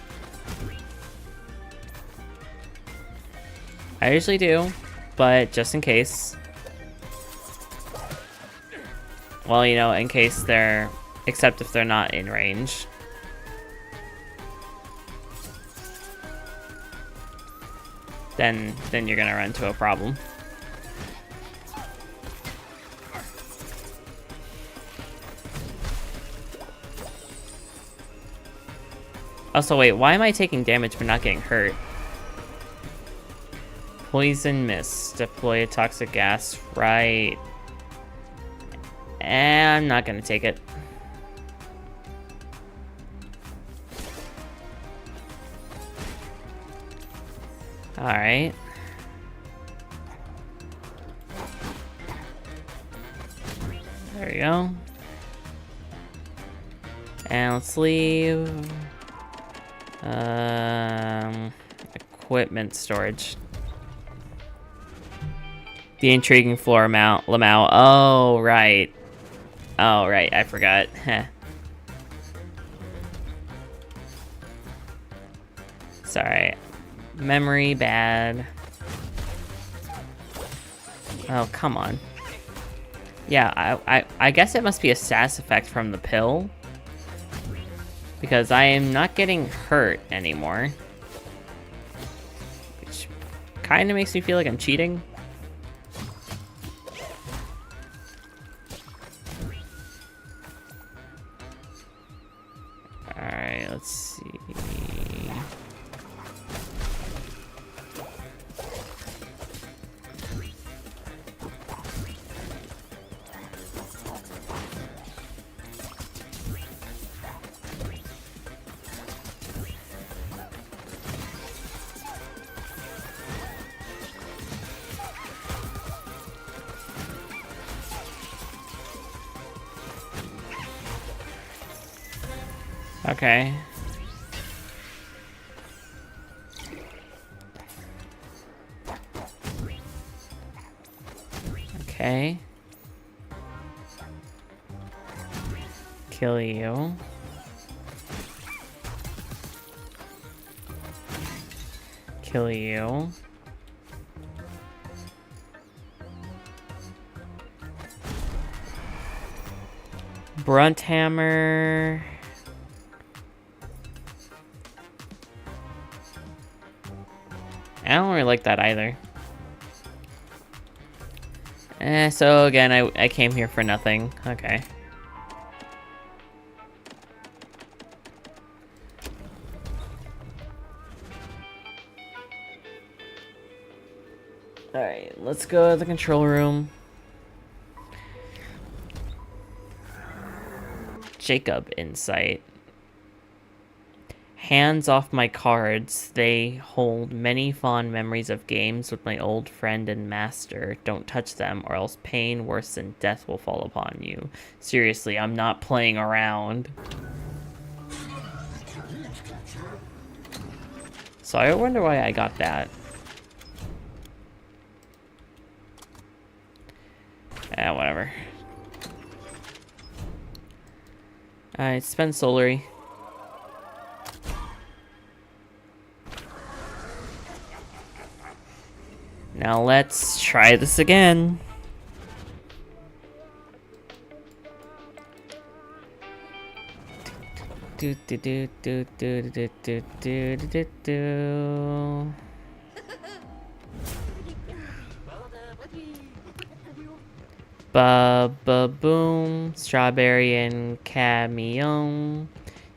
I usually do, but just in case. Well, you know, in case they're... Except if they're not in range. Then you're gonna run into a problem. Also, wait, why am I taking damage but not getting hurt? Poison mist. Deploy a toxic gas. Right. And I'm not gonna take it. Alright. There we go. And let's leave. Equipment storage. The intriguing floor mount, Lamau. Oh, right. Oh, right. I forgot. Sorry. Memory bad. Oh, come on. Yeah, I guess it must be a sass effect from the pill. Because I am not getting hurt anymore. Which kind of makes me feel like I'm cheating. Alright, let's see. Okay. Okay. Kill you. Kill you. Brunt hammer. like that either. So again, I came here for nothing. Okay. Alright, let's go to the control room. Jacob insight. Hands off my cards. They hold many fond memories of games with my old friend and master. Don't touch them, or else pain worse than death will fall upon you. Seriously, I'm not playing around. So I wonder why I got that. Whatever. Alright, spend Solary. Now let's try this again. Do do do do do do do do do do. Ba-ba-boom, strawberry and camion.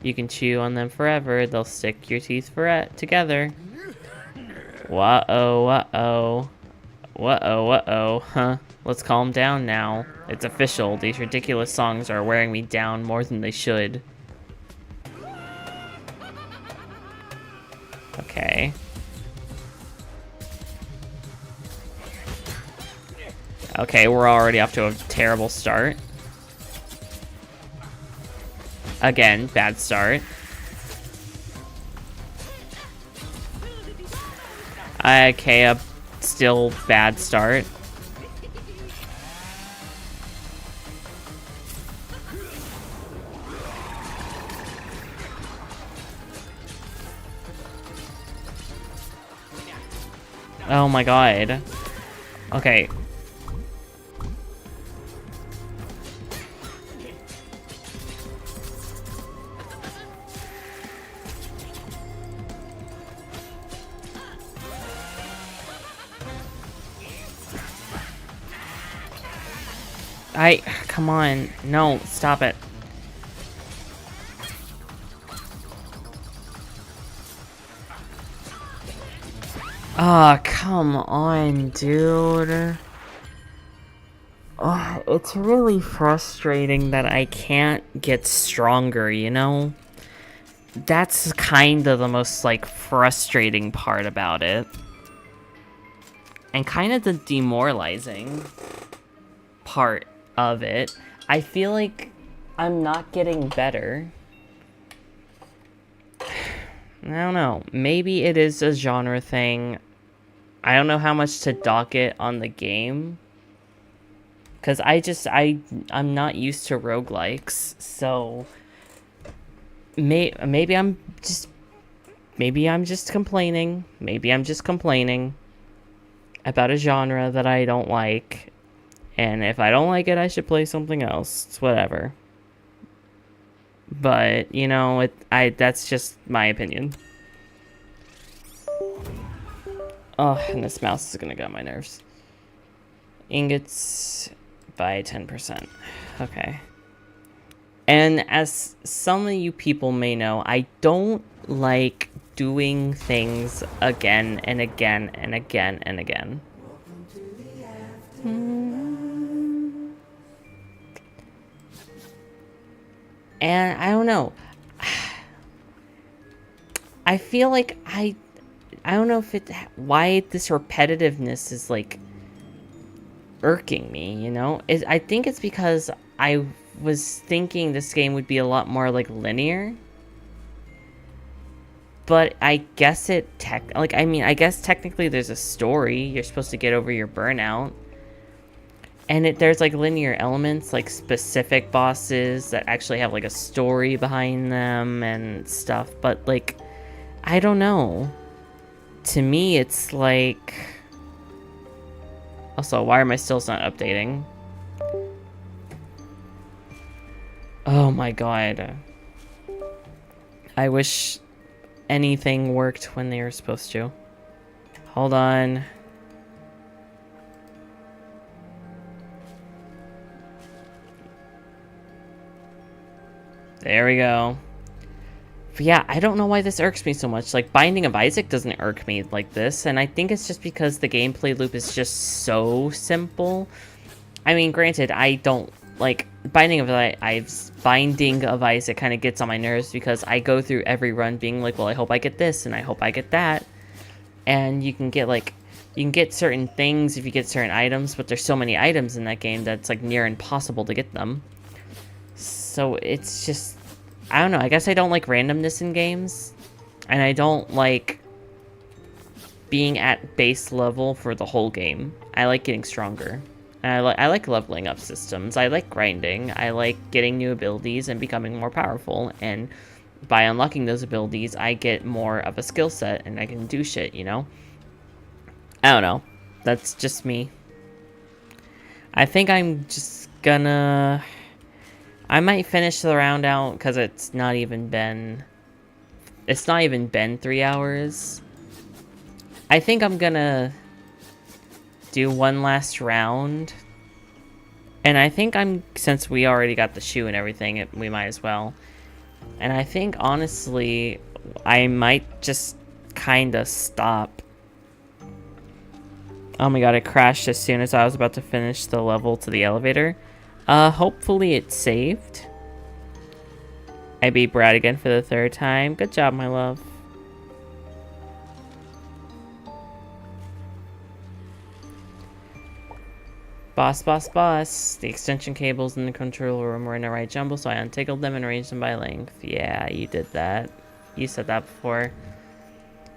You can chew on them forever. They'll stick your teeth together. Whoa, uh-oh. Whoa, uh-oh, huh? Let's calm down now. It's official. These ridiculous songs are wearing me down more than they should. Okay. Okay, we're already off to a terrible start. Again, bad start. Okay, a still bad start. Oh my god. Okay. Come on. No, stop it. Ah, come on, dude. Oh, it's really frustrating that I can't get stronger, you know? That's kind of the most, like, frustrating part about it. And kind of the demoralizing part of it. I feel like I'm not getting better. I don't know. Maybe it is a genre thing. I don't know how much to dock it on the game. Because I'm not used to roguelikes. So maybe I'm just complaining. Maybe I'm just complaining about a genre that I don't like. And if I don't like it, I should play something else. It's whatever. But, you know, that's just my opinion. Oh, and this mouse is gonna get on my nerves. Ingots by 10%. Okay. And as some of you people may know, I don't like doing things again and again and again and again. And I don't know. I feel like I don't know if why this repetitiveness is like irking me, you know? I think it's because I was thinking this game would be a lot more like linear. But I guess I guess technically there's a story. You're supposed to get over your burnout. And there's like linear elements, like specific bosses that actually have like a story behind them and stuff. But like, I don't know. To me, it's like... Also, why are my stills not updating? Oh my god. I wish anything worked when they were supposed to. Hold on. There we go. But yeah, I don't know why this irks me so much. Like, Binding of Isaac doesn't irk me like this, and I think it's just because the gameplay loop is just so simple. I mean, granted, I don't like Binding of Isaac kind of gets on my nerves because I go through every run being like, well, I hope I get this and I hope I get that. And you can get certain things if you get certain items, but there's so many items in that game that it's like near impossible to get them. So it's just, I don't know, I guess I don't like randomness in games, and I don't like being at base level for the whole game. I like getting stronger. And I like leveling up systems. I like grinding. I like getting new abilities and becoming more powerful, and by unlocking those abilities, I get more of a skill set and I can do shit, you know? I don't know. That's just me. I think I'm just gonna... I might finish the round out because it's not even been 3 hours. I think I'm gonna do one last round. And I think since we already got the shoe and everything, we might as well. And I think, honestly, I might just kind of stop. Oh my god, it crashed as soon as I was about to finish the level to the elevator. Hopefully it's saved. I beat Brad again for the 3rd time. Good job, my love. Boss, boss, boss. The extension cables in the control room were in the right jumble, so I untangled them and arranged them by length. Yeah, you did that. You said that before.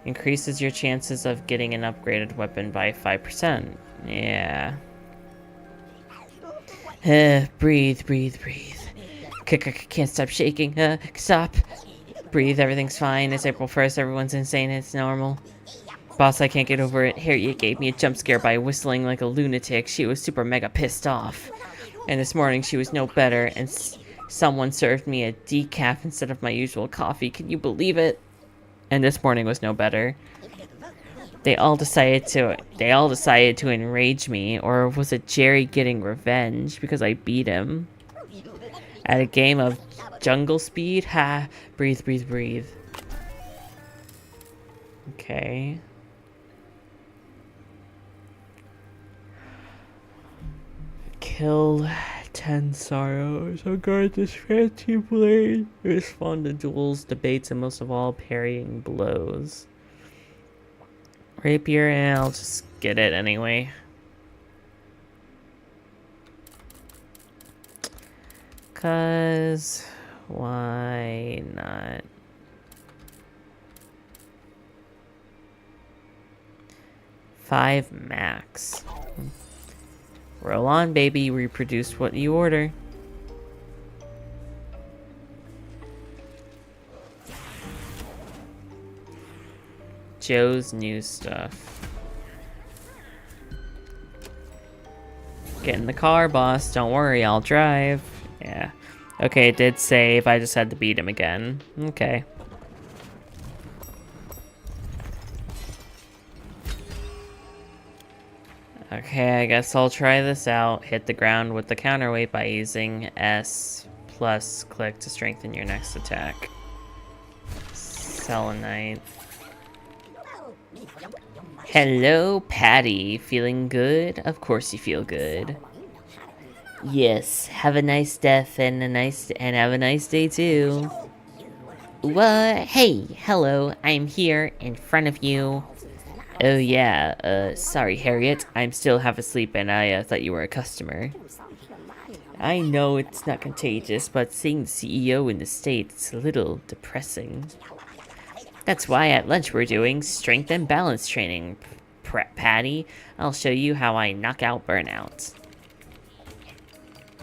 Increases your chances of getting an upgraded weapon by 5%. Yeah. Breathe, breathe, breathe. Can't stop shaking. Stop. Breathe, everything's fine. It's April 1st, everyone's insane, it's normal. Boss, I can't get over it. Harriet gave me a jump scare by whistling like a lunatic. She was super mega pissed off. And this morning she was no better, and someone served me a decaf instead of my usual coffee. Can you believe it? And this morning was no better. They all decided to enrage me, or was it Jerry getting revenge because I beat him? At a game of jungle speed? Ha! Breathe, breathe, breathe. Okay. Kill 10 sorrows. Oh god, this fancy blade. Respond to duels, debates, and most of all, parrying blows. Rapier, and I'll just get it anyway. Cause why not? Five max. Roll on, baby. Reproduce what you order. Joe's new stuff. Get in the car, boss. Don't worry, I'll drive. Yeah. Okay, it did save. I just had to beat him again. Okay. Okay, I guess I'll try this out. Hit the ground with the counterweight by using S plus click to strengthen your next attack. Selenite. Hello, Patty. Feeling good? Of course you feel good. Yes, have a nice death and have a nice day too. What? Hey, hello. I'm here in front of you. Oh yeah, sorry Harriet, I'm still half asleep and I thought you were a customer. I know it's not contagious, but seeing the CEO in the States is a little depressing. That's why at lunch we're doing strength and balance training, Patty. I'll show you how I knock out burnout.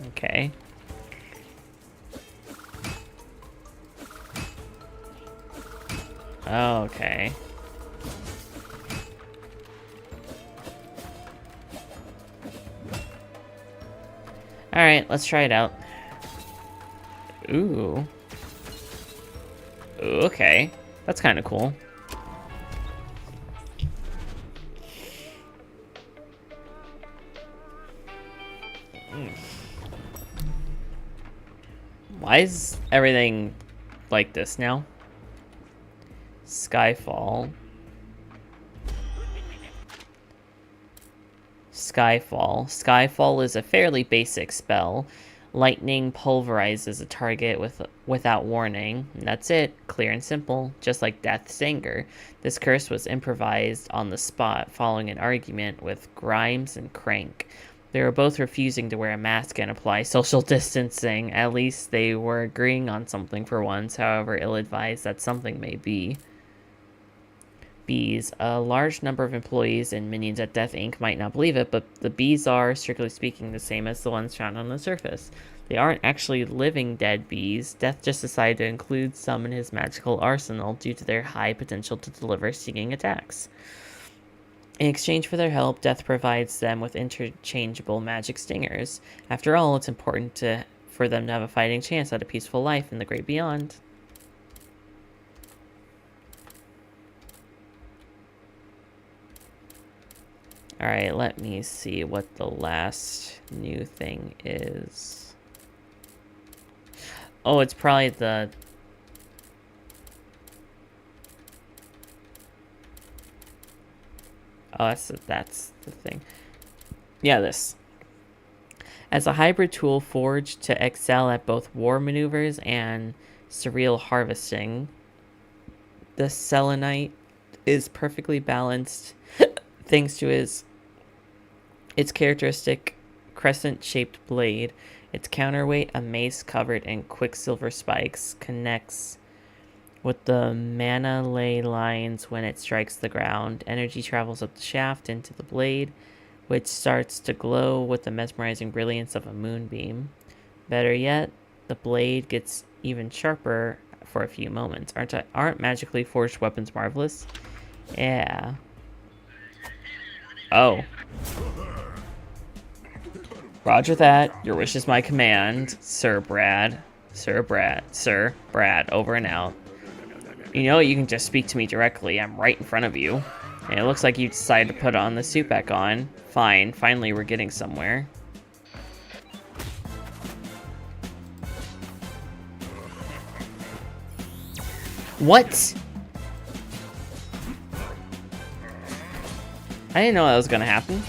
Okay. Okay. Alright, let's try it out. Ooh. Okay. That's kind of cool. Why is everything like this now? Skyfall. Skyfall. Skyfall is a fairly basic spell. Lightning pulverizes a target without warning. That's it. Clear and simple. Just like Death's Anger. This curse was improvised on the spot following an argument with Grimes and Crank. They were both refusing to wear a mask and apply social distancing. At least they were agreeing on something for once, however ill-advised that something may be. Bees. A large number of employees and minions at Death Inc. might not believe it, but the bees are, strictly speaking, the same as the ones found on the surface. They aren't actually living dead bees. Death just decided to include some in his magical arsenal due to their high potential to deliver stinging attacks. In exchange for their help, Death provides them with interchangeable magic stingers. After all, it's important for them to have a fighting chance at a peaceful life in the great beyond. Alright, let me see what the last new thing is. Oh, it's probably the... Oh, that's the thing. Yeah, this. As a hybrid tool forged to excel at both war maneuvers and cereal harvesting, the selenite is perfectly balanced thanks to its characteristic crescent-shaped blade. Its counterweight, a mace covered in quicksilver spikes, connects with the mana ley lines when it strikes the ground. Energy travels up the shaft into the blade, which starts to glow with the mesmerizing brilliance of a moonbeam. Better yet, the blade gets even sharper for a few moments. Aren't magically forged weapons marvelous? Yeah. Oh. Roger that. Your wish is my command, Sir Brad. Sir Brad, over and out. You know, you can just speak to me directly. I'm right in front of you. And it looks like you decided to put on the suit back on. Fine, finally we're getting somewhere. What? I didn't know that was gonna happen.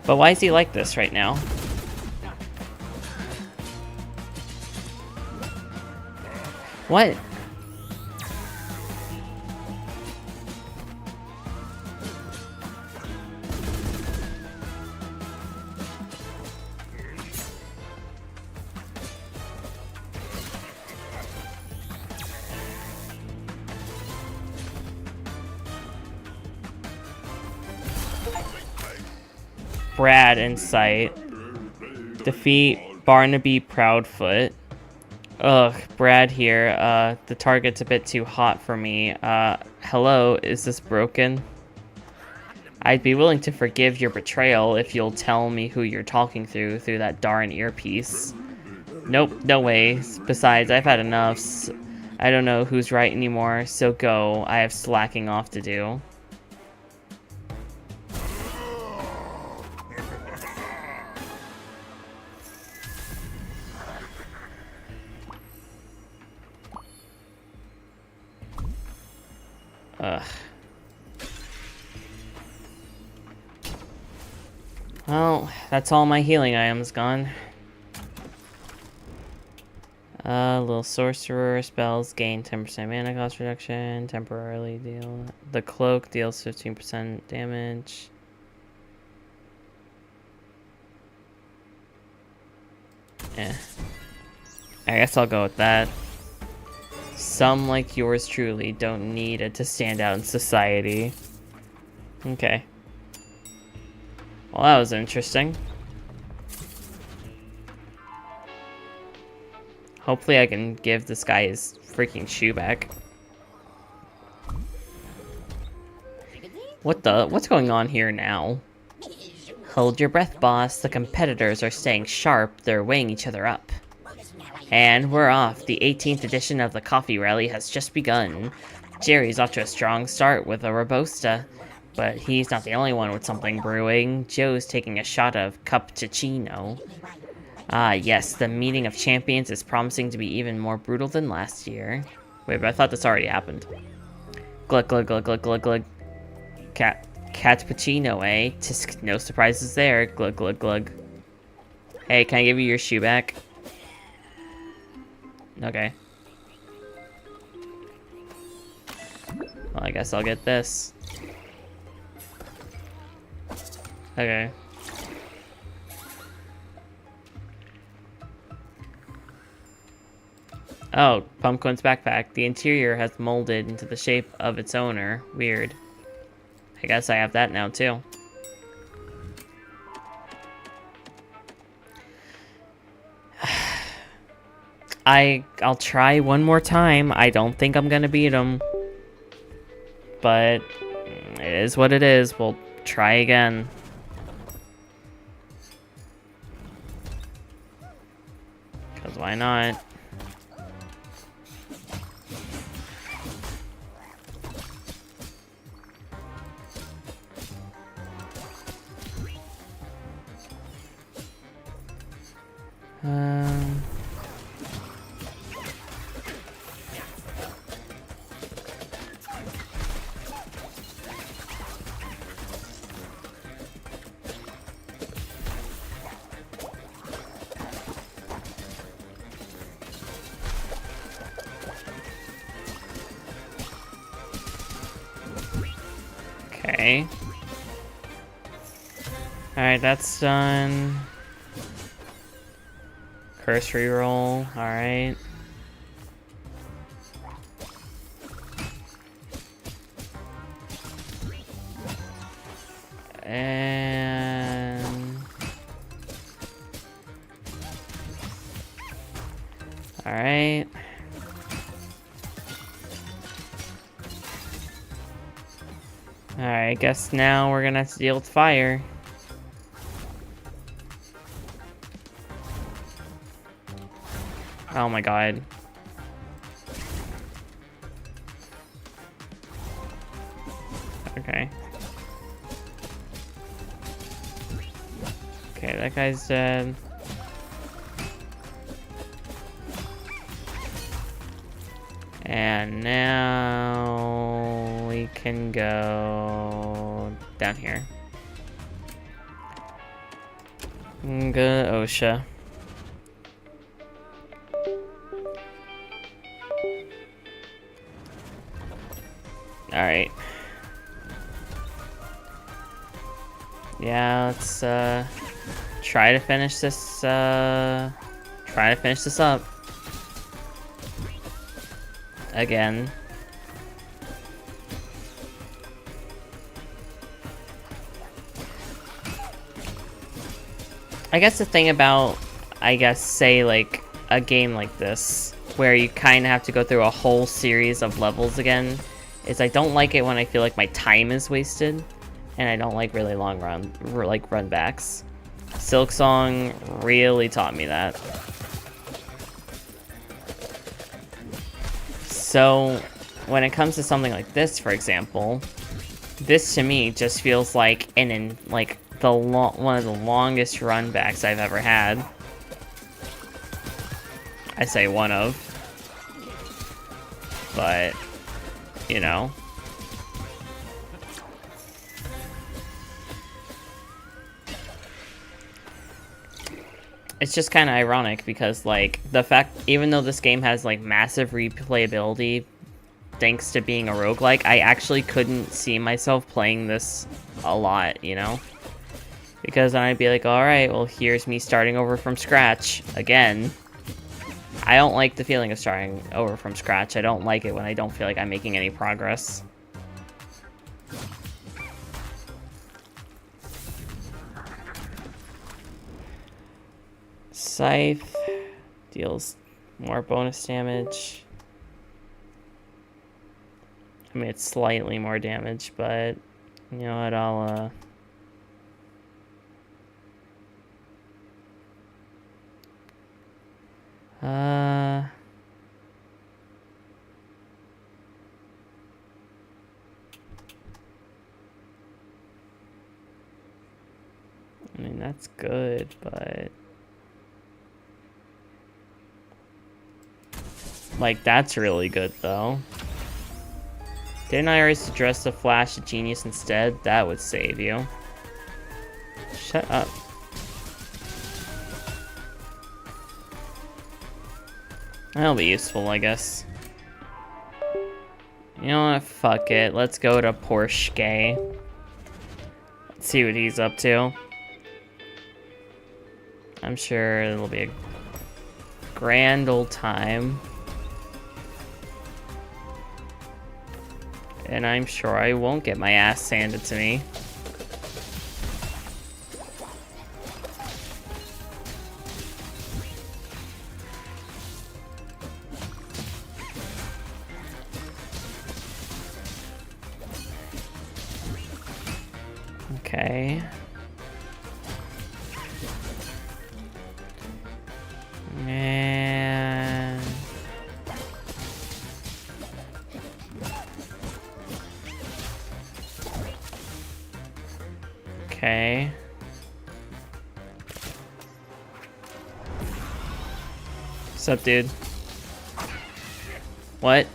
But why is he like this right now? What? Brad in sight. Defeat Barnaby Proudfoot. Ugh, Brad here. The target's a bit too hot for me. Hello, is this broken? I'd be willing to forgive your betrayal if you'll tell me who you're talking through that darn earpiece. Nope, no way. Besides, I've had enough. I don't know who's right anymore, so go. I have slacking off to do. Ugh. Well, that's all my healing items gone. Little sorcerer spells gain 10% mana cost reduction, temporarily deal. The cloak deals 15% damage. Eh. I guess I'll go with that. Some, like yours truly, don't need it to stand out in society. Okay. Well, that was interesting. Hopefully I can give this guy his freaking shoe back. What's going on here now? Hold your breath, boss. The competitors are staying sharp. They're weighing each other up. And we're off. The 18th edition of the coffee rally has just begun. Jerry's off to a strong start with a Robusta. But he's not the only one with something brewing. Joe's taking a shot of cappuccino. Ah, yes, the meeting of champions is promising to be even more brutal than last year. Wait, but I thought this already happened. Glug, glug, glug, glug, glug, glug. Cappuccino, eh? Tisk, no surprises there. Glug, glug, glug. Hey, can I give you your shoe back? Okay. Well, I guess I'll get this. Okay. Oh, Pumpkin's backpack. The interior has molded into the shape of its owner. Weird. I guess I have that now, too. I'll try one more time. I don't think I'm gonna beat him. But it is what it is. We'll try again. Because why not? Okay. Alright, that's done. Curse reroll, alright. And... alright. Alright, I guess now we're gonna have to deal with fire. Oh my god. Okay. Okay, that guy's dead. And now we can go down here. Good OSHA. Alright. Yeah, let's try to finish this up. Again. I guess the thing about, say like a game like this, where you kind of have to go through a whole series of levels again, is I don't like it when I feel like my time is wasted, and I don't like really long run backs. Silk Song really taught me that. So when it comes to something like this, for example, this to me just feels like one of the longest run backs I've ever had. I say one of, but you know. It's just kind of ironic because, like, the fact, even though this game has, like, massive replayability thanks to being a roguelike, I actually couldn't see myself playing this a lot, you know? Because then I'd be like, alright, well, here's me starting over from scratch again. I don't like the feeling of starting over from scratch. I don't like it when I don't feel like I'm making any progress. Scythe deals more bonus damage. I mean, it's slightly more damage, but You know what, I'll, I mean, that's good, but... Like, that's really good, though. Didn't I already suggest the Flash of Genius instead? That would save you. Shut up. That'll be useful, I guess. You know what? Fuck it. Let's go to Porsche. Let's see what he's up to. I'm sure it'll be a grand old time. And I'm sure I won't get my ass handed to me. Okay. And... Okay. What's up, dude? What?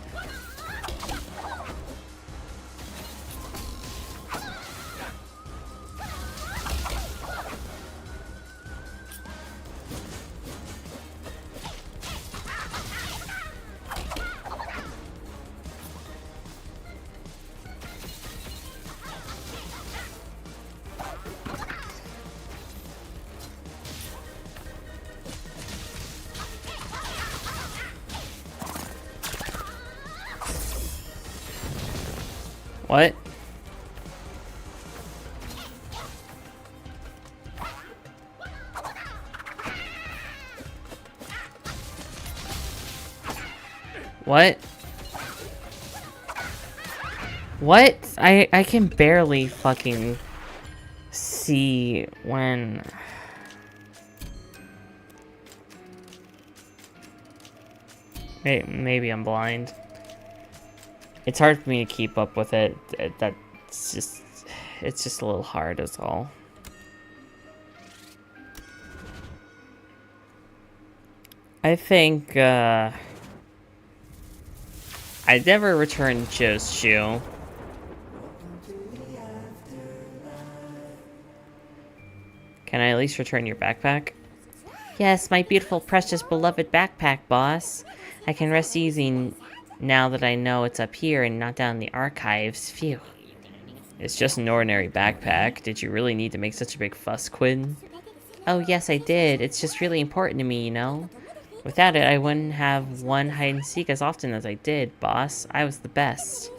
What? What? What? I can barely fucking see when... Maybe I'm blind. It's hard for me to keep up with it. It's just a little hard is all. I think, I'd never return Joe's shoe. Can I at least return your backpack? Yes, my beautiful, precious, beloved backpack, boss. I can rest easy now that I know it's up here and not down in the archives. Phew. It's just an ordinary backpack. Did you really need to make such a big fuss, Quinn? Oh, yes, I did. It's just really important to me, you know? Without it, I wouldn't have won hide-and-seek as often as I did, boss. I was the best.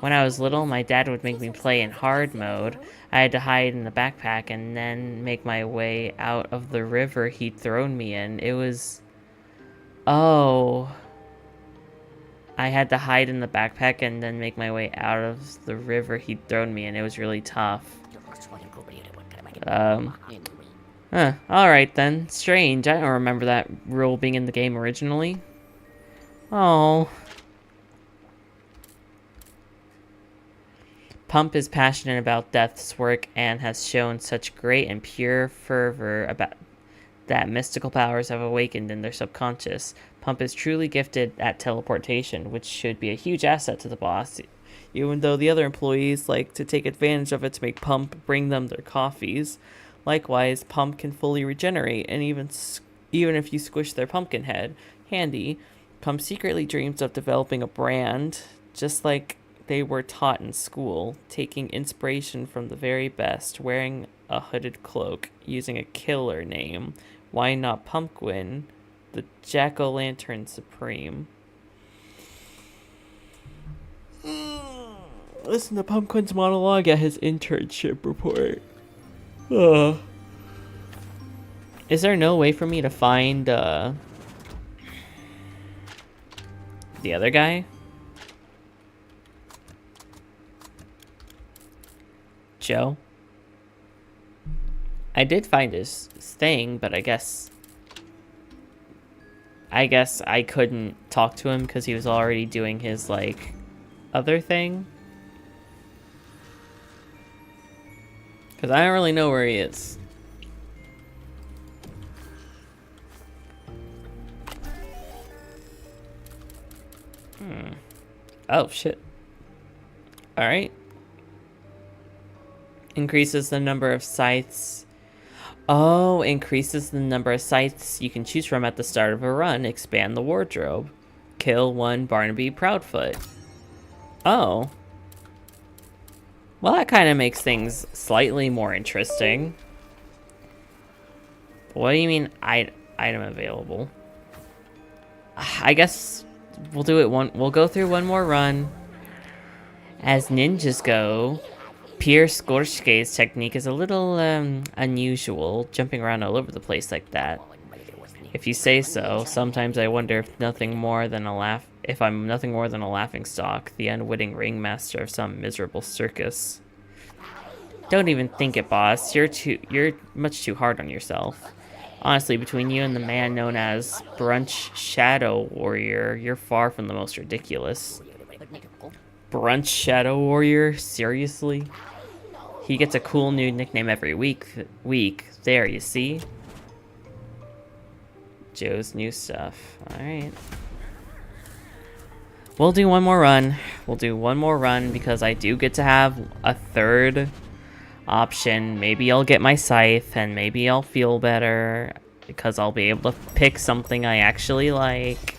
When I was little, my dad would make me play in hard mode. I had to hide in the backpack and then make my way out of the river he'd thrown me in. It was... Oh... I had to hide in the backpack and then make my way out of the river he'd thrown me in. It was really tough. Alright then. Strange. I don't remember that rule being in the game originally. Oh. Pump is passionate about Death's work and has shown such great and pure fervor about that mystical powers have awakened in their subconscious. Pump is truly gifted at teleportation, which should be a huge asset to the boss, even though the other employees like to take advantage of it to make Pump bring them their coffees. Likewise, Pump can fully regenerate, and even if you squish their pumpkin head. Handy. Pump secretly dreams of developing a brand, just like they were taught in school, taking inspiration from the very best, wearing a hooded cloak, using a killer name. Why not Pumpkin? The Jack-o'-lantern Supreme. Listen to Pumpkin's monologue at his internship report. Is there no way for me to find, the other guy? Joe. I did find his thing, but I guess I couldn't talk to him because he was already doing his, like, other thing. Because I don't really know where he is. Oh, shit. Alright. Increases the number of sites. Oh, increases the number of sites you can choose from at the start of a run. Expand the wardrobe. Kill one Barnaby Proudfoot. Oh. Well, that kind of makes things slightly more interesting. What do you mean, item available? I guess we'll do it we'll go through one more run. As ninjas go, Pierre Skorski's technique is a little unusual, jumping around all over the place like that. If you say so, sometimes I wonder if I'm nothing more than a laughing stock, the unwitting ringmaster of some miserable circus. Don't even think it, boss. You're much too hard on yourself. Honestly, between you and the man known as Brunch Shadow Warrior, you're far from the most ridiculous. Brunch Shadow Warrior? Seriously? He gets a cool new nickname every week. There, you see? Joe's new stuff. Alright. We'll do one more run. We'll do one more run because I do get to have a third option. Maybe I'll get my scythe and maybe I'll feel better because I'll be able to pick something I actually like.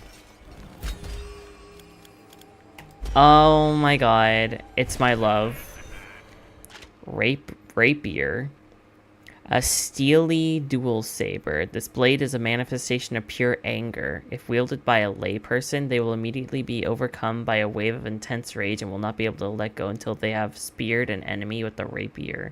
Oh my god, it's my love. Rapier. A steely dual saber. This blade is a manifestation of pure anger. If wielded by a layperson, they will immediately be overcome by a wave of intense rage and will not be able to let go until they have speared an enemy with the rapier.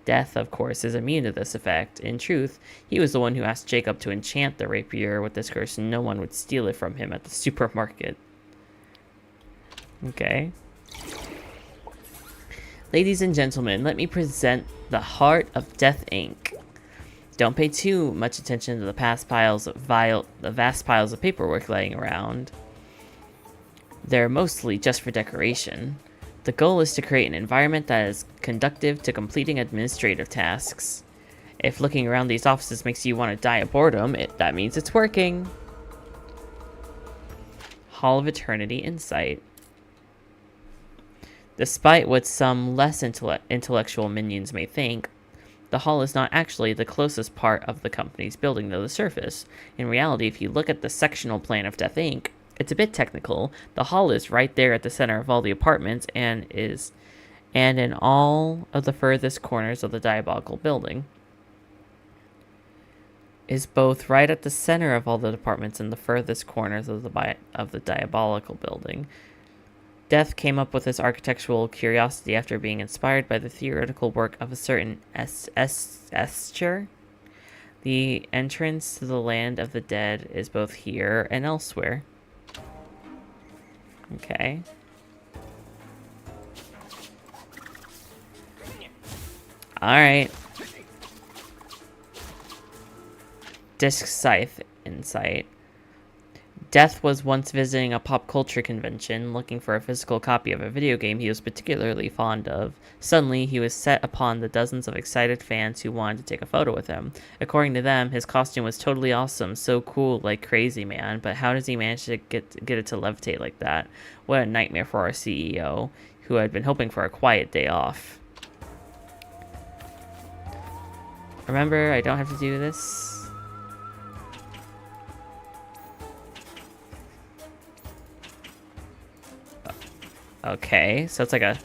Death, of course, is immune to this effect. In truth, he was the one who asked Jacob to enchant the rapier with this curse, and no one would steal it from him at the supermarket. Okay. Ladies and gentlemen, let me present the Heart of Death Ink. Don't pay too much attention to the vast piles of paperwork laying around. They're mostly just for decoration. The goal is to create an environment that is conducive to completing administrative tasks. If looking around these offices makes you want to die of boredom, that means it's working. Hall of Eternity Insight. Despite what some less intellectual minions may think, the hall is not actually the closest part of the company's building to the surface. In reality, if you look at the sectional plan of Death Inc., it's a bit technical. The hall is right there at the center of all the apartments and in all of the furthest corners of the diabolical building. Is both right at the center of all the departments and the furthest corners of the diabolical building. Death came up with this architectural curiosity after being inspired by the theoretical work of a certain Escher. The entrance to the land of the dead is both here and elsewhere. Okay. Alright. Disc Scythe Insight. Death was once visiting a pop culture convention, looking for a physical copy of a video game he was particularly fond of. Suddenly, he was set upon the dozens of excited fans who wanted to take a photo with him. According to them, his costume was totally awesome, so cool, like crazy, man. But how does he manage to get it to levitate like that? What a nightmare for our CEO, who had been hoping for a quiet day off. Remember, I don't have to do this. Okay, so it's like a...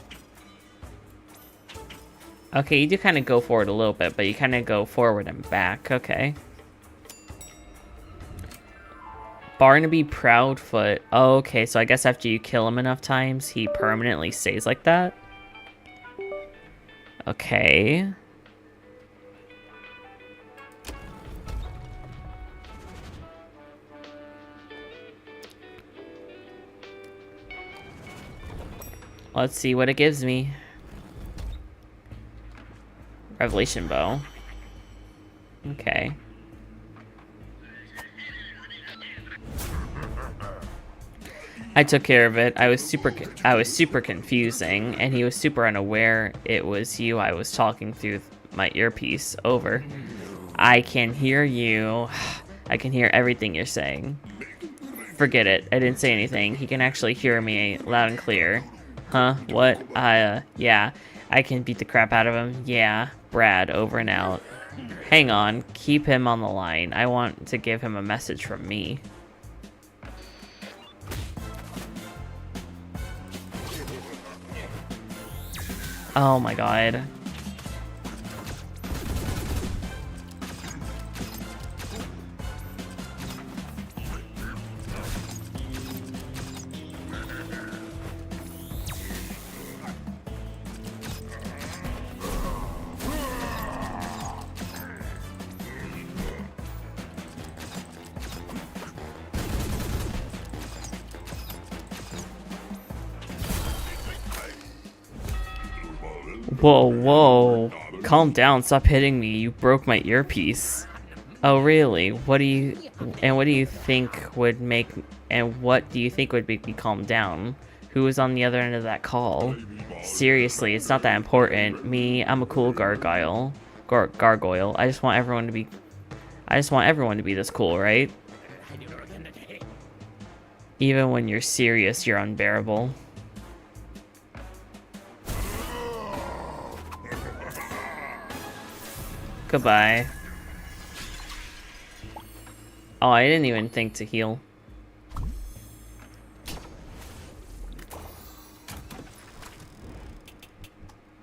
Okay, you do kind of go forward a little bit, but you kind of go forward and back. Okay. Barnaby Proudfoot. Oh, okay, so I guess after you kill him enough times, he permanently stays like that? Okay. Let's see what it gives me. Revelation bow. Okay. I took care of it. I was super confusing, and he was super unaware it was you I was talking through my earpiece. Over. I can hear you. I can hear everything you're saying. Forget it. I didn't say anything. He can actually hear me loud and clear. Huh? What? Yeah. I can beat the crap out of him. Yeah. Brad, over and out. Hang on. Keep him on the line. I want to give him a message from me. Oh my god. Whoa, whoa. Calm down, stop hitting me. You broke my earpiece. Oh, really? What do you think would make me calm down? Who was on the other end of that call? Seriously, it's not that important. Me, I'm a cool gargoyle. Gargoyle. I just want everyone to be this cool, right? Even when you're serious, you're unbearable. Goodbye. Oh, I didn't even think to heal.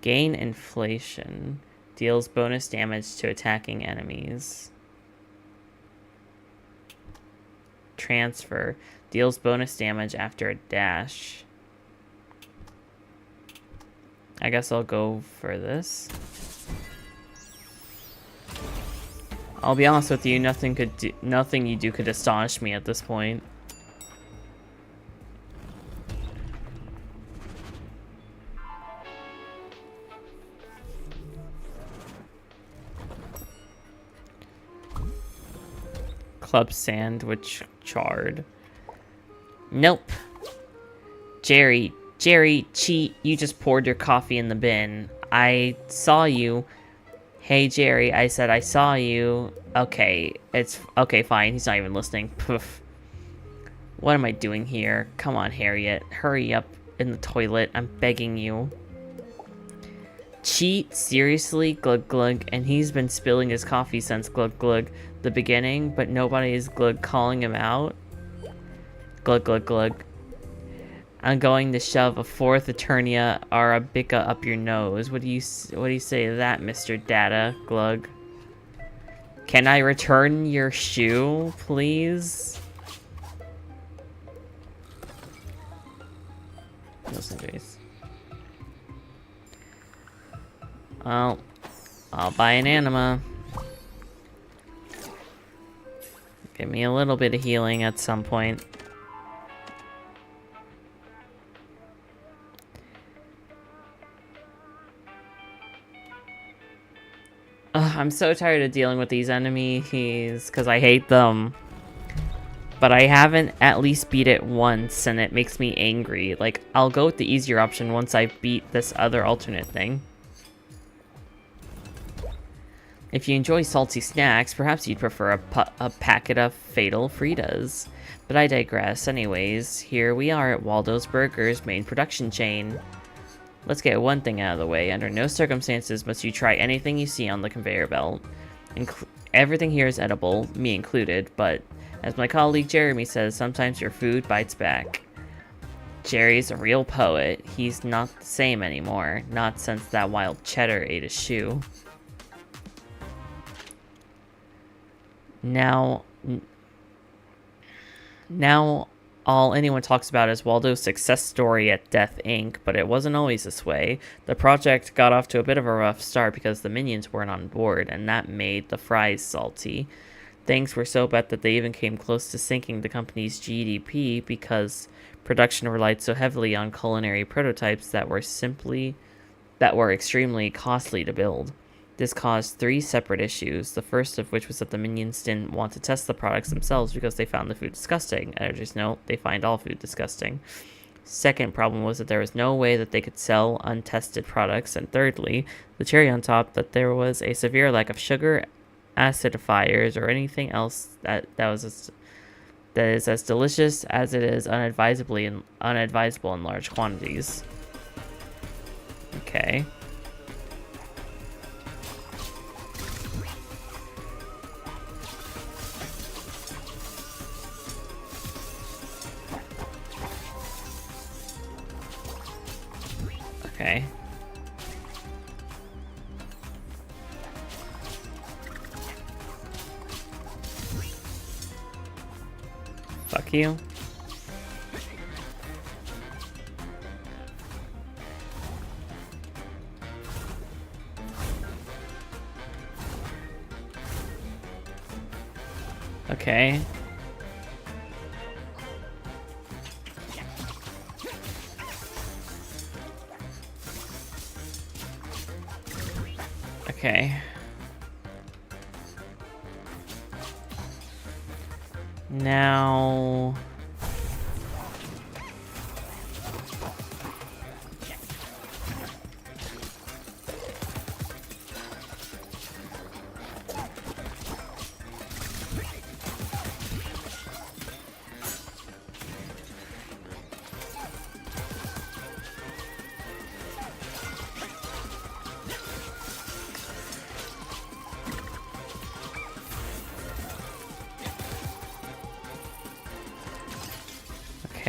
Gain inflation. Deals bonus damage to attacking enemies. Transfer. Deals bonus damage after a dash. I guess I'll go for this. I'll be honest with you, nothing you do could astonish me at this point. Club sandwich charred. Nope. Jerry, cheat. You just poured your coffee in the bin. I saw you. Hey, Jerry, I said I saw you. Okay, okay, fine. He's not even listening. Poof. What am I doing here? Come on, Harriet. Hurry up in the toilet. I'm begging you. Cheat? Seriously? Glug glug. And he's been spilling his coffee since glug glug the beginning, but nobody is glug calling him out. Glug glug glug. I'm going to shove a fourth Eternia Arabica up your nose. What do you say to that, Mr. Data? Glug. Can I return your shoe, please? Listen, Jace. Well, I'll buy an anima. Give me a little bit of healing at some point. I'm so tired of dealing with these enemies because I hate them. But I haven't at least beat it once, and it makes me angry. Like, I'll go with the easier option once I beat this other alternate thing. If you enjoy salty snacks, perhaps you'd prefer a packet of Fatal Fritas. But I digress. Anyways, here we are at Waldo's Burgers' main production chain. Let's get one thing out of the way. Under no circumstances must you try anything you see on the conveyor belt. Everything here is edible, me included, but as my colleague Jeremy says, sometimes your food bites back. Jerry's a real poet. He's not the same anymore. Not since that wild cheddar ate his shoe. Now all anyone talks about is Waldo's success story at Death Inc., but it wasn't always this way. The project got off to a bit of a rough start because the minions weren't on board, and that made the fries salty. Things were so bad that they even came close to sinking the company's GDP because production relied so heavily on culinary prototypes that were extremely costly to build. This caused 3 separate issues, the first of which was that the minions didn't want to test the products themselves because they found the food disgusting. Editors note, they find all food disgusting. Second problem was that there was no way that they could sell untested products. And thirdly, the cherry on top, that there was a severe lack of sugar, acidifiers, or anything else that is as delicious as it is unadvisable in large quantities. Okay. Okay. Fuck you. Okay. Okay. Now...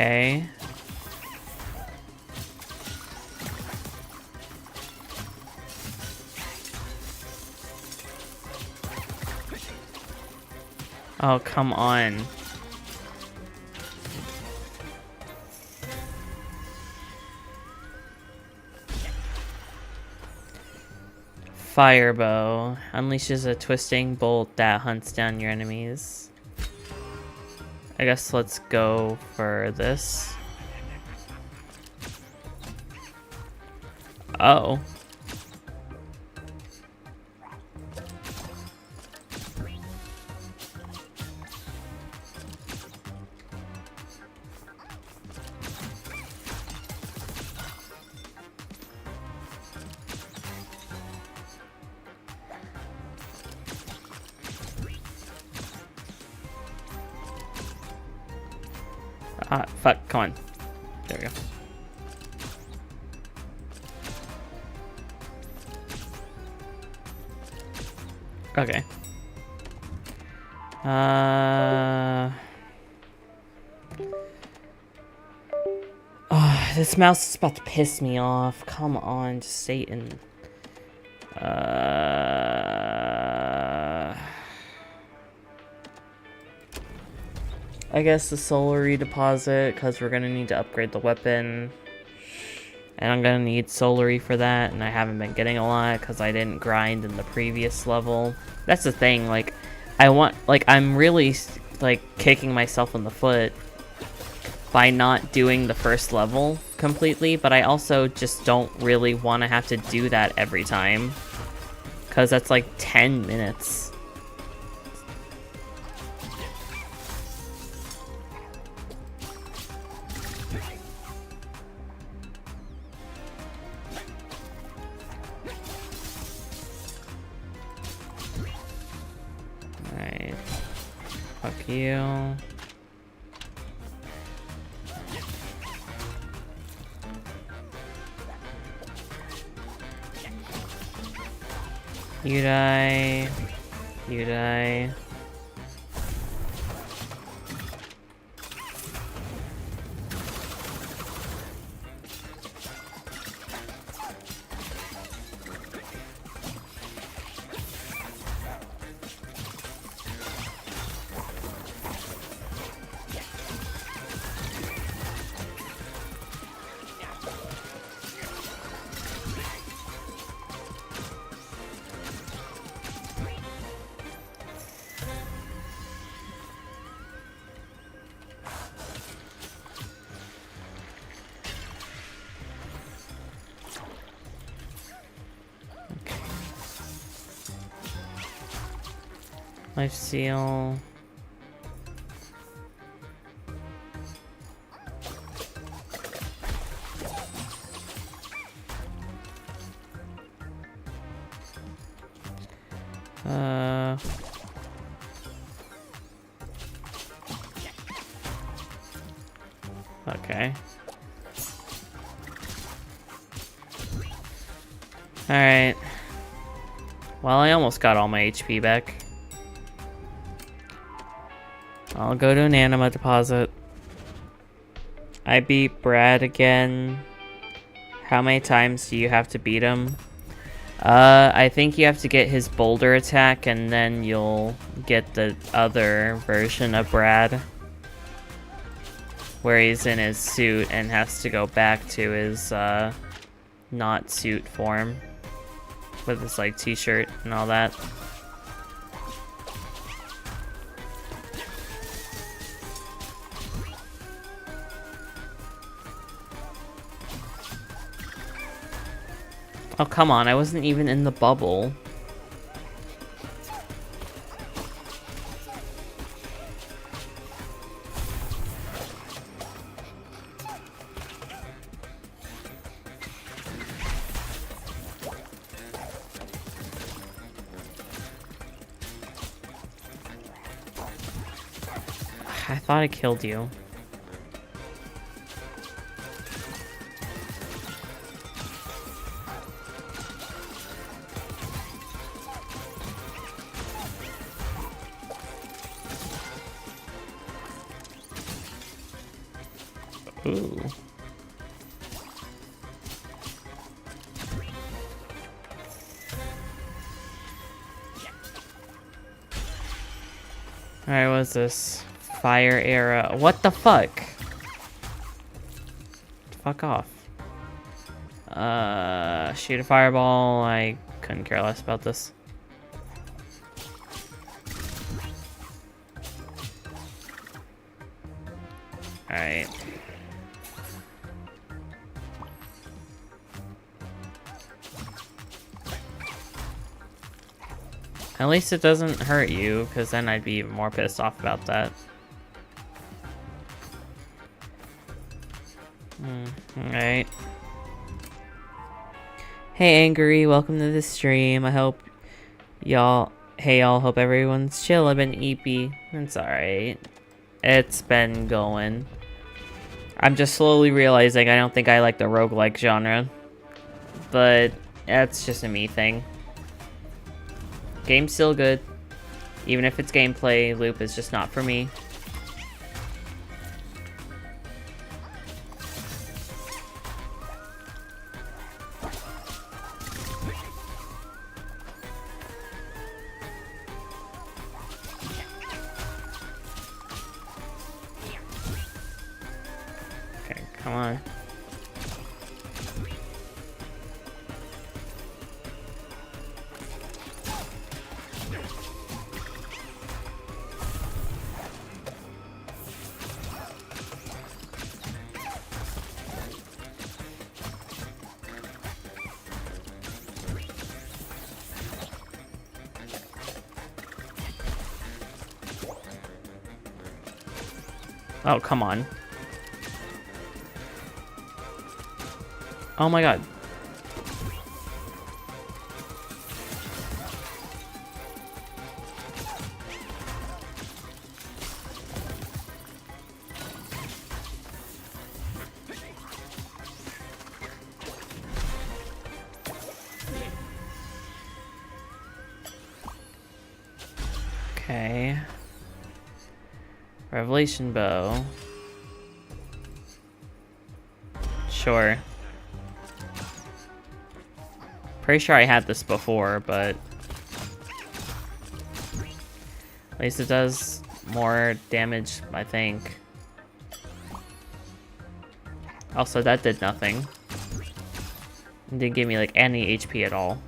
Okay. Oh, come on. Firebow unleashes a twisting bolt that hunts down your enemies. I guess let's go for this. Oh. Ah, fuck, come on. There we go. Okay. Oh, this mouse is about to piss me off. Come on, just Satan. I guess the solar redeposit, because we're going to need to upgrade the weapon. And I'm going to need solary for that, and I haven't been getting a lot because I didn't grind in the previous level. That's the thing, like, I'm really, like, kicking myself in the foot by not doing the first level completely, but I also just don't really want to have to do that every time. Because that's like 10 minutes. Alright. Fuck you. You die. You die. Life seal. Okay. Alright. Well, I almost got all my HP back. I'll go to an anima deposit. I beat Brad again. How many times do you have to beat him? I think you have to get his boulder attack and then you'll get the other version of Brad. Where he's in his suit and has to go back to his, not suit form. With his, like, t-shirt and all that. Oh, come on, I wasn't even in the bubble. I thought I killed you. Ooh. Alright, what's this? Fire arrow. What the fuck? Fuck off. Shoot a fireball. I couldn't care less about this. Alright. At least it doesn't hurt you, because then I'd be even more pissed off about that. Alright. Hey Angry, welcome to the stream. I hope y'all... Hey y'all, hope everyone's chill. I've been EP. It's alright. It's been going. I'm just slowly realizing I don't think I like the roguelike genre. But that's just a me thing. Game's still good. Even if it's gameplay, loop is just not for me. Okay, come on. Oh, come on. Oh my god. Okay. Revelation bow. Sure. Pretty sure I had this before, but at least it does more damage, I think. Also, that did nothing. It didn't give me like any HP at all.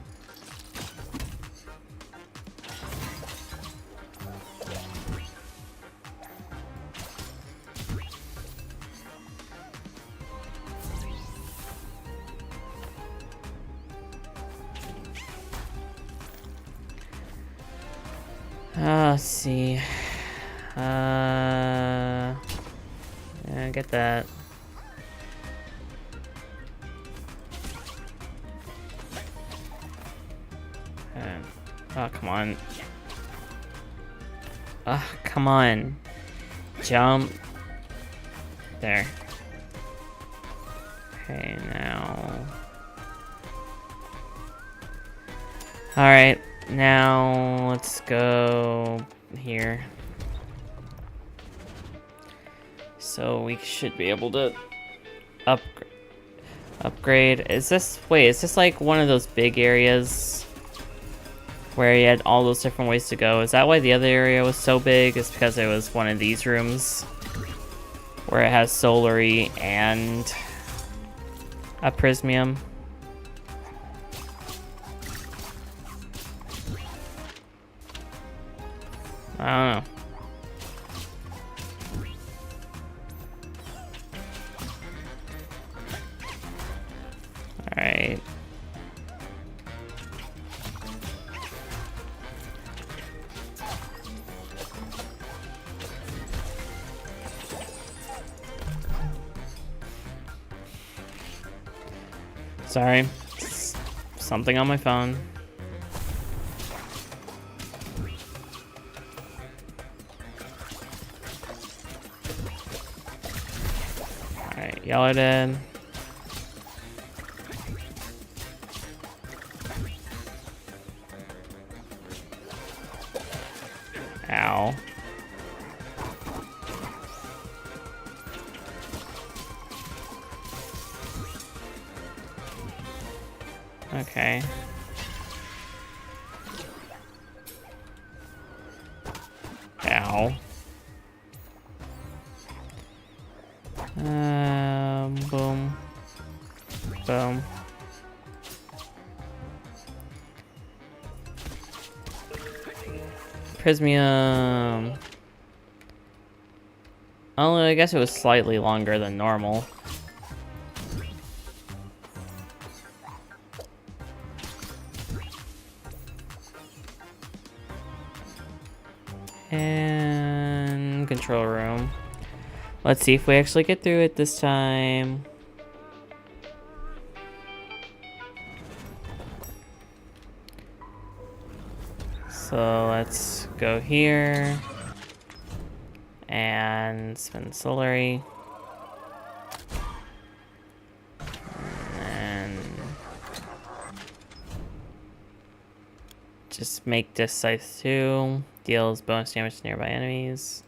Let's see. Yeah, get that. Oh, come on. Come on. Jump. There. Okay, now. Alright, now let's go here. So we should be able to upgrade. Is this like one of those big areas where you had all those different ways to go? Is that why the other area was so big? It's because it was one of these rooms where it has Solary and a Prismium. I don't know. Alright. Sorry. Something on my phone. Alright, yell it in. Ow. Okay. Ow. Boom. Boom. Prismium. Only, I guess it was slightly longer than normal. And control room. Let's see if we actually get through it this time. So let's go here and spin Solary. And just make this Scythe 2. Deals bonus damage to nearby enemies.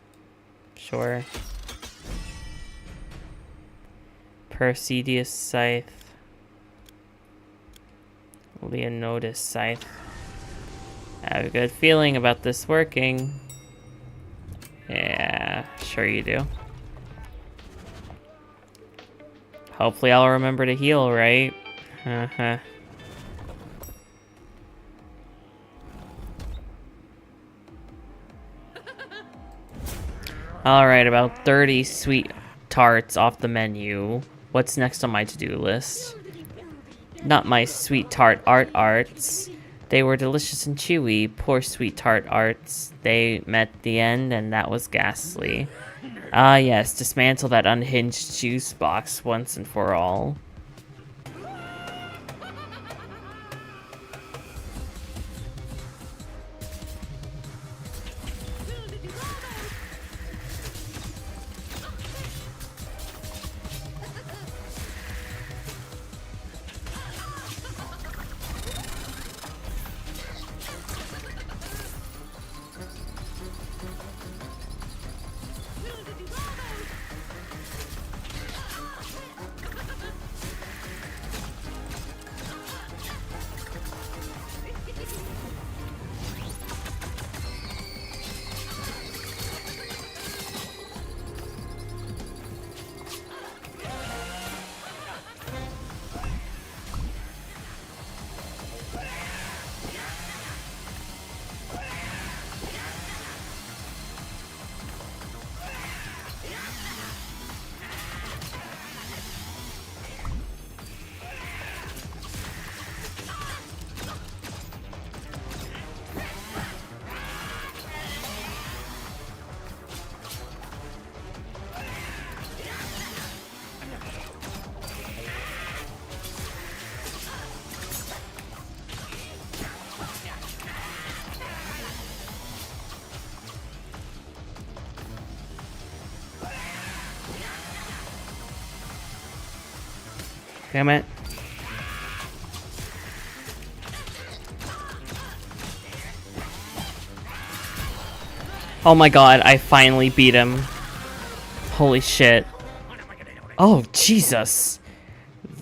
Sure. Perseus Scythe. Leonidas Scythe. I have a good feeling about this working. Yeah, sure you do. Hopefully I'll remember to heal, right? Uh-huh. Alright, about 30 sweet tarts off the menu. What's next on my to-do list? Not my sweet tart arts. They were delicious and chewy. Poor sweet tart arts. They met the end, and that was ghastly. Ah, yes, dismantle that unhinged juice box once and for all. Damn it. Oh my god, I finally beat him. Holy shit. Oh, Jesus.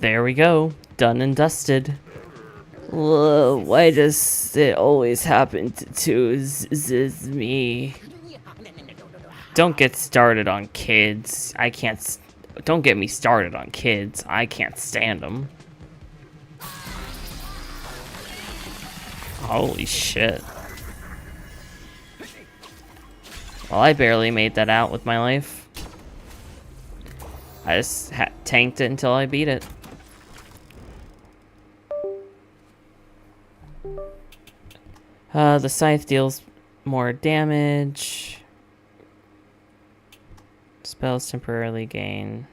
There we go. Done and dusted. Why does it always happen to me? Don't get started on kids. I can't... Don't get me started on kids. I can't stand them. Holy shit. Well, I barely made that out with my life. I just tanked it until I beat it. The scythe deals more damage. Spells temporarily gain.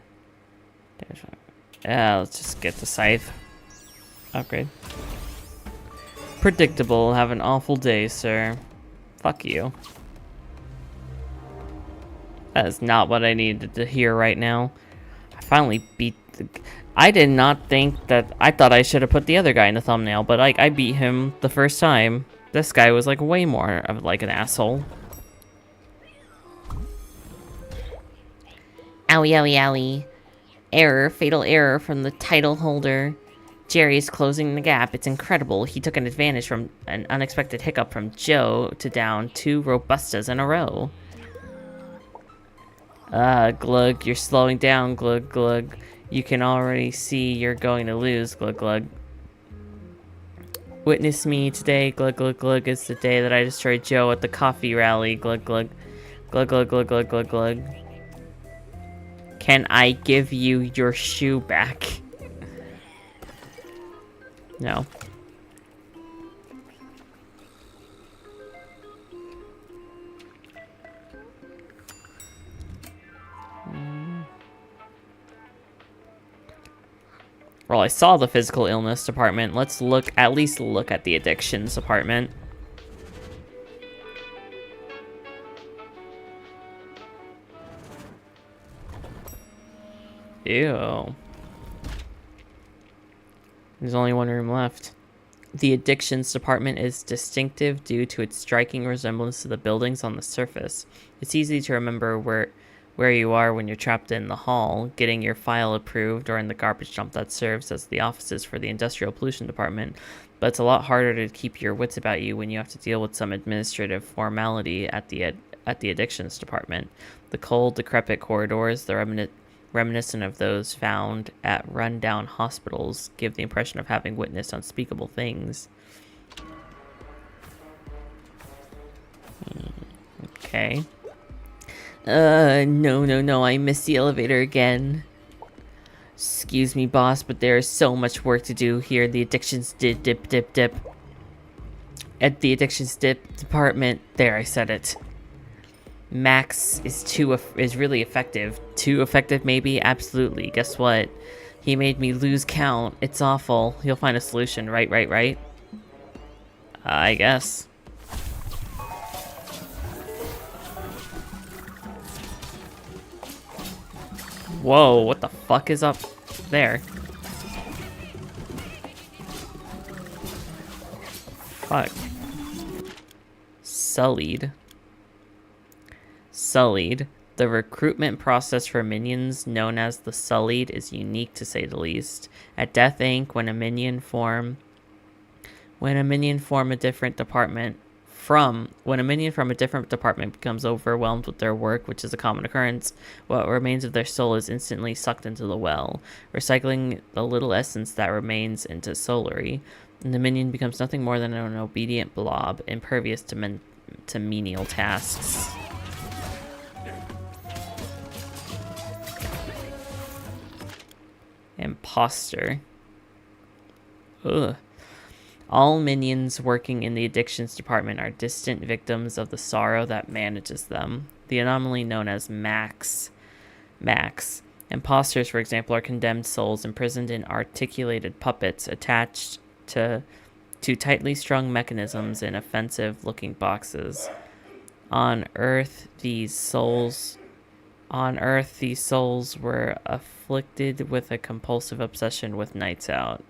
Let's just get the scythe. Upgrade. Predictable. Have an awful day, sir. Fuck you. That is not what I needed to hear right now. I finally beat the... I did not think that... I thought I should have put the other guy in the thumbnail, but like I beat him the first time. This guy was like way more of like an asshole. Owie, owie, owie. Error, fatal error from the title holder. Jerry is closing the gap. It's incredible. He took an advantage from an unexpected hiccup from Joe to down 2 Robustas in a row. Glug, you're slowing down, Glug, Glug. You can already see you're going to lose, Glug, Glug. Witness me today, Glug, Glug, Glug. It's the day that I destroyed Joe at the coffee rally, Glug, Glug. Glug, Glug, Glug, Glug, Glug, Glug. Can I give you your shoe back? No. Well, I saw the physical illness department. Let's at least look at the addictions department. Ew. There's only one room left. The addictions department is distinctive due to its striking resemblance to the buildings on the surface. It's easy to remember where you are when you're trapped in the hall, getting your file approved, or in the garbage dump that serves as the offices for the industrial pollution department. But it's a lot harder to keep your wits about you when you have to deal with some administrative formality at the addictions department. The cold, decrepit corridors, the reminiscent of those found at run-down hospitals, give the impression of having witnessed unspeakable things. Okay. No, I missed the elevator again. Excuse me, boss, but there is so much work to do here. The addictions dip. At the addictions department, there, I said it. Max is really effective. Too effective, maybe? Absolutely. Guess what? He made me lose count. It's awful. He'll find a solution, right? I guess. Whoa, what the fuck is up there? Fuck. Sullied. The recruitment process for minions, known as the Sullied, is unique to say the least. At Death Inc., when a minion from a different department becomes overwhelmed with their work, which is a common occurrence, what remains of their soul is instantly sucked into the well, recycling the little essence that remains into soulry, and the minion becomes nothing more than an obedient blob, impervious to menial tasks. Imposter. Ugh. All minions working in the addictions department are distant victims of the sorrow that manages them. The anomaly known as Max. Imposters, for example, are condemned souls imprisoned in articulated puppets attached to tightly strung mechanisms in offensive-looking boxes. On Earth, these souls On Earth, these souls were afflicted with a compulsive obsession with nights out.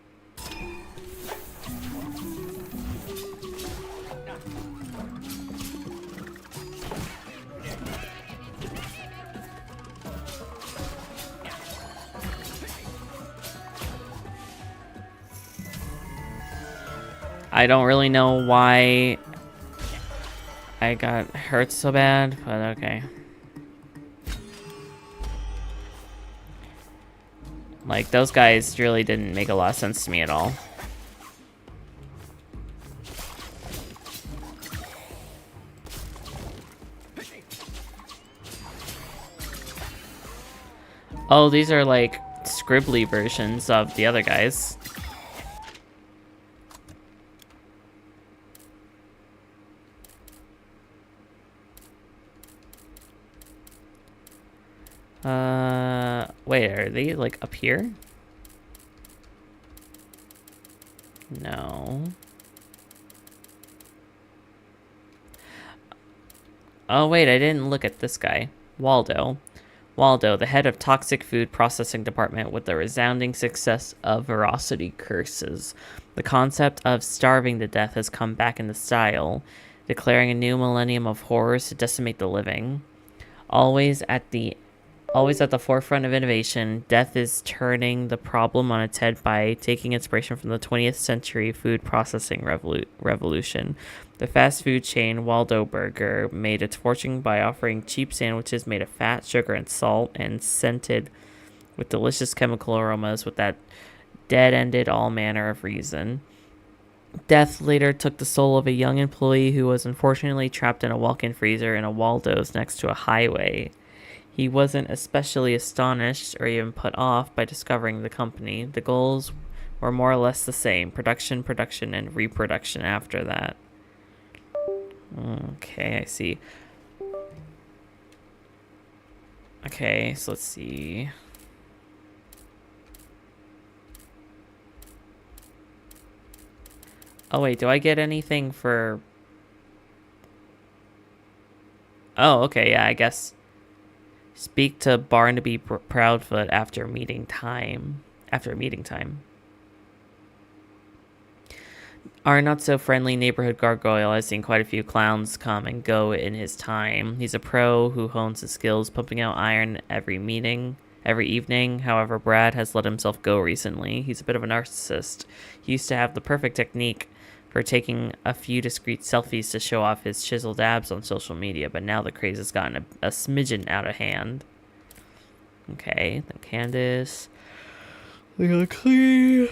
I don't really know why I got hurt so bad, but okay. Like, those guys really didn't make a lot of sense to me at all. Oh, these are like scribbly versions of the other guys. Wait, are they like up here? No. Oh wait, I didn't look at this guy. Waldo. Waldo, the head of Toxic Food Processing Department with the resounding success of Veracity Curses. The concept of starving to death has come back into style, declaring a new millennium of horrors to decimate the living. Always at the forefront of innovation, Death is turning the problem on its head by taking inspiration from the 20th century food processing revolution. The fast food chain Waldo Burger made its fortune by offering cheap sandwiches made of fat, sugar, and salt, and scented with delicious chemical aromas with that dead-ended all manner of reason. Death later took the soul of a young employee who was unfortunately trapped in a walk-in freezer in a Waldo's next to a highway. He wasn't especially astonished or even put off by discovering the company. The goals were more or less the same: production, and reproduction after that. Okay, I see. Okay, so let's see. Oh wait, do I get anything for... Oh, okay, yeah, I guess. Speak to Barnaby Proudfoot after meeting time. Our not-so-friendly neighborhood gargoyle has seen quite a few clowns come and go in his time. He's a pro who hones his skills, pumping out iron every evening. However, Brad has let himself go recently. He's a bit of a narcissist. He used to have the perfect technique for taking a few discreet selfies to show off his chiseled abs on social media, but now the craze has gotten a smidgen out of hand. Okay, then Candace. We got clean.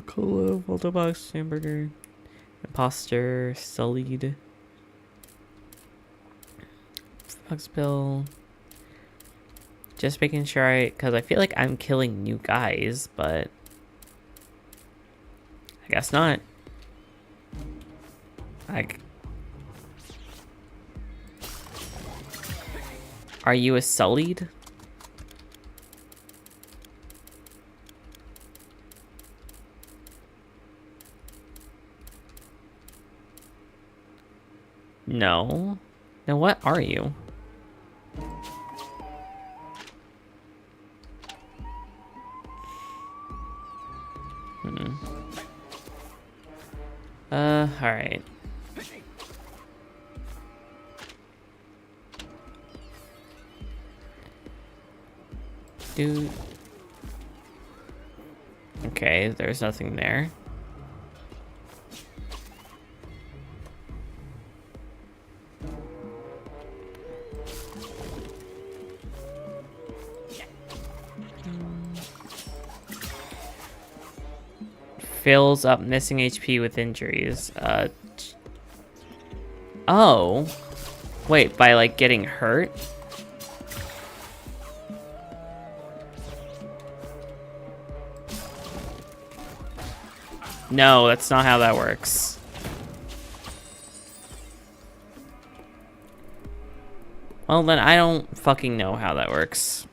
Cola, Waldo Box, hamburger, imposter, sullied, Fox Bill. Just making sure because I feel like I'm killing new guys, but I guess not. Are you a sullied? No. Then what are you? Alright. Dude. Okay, there's nothing there. Fills up missing HP with injuries. Oh. Wait, by like getting hurt? No, that's not how that works. Well, then I don't fucking know how that works.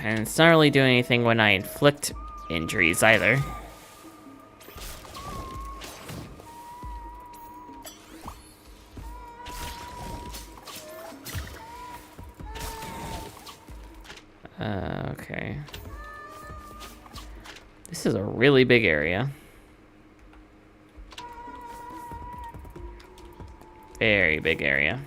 And it's not really doing anything when I inflict injuries either. Okay. This is a really big area. Very big area.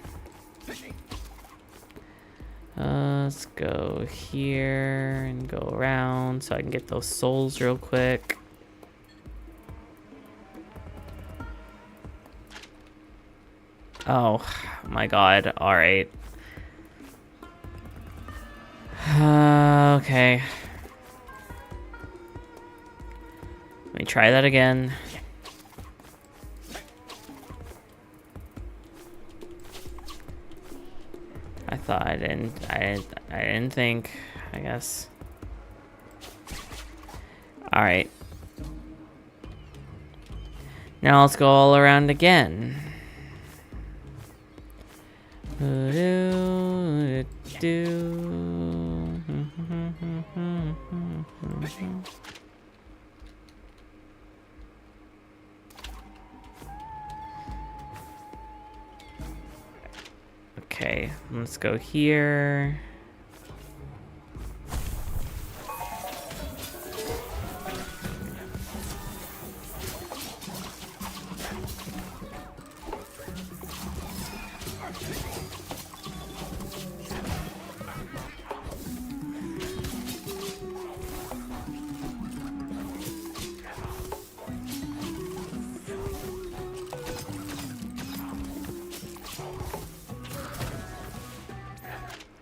Let's go here and go around so I can get those souls real quick. Oh my god, alright. Okay. Let me try that again. I thought I didn't think, I guess. Alright. Now let's go all around again. Okay, let's go here.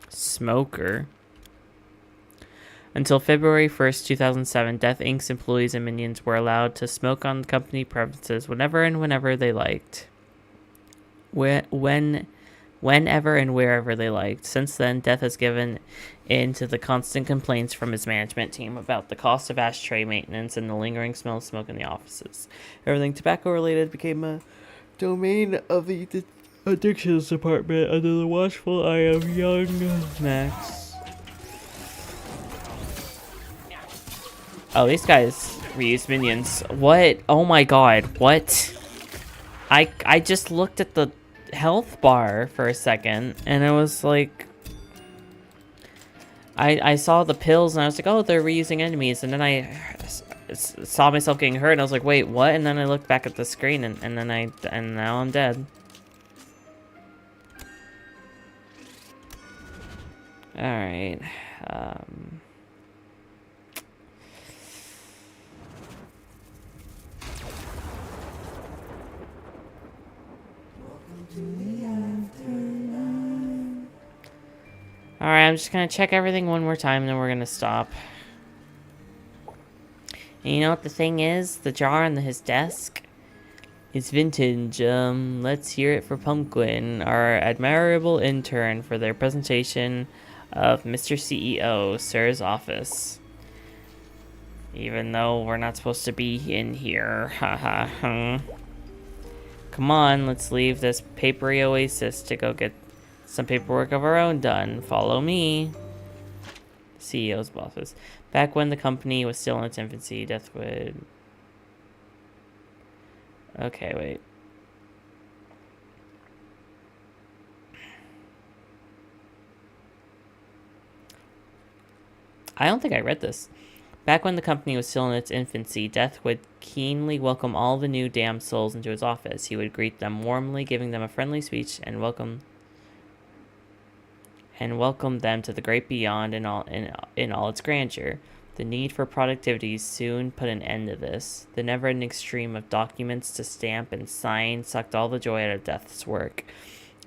Smoker. Until February 1st, 2007, Death Inc.'s employees and minions were allowed to smoke on company premises whenever they liked. Whenever and wherever they liked. Since then, Death has given in to the constant complaints from his management team about the cost of ashtray maintenance and the lingering smell of smoke in the offices. Everything tobacco-related became a domain of the addictions department under the watchful eye of young Max. Oh, these guys reuse minions. What? Oh my god, what? I just looked at the health bar for a second, and it was like... I saw the pills, and I was like, oh, they're reusing enemies, and then I saw myself getting hurt, and I was like, wait, what? And then I looked back at the screen, and now I'm dead. Alright, Alright, I'm just gonna check everything one more time, and then we're gonna stop. And you know what the thing is? The jar on his desk is vintage. Let's hear it for Pumpkin, our admirable intern, for their presentation of Mr. CEO, Sir's office. Even though we're not supposed to be in here. Haha. Come on, let's leave this papery oasis to go get some paperwork of our own done. Follow me. CEO's office. Back when the company was still in its infancy, Death would... Okay, wait. I don't think I read this. Back when the company was still in its infancy, Death would keenly welcome all the new damned souls into his office. He would greet them warmly, giving them a friendly speech, and welcome them to the great beyond in all its grandeur. The need for productivity soon put an end to this. The never-ending stream of documents to stamp and sign sucked all the joy out of Death's work,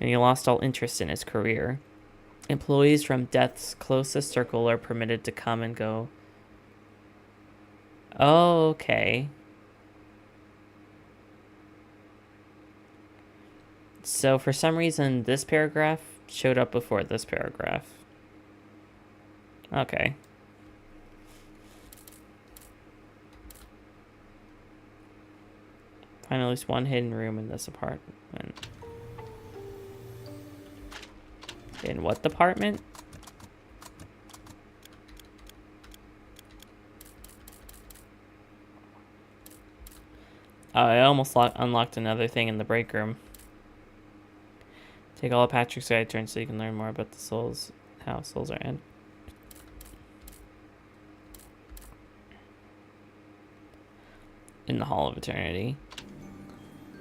and he lost all interest in his career. Employees from Death's closest circle are permitted to come and go. Oh, okay. So for some reason, this paragraph showed up before this paragraph. Okay. Find at least one hidden room in this apartment. In what department? I almost unlocked another thing in the break room. Take all of Patrick's guide turns so you can learn more about the souls, how souls are in. In the Hall of Eternity.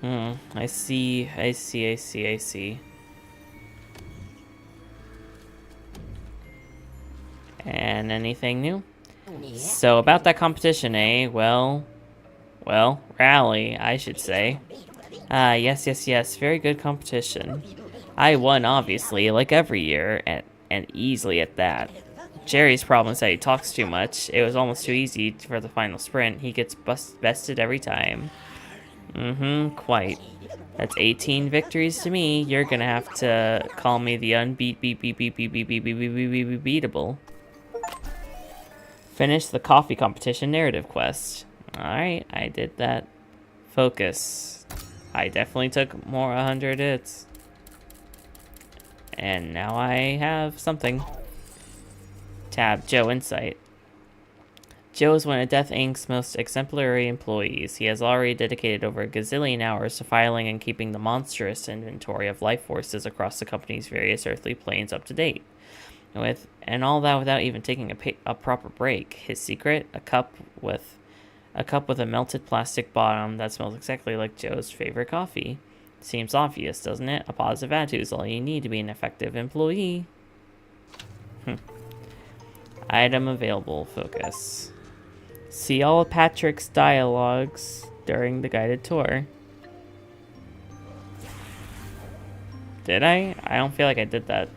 I see. And anything new? So about that competition, eh? Well, rally, I should say. Yes. Very good competition. I won, obviously, like every year, and easily at that. Jerry's problem is that he talks too much. It was almost too easy for the final sprint. He gets bested every time. Quite. That's 18 victories to me. You're gonna have to call me the unbeatable. Finish the coffee competition narrative quest. Alright, I did that. Focus. I definitely took more 100 hits. And now I have something. Tab, Joe Insight. Joe is one of Death Inc.'s most exemplary employees. He has already dedicated over a gazillion hours to filing and keeping the monstrous inventory of life forces across the company's various earthly planes up to date. And all that without even taking a proper break. His secret? A cup with a melted plastic bottom that smells exactly like Joe's favorite coffee. Seems obvious, doesn't it? A positive attitude is all you need to be an effective employee. Item available. Focus. See all of Patrick's dialogues during the guided tour. Did I? I don't feel like I did that.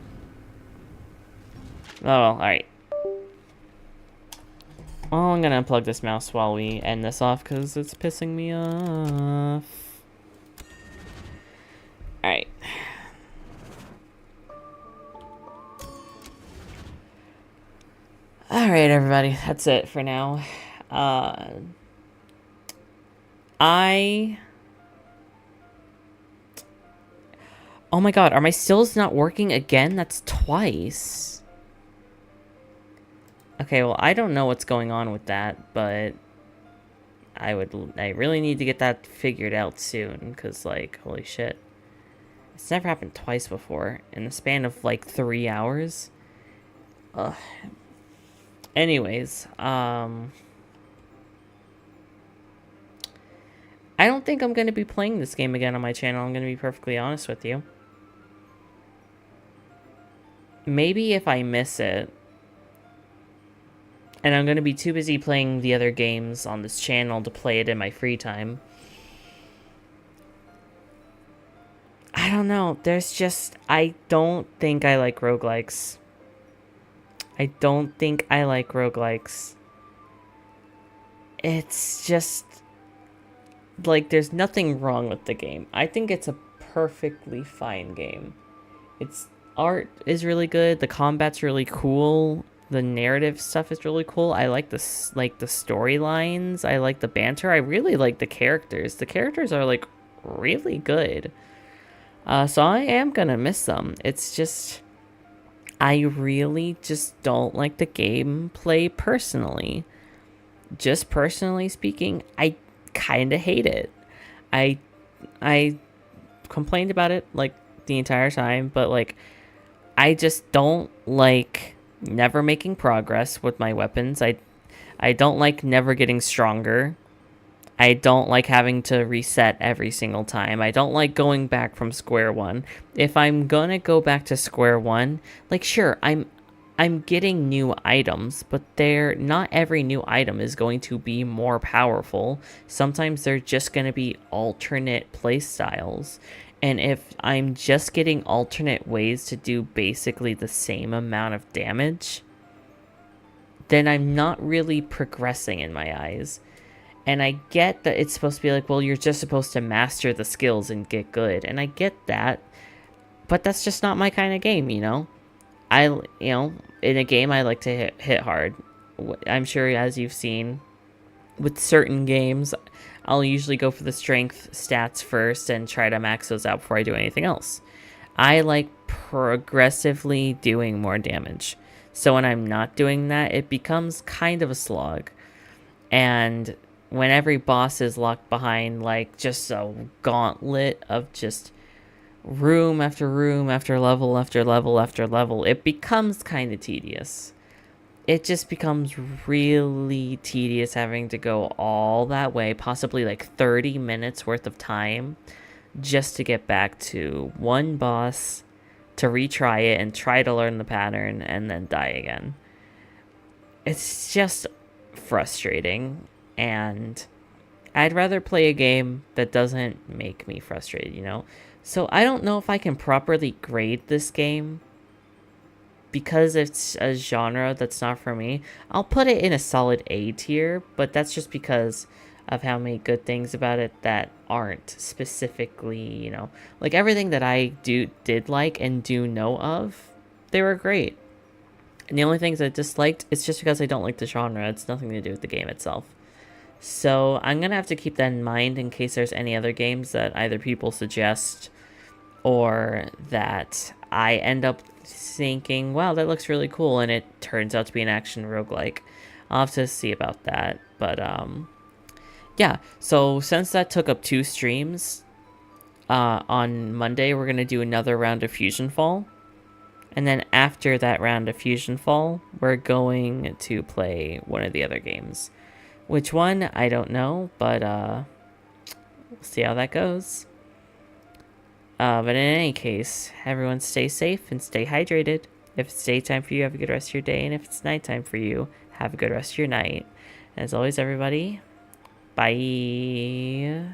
Oh well, alright. Well, I'm gonna unplug this mouse while we end this off because it's pissing me off. Alright. Alright, everybody. That's it for now. Oh my god, are my stills not working again? That's twice. Okay, well, I don't know what's going on with that, but I really need to get that figured out soon, because, like, holy shit. It's never happened twice before, in the span of, like, 3 hours. Ugh. Anyways, I don't think I'm going to be playing this game again on my channel, I'm going to be perfectly honest with you. Maybe if I miss it, and I'm going to be too busy playing the other games on this channel to play it in my free time. I don't know. There's just... I don't think I like roguelikes. I don't think I like roguelikes. It's just... like, there's nothing wrong with the game. I think it's a perfectly fine game. Its art is really good. The combat's really cool. The narrative stuff is really cool. I like the storylines. I like the banter. I really like the characters. The characters are, like, really good. So I am gonna miss them. It's just... I really just don't like the gameplay personally. Just personally speaking, I kind of hate it. I complained about it, like, the entire time, but, like, I just don't like never making progress with my weapons. I don't like never getting stronger. I don't like having to reset every single time. I don't like going back from square one. If I'm gonna go back to square one, like, sure, I'm getting new items, but not every new item is going to be more powerful. Sometimes they're just going to be alternate playstyles. And if I'm just getting alternate ways to do basically the same amount of damage, then I'm not really progressing in my eyes. And I get that it's supposed to be like, well, you're just supposed to master the skills and get good. And I get that, but that's just not my kind of game, you know? In a game, I like to hit hard. I'm sure, as you've seen, with certain games, I'll usually go for the strength stats first and try to max those out before I do anything else. I like progressively doing more damage. So when I'm not doing that, it becomes kind of a slog. And when every boss is locked behind like just a gauntlet of just room after room after level after level after level, it becomes kind of tedious. It just becomes really tedious having to go all that way, possibly like 30 minutes worth of time just to get back to one boss, to retry it and try to learn the pattern and then die again. It's just frustrating, and I'd rather play a game that doesn't make me frustrated, you know? So I don't know if I can properly grade this game because it's a genre that's not for me. I'll put it in a solid A tier, but that's just because of how many good things about it that aren't specifically, you know, like everything that I did like and do know of, they were great. And the only things I disliked, it's just because I don't like the genre. It's nothing to do with the game itself. So I'm gonna have to keep that in mind in case there's any other games that either people suggest or that I end up thinking, wow, that looks really cool, and it turns out to be an action roguelike. I'll have to see about that. But yeah, so since that took up 2 streams, on Monday we're gonna do another round of Fusion Fall. And then after that round of Fusion Fall, we're going to play one of the other games. Which one, I don't know, but we'll see how that goes. But in any case, everyone stay safe and stay hydrated. If it's daytime for you, have a good rest of your day. And if it's nighttime for you, have a good rest of your night. And as always, everybody, bye.